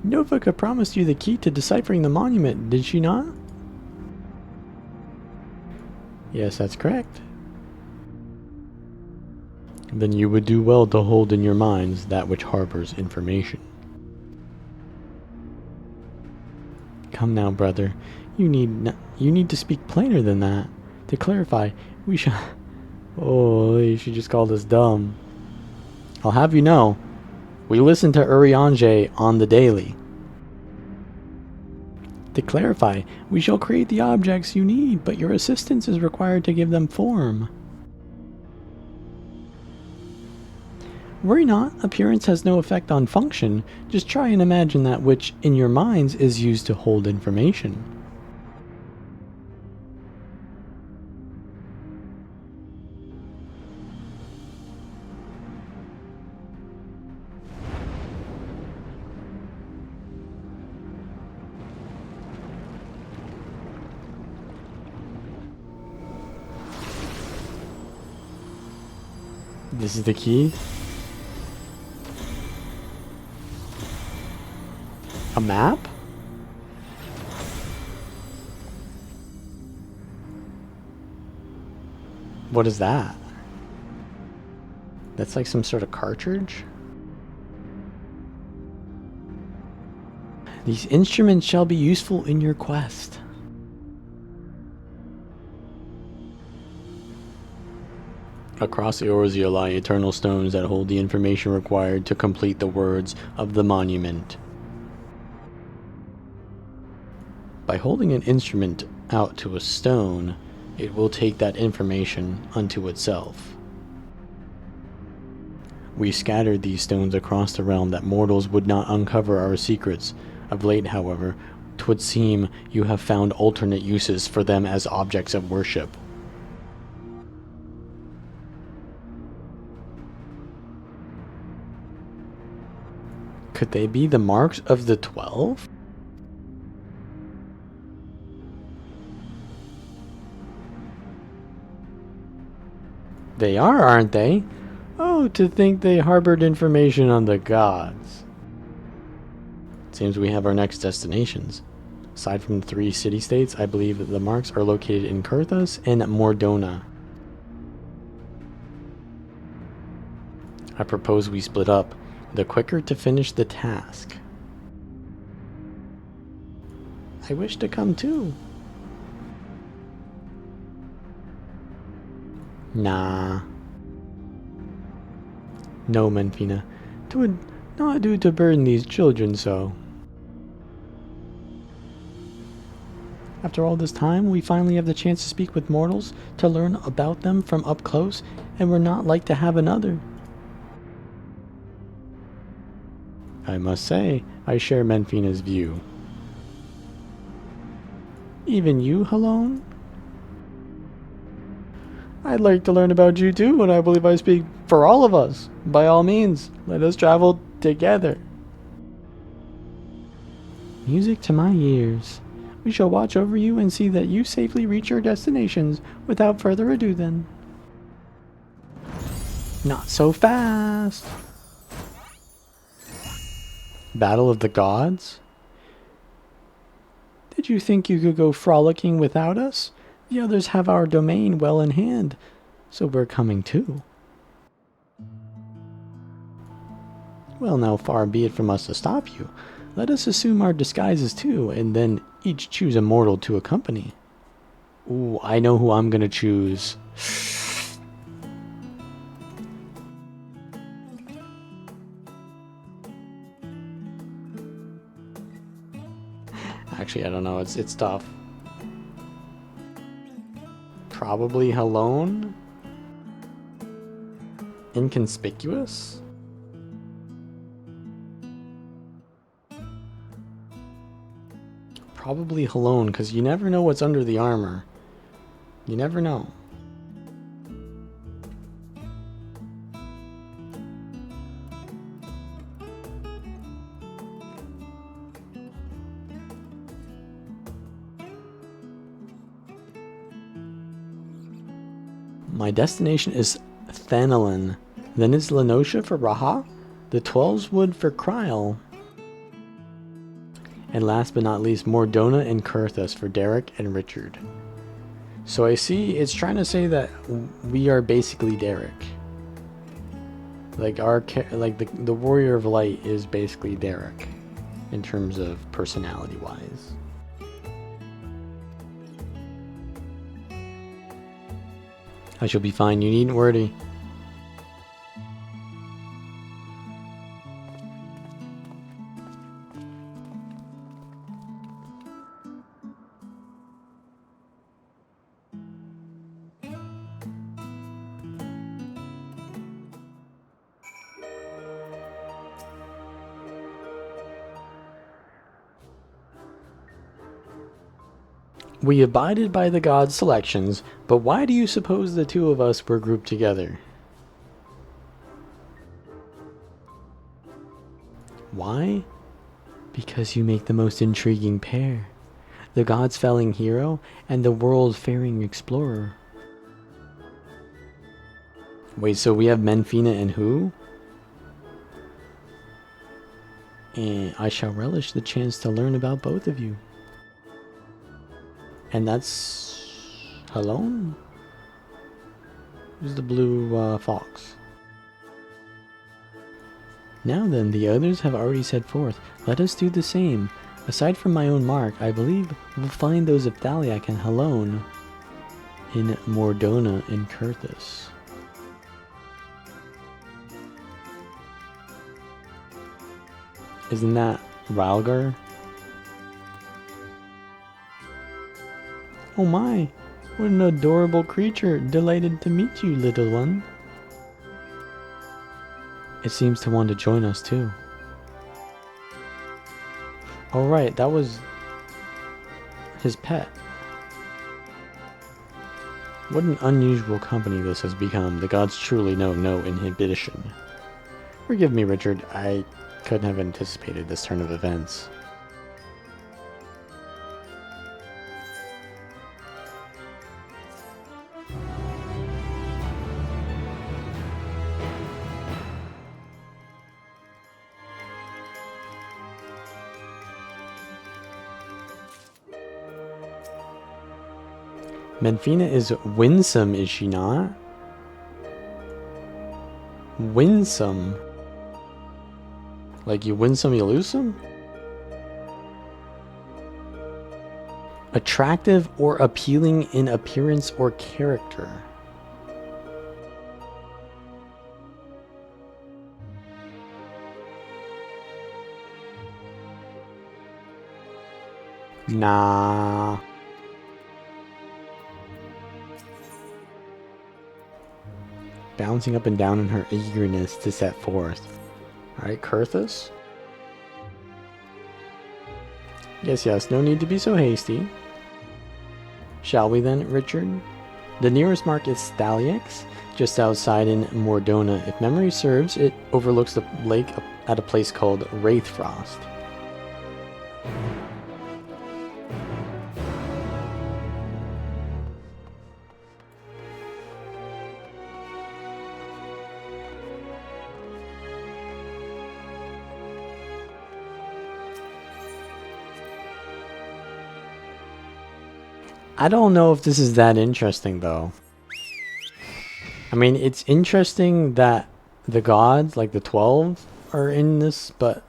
Nofika promised you the key to deciphering the monument, did she not? Yes, that's correct. Then you would do well to hold in your minds that which harbors information. Come now, brother. You need to speak plainer than that. To clarify, we shall... Oh, you should just call us dumb. I'll have you know, we listen to Urianger on the daily. To clarify, we shall create the objects you need, but your assistance is required to give them form. Worry not, appearance has no effect on function. Just try and imagine that which, in your minds, is used to hold information. This is the key. A map? What is that? That's like some sort of cartridge? These instruments shall be useful in your quest. Across Eorzea lie eternal stones that hold the information required to complete the words of the monument. By holding an instrument out to a stone, it will take that information unto itself. We scattered these stones across the realm that mortals would not uncover our secrets. Of late, however, 'twould seem you have found alternate uses for them as objects of worship. Could they be the marks of the 12? They are, aren't they? Oh, to think they harbored information on the gods. Seems we have our next destinations. Aside from the 3 city-states, I believe that the marks are located in Kurthus and Mordona. I propose we split up, the quicker to finish the task. I wish to come too. Nah. No, Menfina. 'Twould not do to burden these children so. After all this time, we finally have the chance to speak with mortals, to learn about them from up close, and we're not like to have another. I must say, I share Menfina's view. Even you, Halone? I'd like to learn about you too, and I believe I speak for all of us. By all means, let us travel together. Music to my ears. We shall watch over you and see that you safely reach your destinations without further ado then. Not so fast! Battle of the Gods? Did you think you could go frolicking without us? The others have our domain well in hand, so we're coming too. Well, now far be it from us to stop you. Let us assume our disguises too, and then each choose a mortal to accompany. Ooh, I know who I'm gonna choose. Actually, I don't know. It's tough. Probably Halone? Inconspicuous? Probably Halone, because you never know what's under the armor. You never know. My destination is Thanalin. Then it's Lenosha for Raha, the 12's Wood for Kryl, and last but not least, Mordona and Kurthus for Derek and Richard. So I see it's trying to say that we are basically Derek. Like the Warrior of Light is basically Derek in terms of personality wise. I shall be fine, you needn't worry. We abided by the gods' selections, but why do you suppose the two of us were grouped together? Why? Because you make the most intriguing pair. The gods-felling hero and the world-faring explorer. Wait, so we have Menfina and who? And I shall relish the chance to learn about both of you. And that's Halone? Who's the blue fox? Now then, the others have already set forth. Let us do the same. Aside from my own mark, I believe we'll find those of Thaliak and Halone in Mordona and Kurthus. Isn't that Ralgar? Oh my, what an adorable creature. Delighted to meet you, little one. It seems to want to join us too. Oh right, that was his pet. What an unusual company this has become. The gods truly know no inhibition. Forgive me, Richard. I couldn't have anticipated this turn of events. Menfina is winsome, is she not? Winsome. Like you win some, you lose some? Attractive or appealing in appearance or character. Nah. Bouncing up and down in her eagerness to set forth. Alright, Kurthus? Yes, no need to be so hasty. Shall we then, Richard? The nearest mark is Thaliak's, just outside in Mordona. If memory serves, it overlooks the lake at a place called Wraithfrost. I don't know if this is that interesting, though. I mean, it's interesting that the gods, like the 12, are in this, but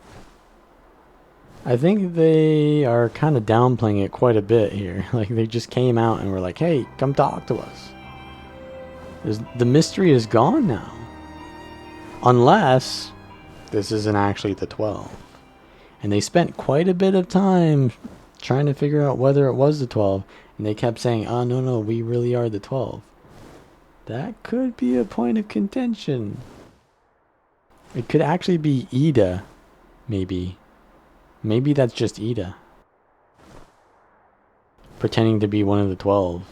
I think they are kind of downplaying it quite a bit here. Like, they just came out and were like, hey, come talk to us. The mystery is gone now. Unless this isn't actually the 12. And they spent quite a bit of time trying to figure out whether it was the 12. And they kept saying, oh, no, we really are the 12. That could be a point of contention. It could actually be Ida, maybe. Maybe that's just Ida. pretending to be one of the 12.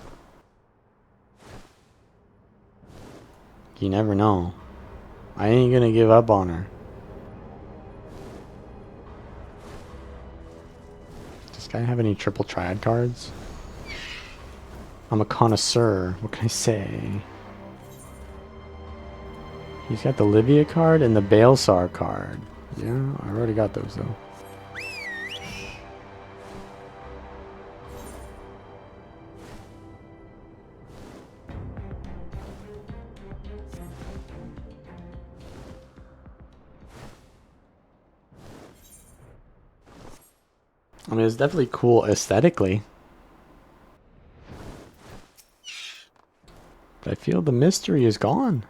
You never know. I ain't gonna give up on her. Does this guy have any triple triad cards? I'm a connoisseur. What can I say? He's got the Livia card and the Balesar card. Yeah, I already got those though. I mean, it's definitely cool aesthetically. But I feel the mystery is gone.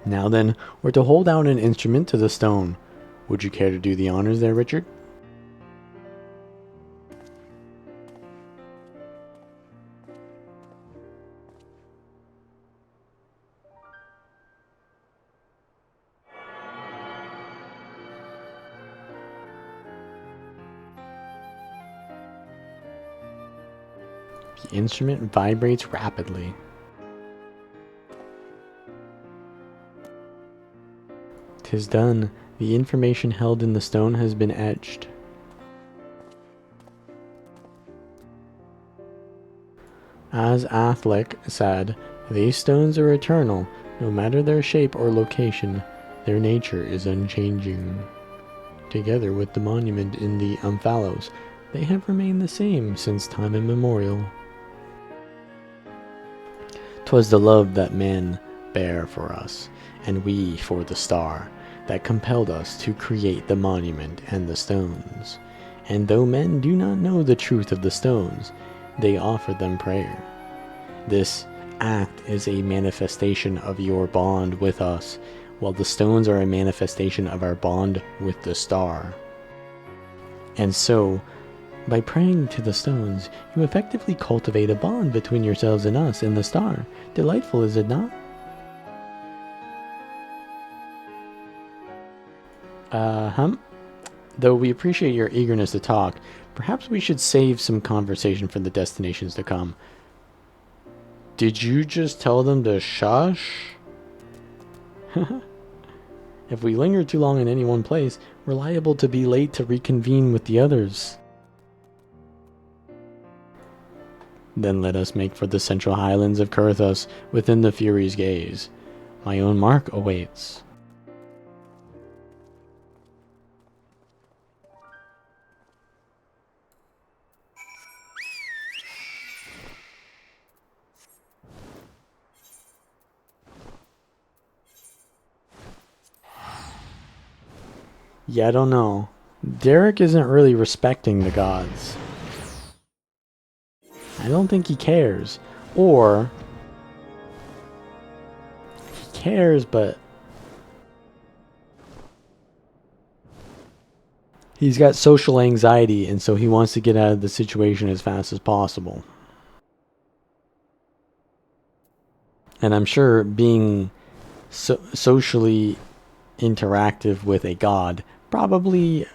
Now then, we're to hold out an instrument to the stone. Would you care to do the honors there, Richard? The instrument vibrates rapidly. 'Tis done. The information held in the stone has been etched. As Athlic said, these stones are eternal. No matter their shape or location, their nature is unchanging. Together with the monument in the Umphalos, they have remained the same since time immemorial. 'Twas the love that men bear for us, and we for the star, that compelled us to create the monument and the stones. And though men do not know the truth of the stones, they offer them prayer. This act is a manifestation of your bond with us, while the stones are a manifestation of our bond with the star. And so, by praying to the stones, you effectively cultivate a bond between yourselves and us and the star. Delightful, is it not? Though we appreciate your eagerness to talk, perhaps we should save some conversation for the destinations to come. Did you just tell them to shush? If we linger too long in any one place, we're liable to be late to reconvene with the others. Then let us make for the central highlands of Kurthos, within the Fury's gaze. My own mark awaits. Yeah, I don't know. Derek isn't really respecting the gods. I don't think he cares. Or he cares, but he's got social anxiety, and so he wants to get out of the situation as fast as possible. And I'm sure being socially interactive with a god probably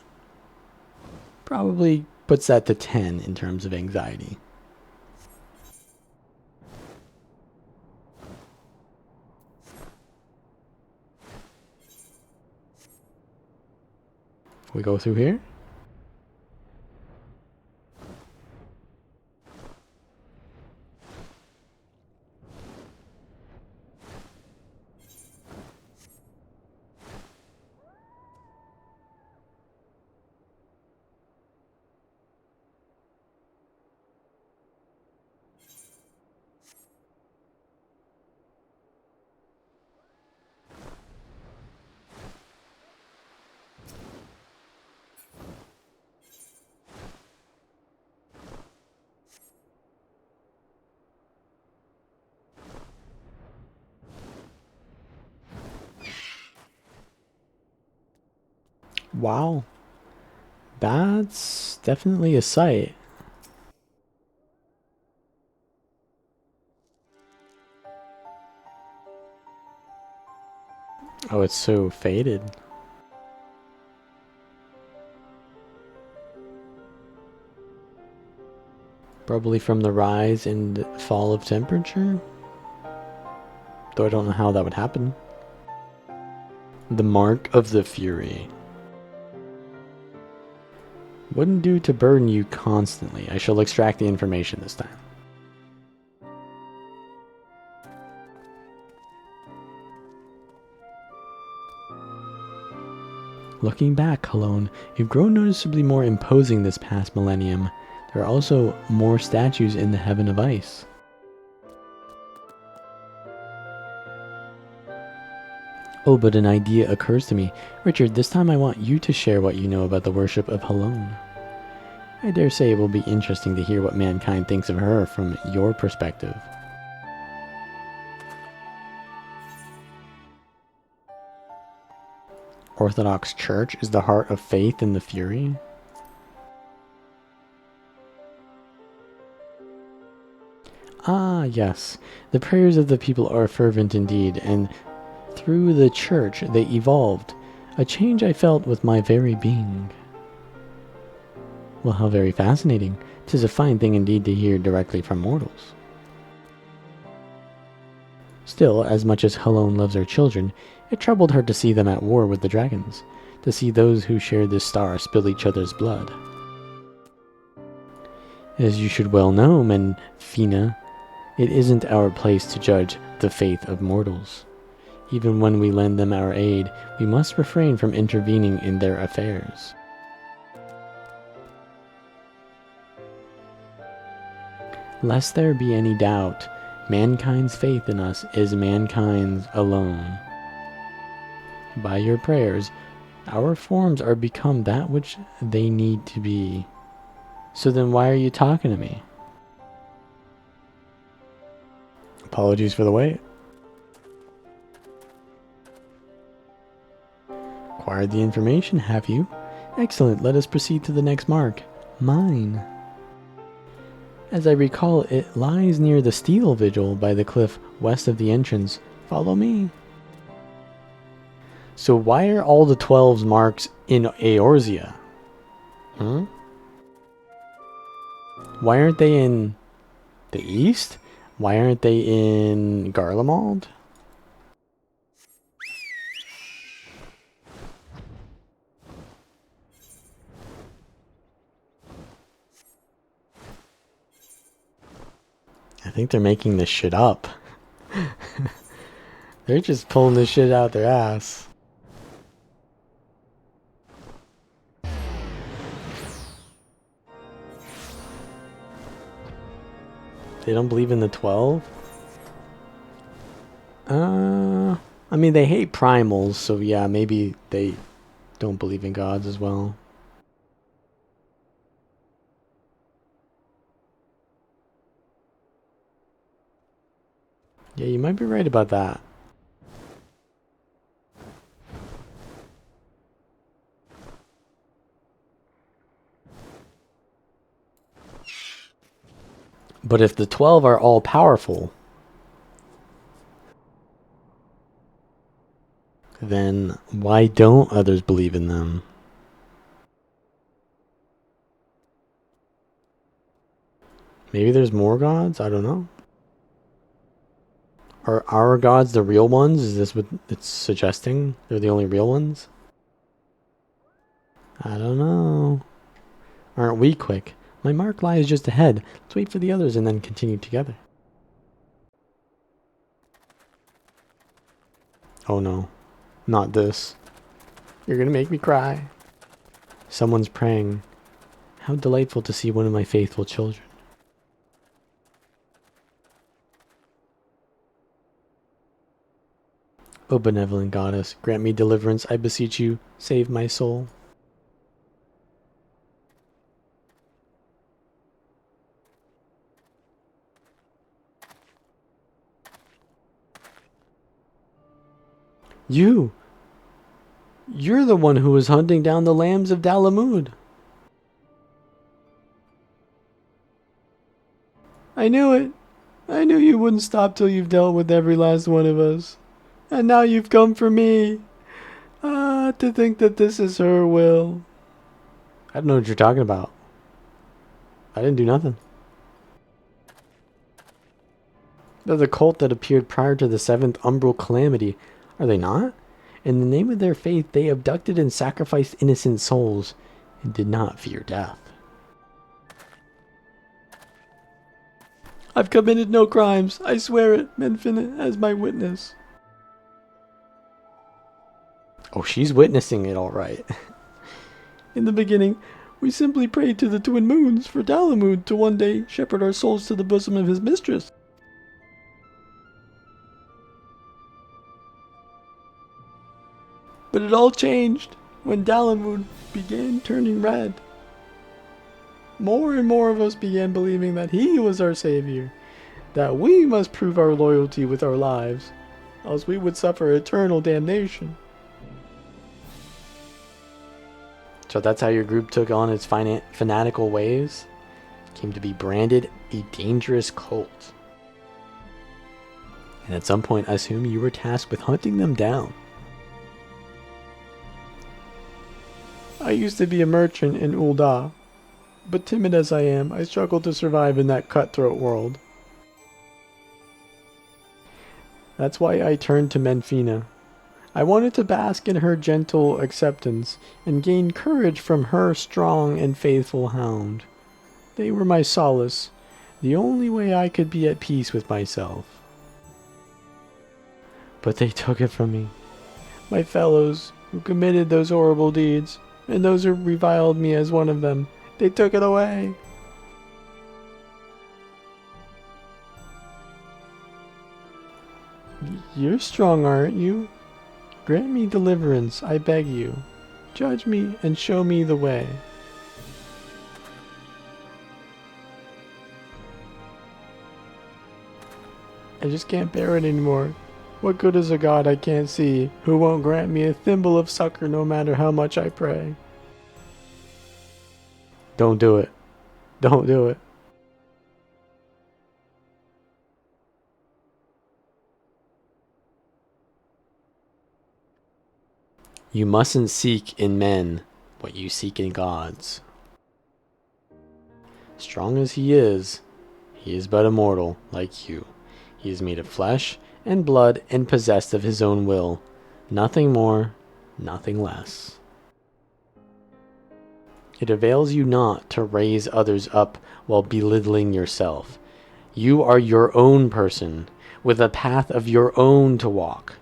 puts that to 10 in terms of anxiety. We go through here. Wow. That's definitely a sight. Oh, it's so faded. Probably from the rise and fall of temperature. Though I don't know how that would happen. The mark of the Fury. Wouldn't do to burden you constantly. I shall extract the information this time. Looking back, Cologne, you've grown noticeably more imposing this past millennium. There are also more statues in the Heaven of Ice. Oh, but an idea occurs to me. Richard, this time I want you to share what you know about the worship of Helone. I dare say it will be interesting to hear what mankind thinks of her from your perspective. Orthodox Church is the heart of faith in the Fury? Ah, yes. The prayers of the people are fervent indeed, and through the Church they evolved, a change I felt with my very being. Well, how very fascinating. 'Tis a fine thing indeed to hear directly from mortals. Still, as much as Helone loves her children, it troubled her to see them at war with the dragons, to see those who shared this star spill each other's blood. As you should well know, Menfina, it isn't our place to judge the faith of mortals. Even when we lend them our aid, we must refrain from intervening in their affairs. Lest there be any doubt, mankind's faith in us is mankind's alone. By your prayers, our forms are become that which they need to be. So then why are you talking to me? Apologies for the wait. Acquired the information, have you? Excellent, let us proceed to the next mark. Mine. As I recall, it lies near the steel vigil by the cliff west of the entrance. Follow me. So why are all the 12's marks in Eorzea? Hmm? Why aren't they in the east? Why aren't they in Garlemald? I think they're making this shit up. They're just pulling this shit out their ass. They don't believe in the 12? I mean, they hate primals, so yeah, maybe they don't believe in gods as well. Yeah, you might be right about that. But if the 12 are all powerful, then why don't others believe in them? Maybe there's more gods? I don't know. Are our gods the real ones? Is this what it's suggesting? They're the only real ones? I don't know. Aren't we quick? My mark lies just ahead. Let's wait for the others and then continue together. Oh no. Not this. You're gonna make me cry. Someone's praying. How delightful to see one of my faithful children. O benevolent goddess, grant me deliverance, I beseech you, save my soul. You're the one who was hunting down the lambs of Dalamud. I knew it. I knew you wouldn't stop till you've dealt with every last one of us. And now you've come for me. Ah, to think that this is her will. I don't know what you're talking about. I didn't do nothing. They're the cult that appeared prior to the 7th Umbral Calamity. Are they not? In the name of their faith, they abducted and sacrificed innocent souls and did not fear death. I've committed no crimes. I swear it, Menfin as my witness. Oh, she's witnessing it all right. In the beginning, we simply prayed to the twin moons for Dalamud to one day shepherd our souls to the bosom of his mistress. But it all changed when Dalamud began turning red. More and more of us began believing that he was our savior, that we must prove our loyalty with our lives, else we would suffer eternal damnation. So that's how your group took on its fanatical ways? Came to be branded a dangerous cult. And at some point, I assume you were tasked with hunting them down. I used to be a merchant in Ul'dah, but timid as I am, I struggle to survive in that cutthroat world. That's why I turned to Menfina. I wanted to bask in her gentle acceptance and gain courage from her strong and faithful hound. They were my solace, the only way I could be at peace with myself. But they took it from me. My fellows who committed those horrible deeds, and those who reviled me as one of them, they took it away. You're strong, aren't you? Grant me deliverance, I beg you. Judge me and show me the way. I just can't bear it anymore. What good is a God I can't see, who won't grant me a thimble of succor no matter how much I pray? Don't do it. Don't do it. You mustn't seek in men what you seek in gods. Strong as he is but a mortal, like you. He is made of flesh and blood and possessed of his own will. Nothing more, nothing less. It avails you not to raise others up while belittling yourself. You are your own person, with a path of your own to walk.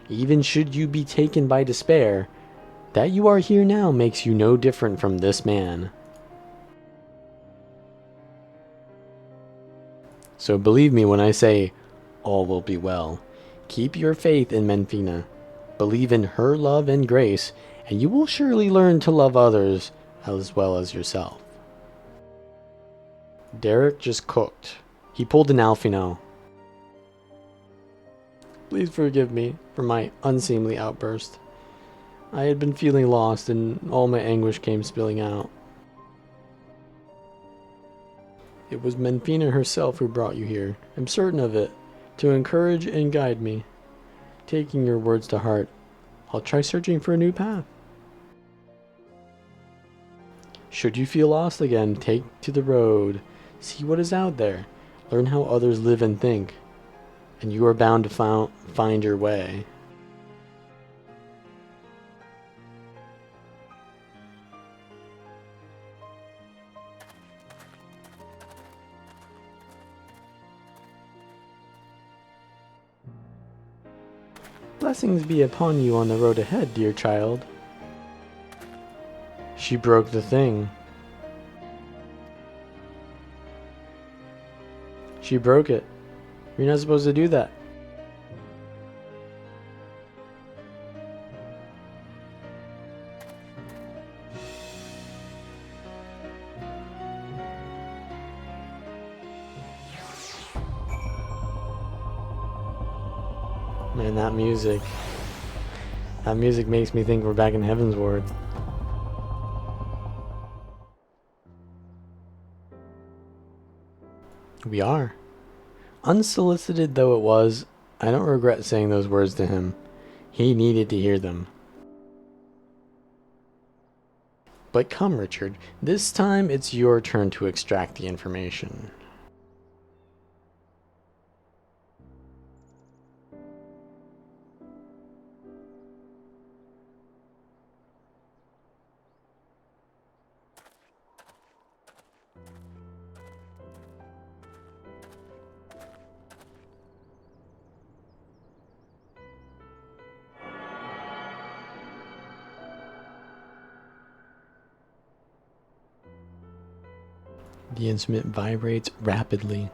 Even should you be taken by despair, that you are here now makes you no different from this man. So believe me when I say, all will be well. Keep your faith in Menfina. Believe in her love and grace, and you will surely learn to love others as well as yourself. Derek just cooked. He pulled an Alfino. Please forgive me for my unseemly outburst. I had been feeling lost and all my anguish came spilling out. It was Menfina herself who brought you here, I'm certain of it, to encourage and guide me. Taking your words to heart, I'll try searching for a new path. Should you feel lost again, take to the road, see what is out there, learn how others live and think, and you are bound to find your way. Blessings be upon you on the road ahead, dear child. She broke the thing. She broke it. You're not supposed to do that. Man, that music. That music makes me think we're back in Heaven's Ward. We are. Unsolicited though it was, I don't regret saying those words to him. He needed to hear them. But come, Richard, this time it's your turn to extract the information. The instrument vibrates rapidly.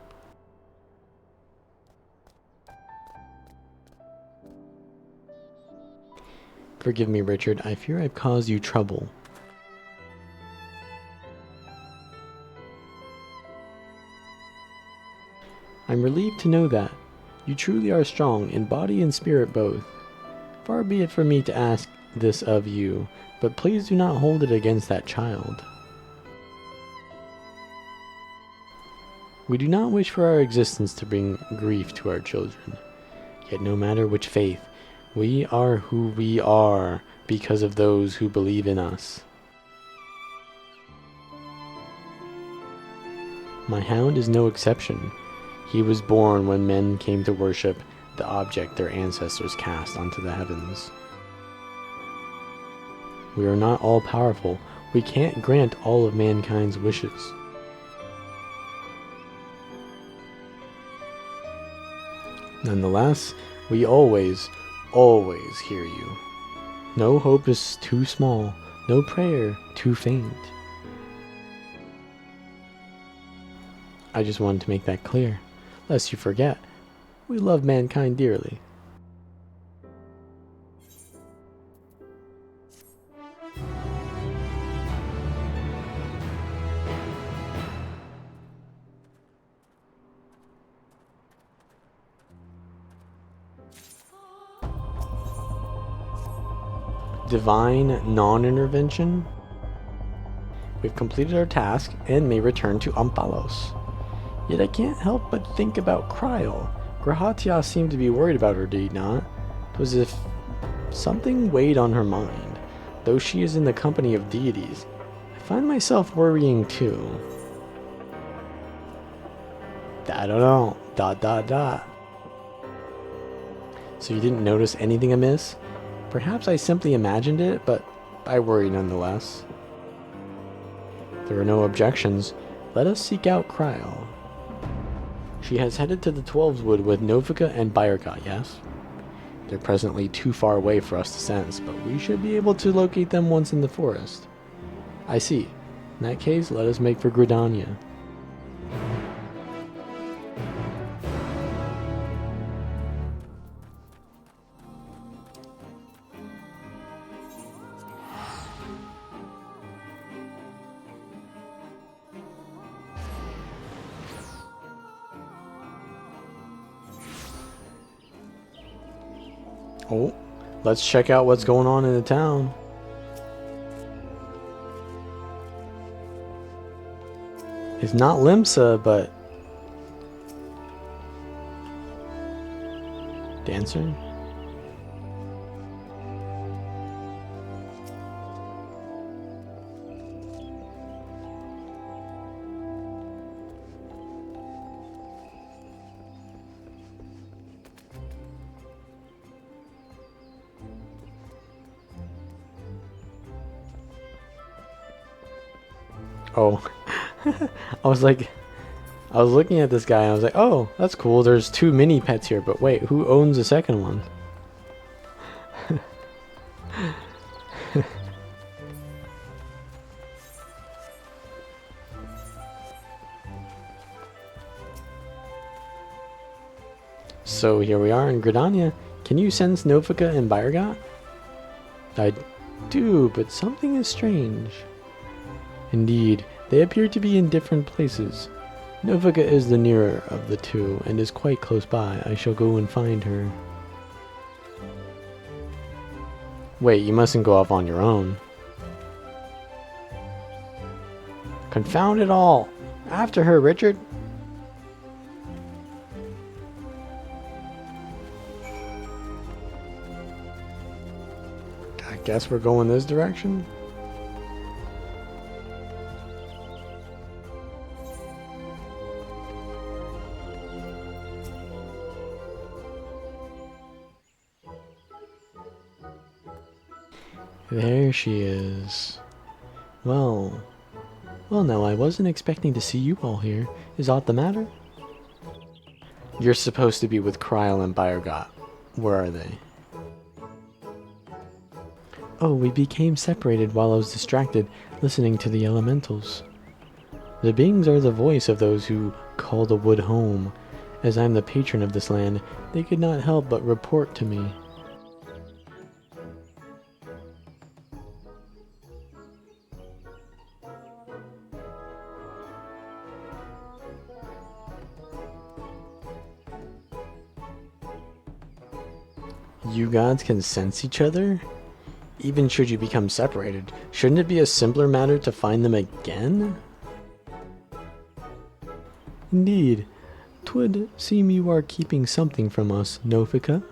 Forgive me, Richard. I fear I've caused you trouble. I'm relieved to know that. You truly are strong, in body and spirit both. Far be it from me to ask this of you, but please do not hold it against that child. We do not wish for our existence to bring grief to our children. Yet no matter which faith, we are who we are because of those who believe in us. My hound is no exception. He was born when men came to worship the object their ancestors cast onto the heavens. We are not all powerful. We can't grant all of mankind's wishes. Nonetheless, we always hear you. No hope is too small, no prayer too faint. I just wanted to make that clear, lest you forget. We love mankind dearly. Divine non-intervention. We've completed our task and may return to Ampalos. Yet I can't help but think about Kryl. Grahatia seemed to be worried about her, did he not? It was as if something weighed on her mind. Though she is in the company of deities, I find myself worrying too. I don't know. ... So you didn't notice anything amiss? Perhaps I simply imagined it, but I worry nonetheless. If there are no objections, let us seek out Kryl. She has headed to the Twelveswood with Novika and Bayerka, yes? They're presently too far away for us to sense, but we should be able to locate them once in the forest. I see. In that case, let us make for Gridania. Oh, let's check out what's going on in the town. It's not Limsa, but... Dancer? Oh, I was looking at this guy and I was like, oh, that's cool. There's 2 mini pets here, but wait, who owns the second one? So here we are in Gridania. Can you sense Novika and Bayergat? I do, but something is strange. Indeed, they appear to be in different places. Novika is the nearer of the two, and is quite close by. I shall go and find her. Wait, you mustn't go off on your own. Confound it all! After her, Richard! Guess we're going this direction? There she is. Well, no, I wasn't expecting to see you all here. Is aught the matter? You're supposed to be with Kryl and Byrgot. Where are they? Oh, we became separated while I was distracted, listening to the elementals. The beings are the voice of those who call the wood home. As I am the patron of this land, they could not help but report to me. You gods can sense each other? Even should you become separated, shouldn't it be a simpler matter to find them again? Indeed. 'Twould seem you are keeping something from us, Nofika.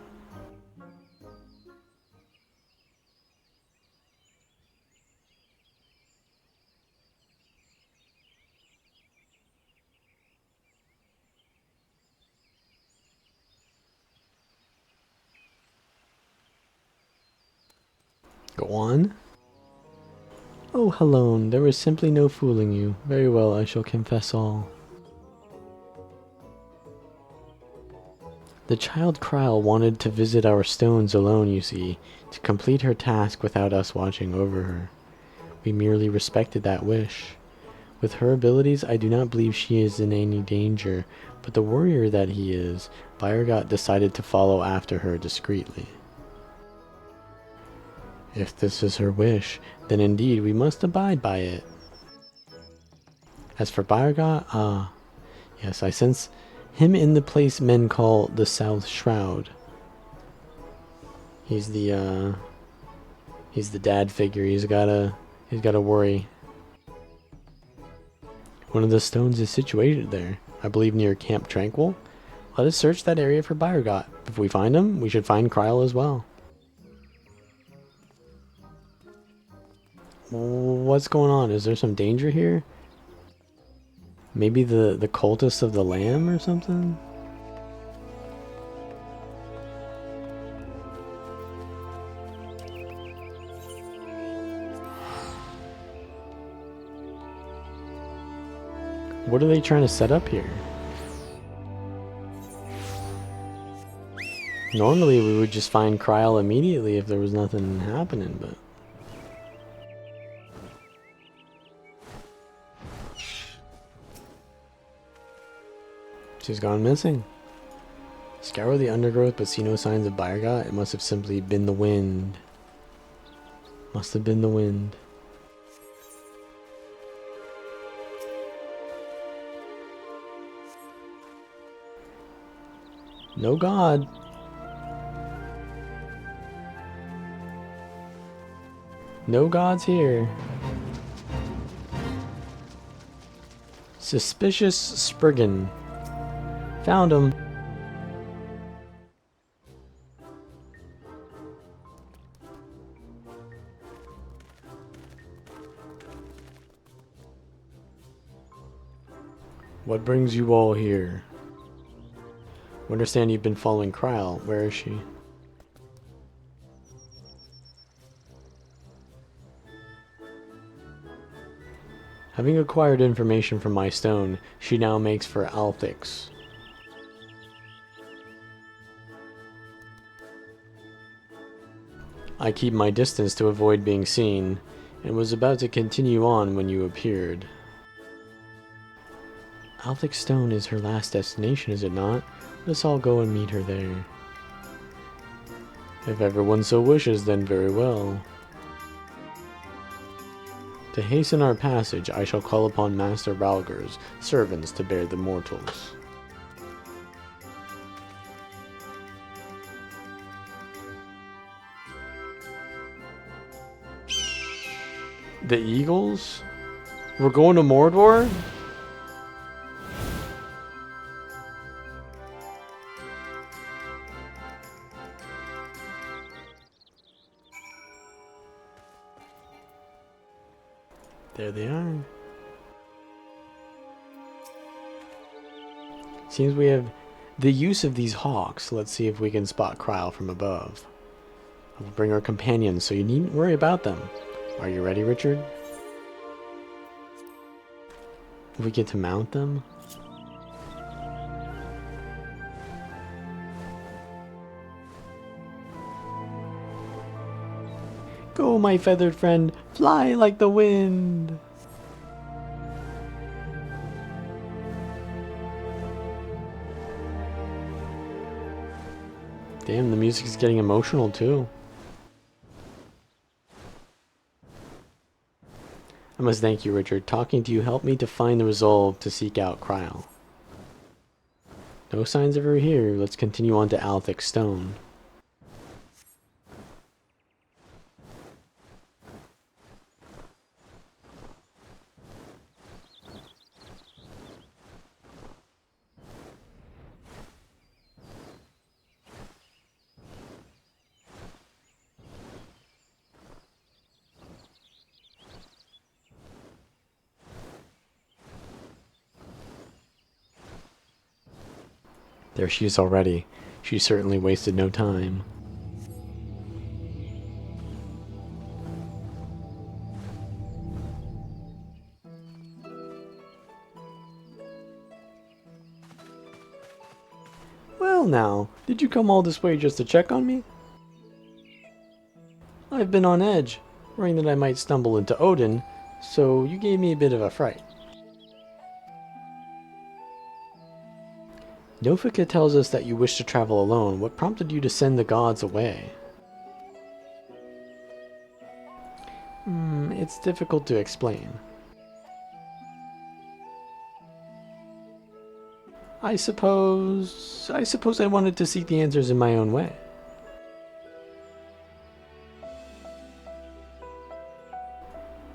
Go on. Oh, Helone, there was simply no fooling you. Very well, I shall confess all. The child Kryl wanted to visit our stones alone, you see, to complete her task without us watching over her. We merely respected that wish. With her abilities, I do not believe she is in any danger, but the warrior that he is, Byrgot decided to follow after her discreetly. If this is her wish, then indeed we must abide by it. As for Byrgot, yes, I sense him in the place men call the South Shroud. He's the dad figure. He's gotta worry. One of the stones is situated there, I believe near Camp Tranquil. Let us search that area for Byrgot. If we find him, we should find Kryl as well. What's going on? Is there some danger here? Maybe the cultists of the Lamb or something? What are they trying to set up here? Normally we would just find Kryl immediately if there was nothing happening, but... she's gone missing. Scour the undergrowth but see no signs of Byrgot. It must have simply been the wind. Must have been the wind. No god. No gods here. Suspicious Spriggan. Found him. What brings you all here? I understand you've been following Kryl. Where is she? Having acquired information from my stone, she now makes for Althix. I keep my distance to avoid being seen, and was about to continue on when you appeared. Althix Stone is her last destination, is it not? Let's all go and meet her there. If everyone so wishes, then very well. To hasten our passage, I shall call upon Master Ralger's servants to bear the mortals. The Eagles? We're going to Mordor? Seems we have the use of these hawks. Let's see if we can spot Kryle from above. I'll bring our companions, so you needn't worry about them. Are you ready, Richard? If we get to mount them? Go, my feathered friend, fly like the wind! Damn, the music is getting emotional too. I must thank you, Richard. Talking to you helped me to find the resolve to seek out Kryle. No signs of her here. Let's continue on to Althic Stone. There she is already. She certainly wasted no time. Well now, did you come all this way just to check on me? I've been on edge, worrying that I might stumble into Odin, so you gave me a bit of a fright. Nofika tells us that you wish to travel alone. What prompted you to send the gods away? It's difficult to explain. I suppose I wanted to seek the answers in my own way.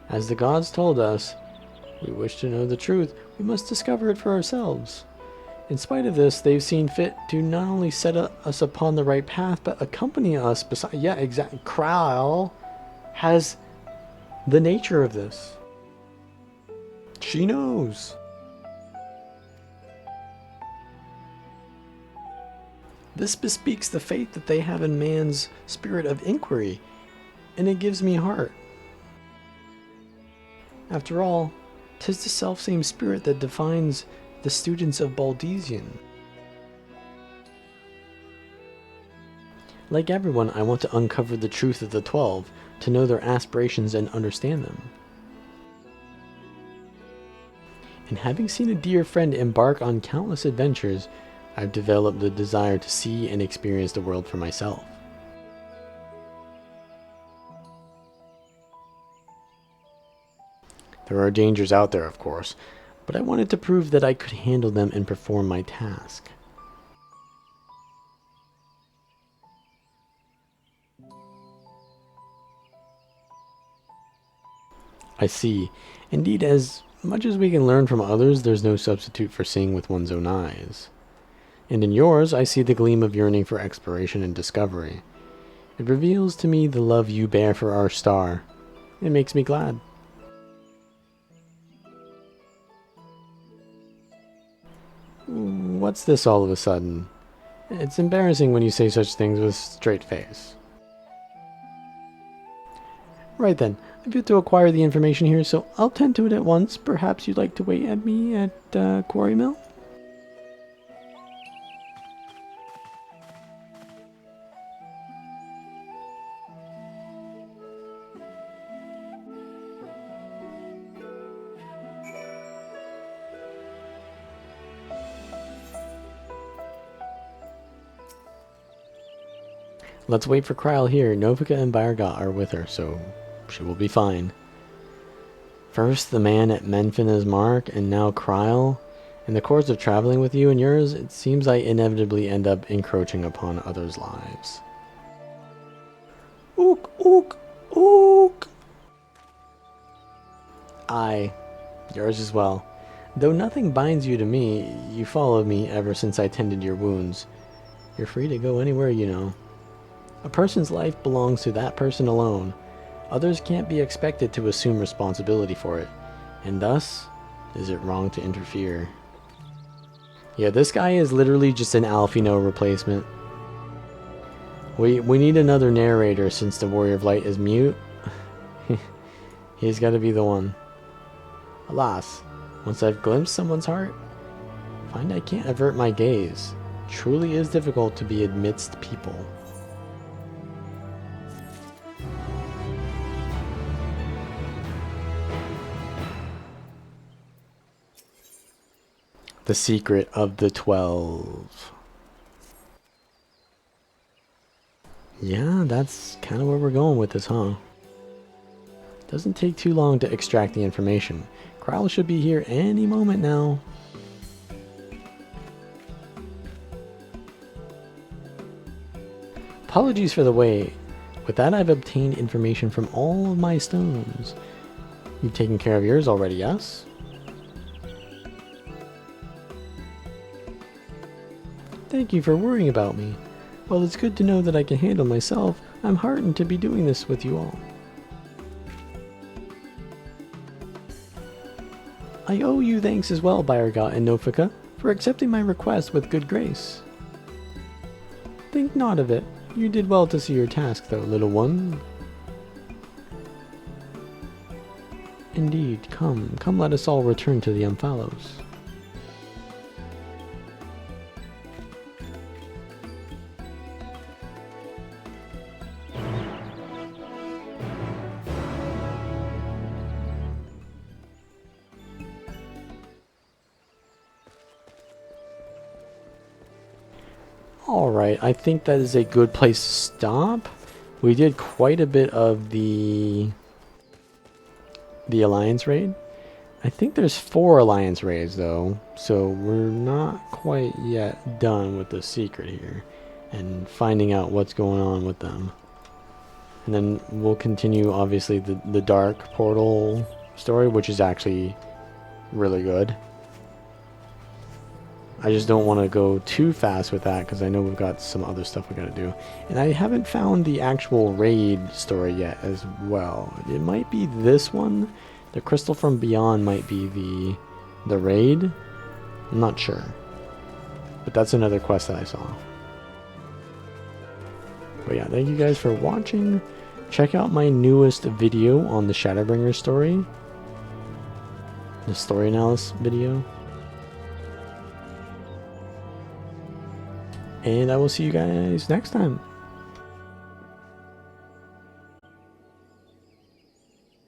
As the gods told us, we wish to know the truth, we must discover it for ourselves. In spite of this, they've seen fit to not only set us upon the right path, but accompany us beside... Yeah, exactly. Kryle has the nature of this. She knows. This bespeaks the faith that they have in man's spirit of inquiry, and it gives me heart. After all, 'tis the selfsame spirit that defines the students of Baldesian. Like everyone, I want to uncover the truth of the 12, to know their aspirations and understand them. And having seen a dear friend embark on countless adventures, I've developed the desire to see and experience the world for myself. There are dangers out there, of course, but I wanted to prove that I could handle them and perform my task. I see. Indeed, as much as we can learn from others, there's no substitute for seeing with one's own eyes. And in yours, I see the gleam of yearning for exploration and discovery. It reveals to me the love you bear for our star. It makes me glad. What's this all of a sudden? It's embarrassing when you say such things with a straight face. Right then, I've yet to acquire the information here, so I'll tend to it at once. Perhaps you'd like to wait at me at Quarry Mill? Let's wait for Kryle here. Nofika and Baerga are with her, so she will be fine. First the man at Menfina's mark, and now Kryle. In the course of traveling with you and yours, it seems I inevitably end up encroaching upon others' lives. Ook, ook, ook! Aye, yours as well. Though nothing binds you to me, you followed me ever since I tended your wounds. You're free to go anywhere you know. A person's life belongs to that person alone. Others can't be expected to assume responsibility for it, and thus, is it wrong to interfere? Yeah, this guy is literally just an Alphino replacement. We need another narrator since the Warrior of Light is mute. He's got to be the one. Alas, once I've glimpsed someone's heart, find I can't avert my gaze. Truly is difficult to be amidst people. The Secret of the 12. Yeah, that's kind of where we're going with this, huh? Doesn't take too long to extract the information. Kral should be here any moment now. Apologies for the wait. With that, I've obtained information from all of my stones. You've taken care of yours already, yes? Thank you for worrying about me. Well, it's good to know that I can handle myself. I'm heartened to be doing this with you all. I owe you thanks as well, Bayergat and Nofika, for accepting my request with good grace. Think not of it. You did well to see your task, though, little one. Indeed, come let us all return to the Umphalos. Alright, I think that is a good place to stop. We did quite a bit of the Alliance raid. I think there's 4 Alliance raids though, so we're not quite yet done with the secret here and finding out what's going on with them. And then we'll continue obviously the Dark Portal story, which is actually really good. I just don't want to go too fast with that because I know we've got some other stuff we got to do. And I haven't found the actual raid story yet as well. It might be this one. The Crystal from Beyond might be the raid. I'm not sure. But that's another quest that I saw. But yeah, thank you guys for watching. Check out my newest video on the Shadowbringer story. The story analysis video. And I will see you guys next time.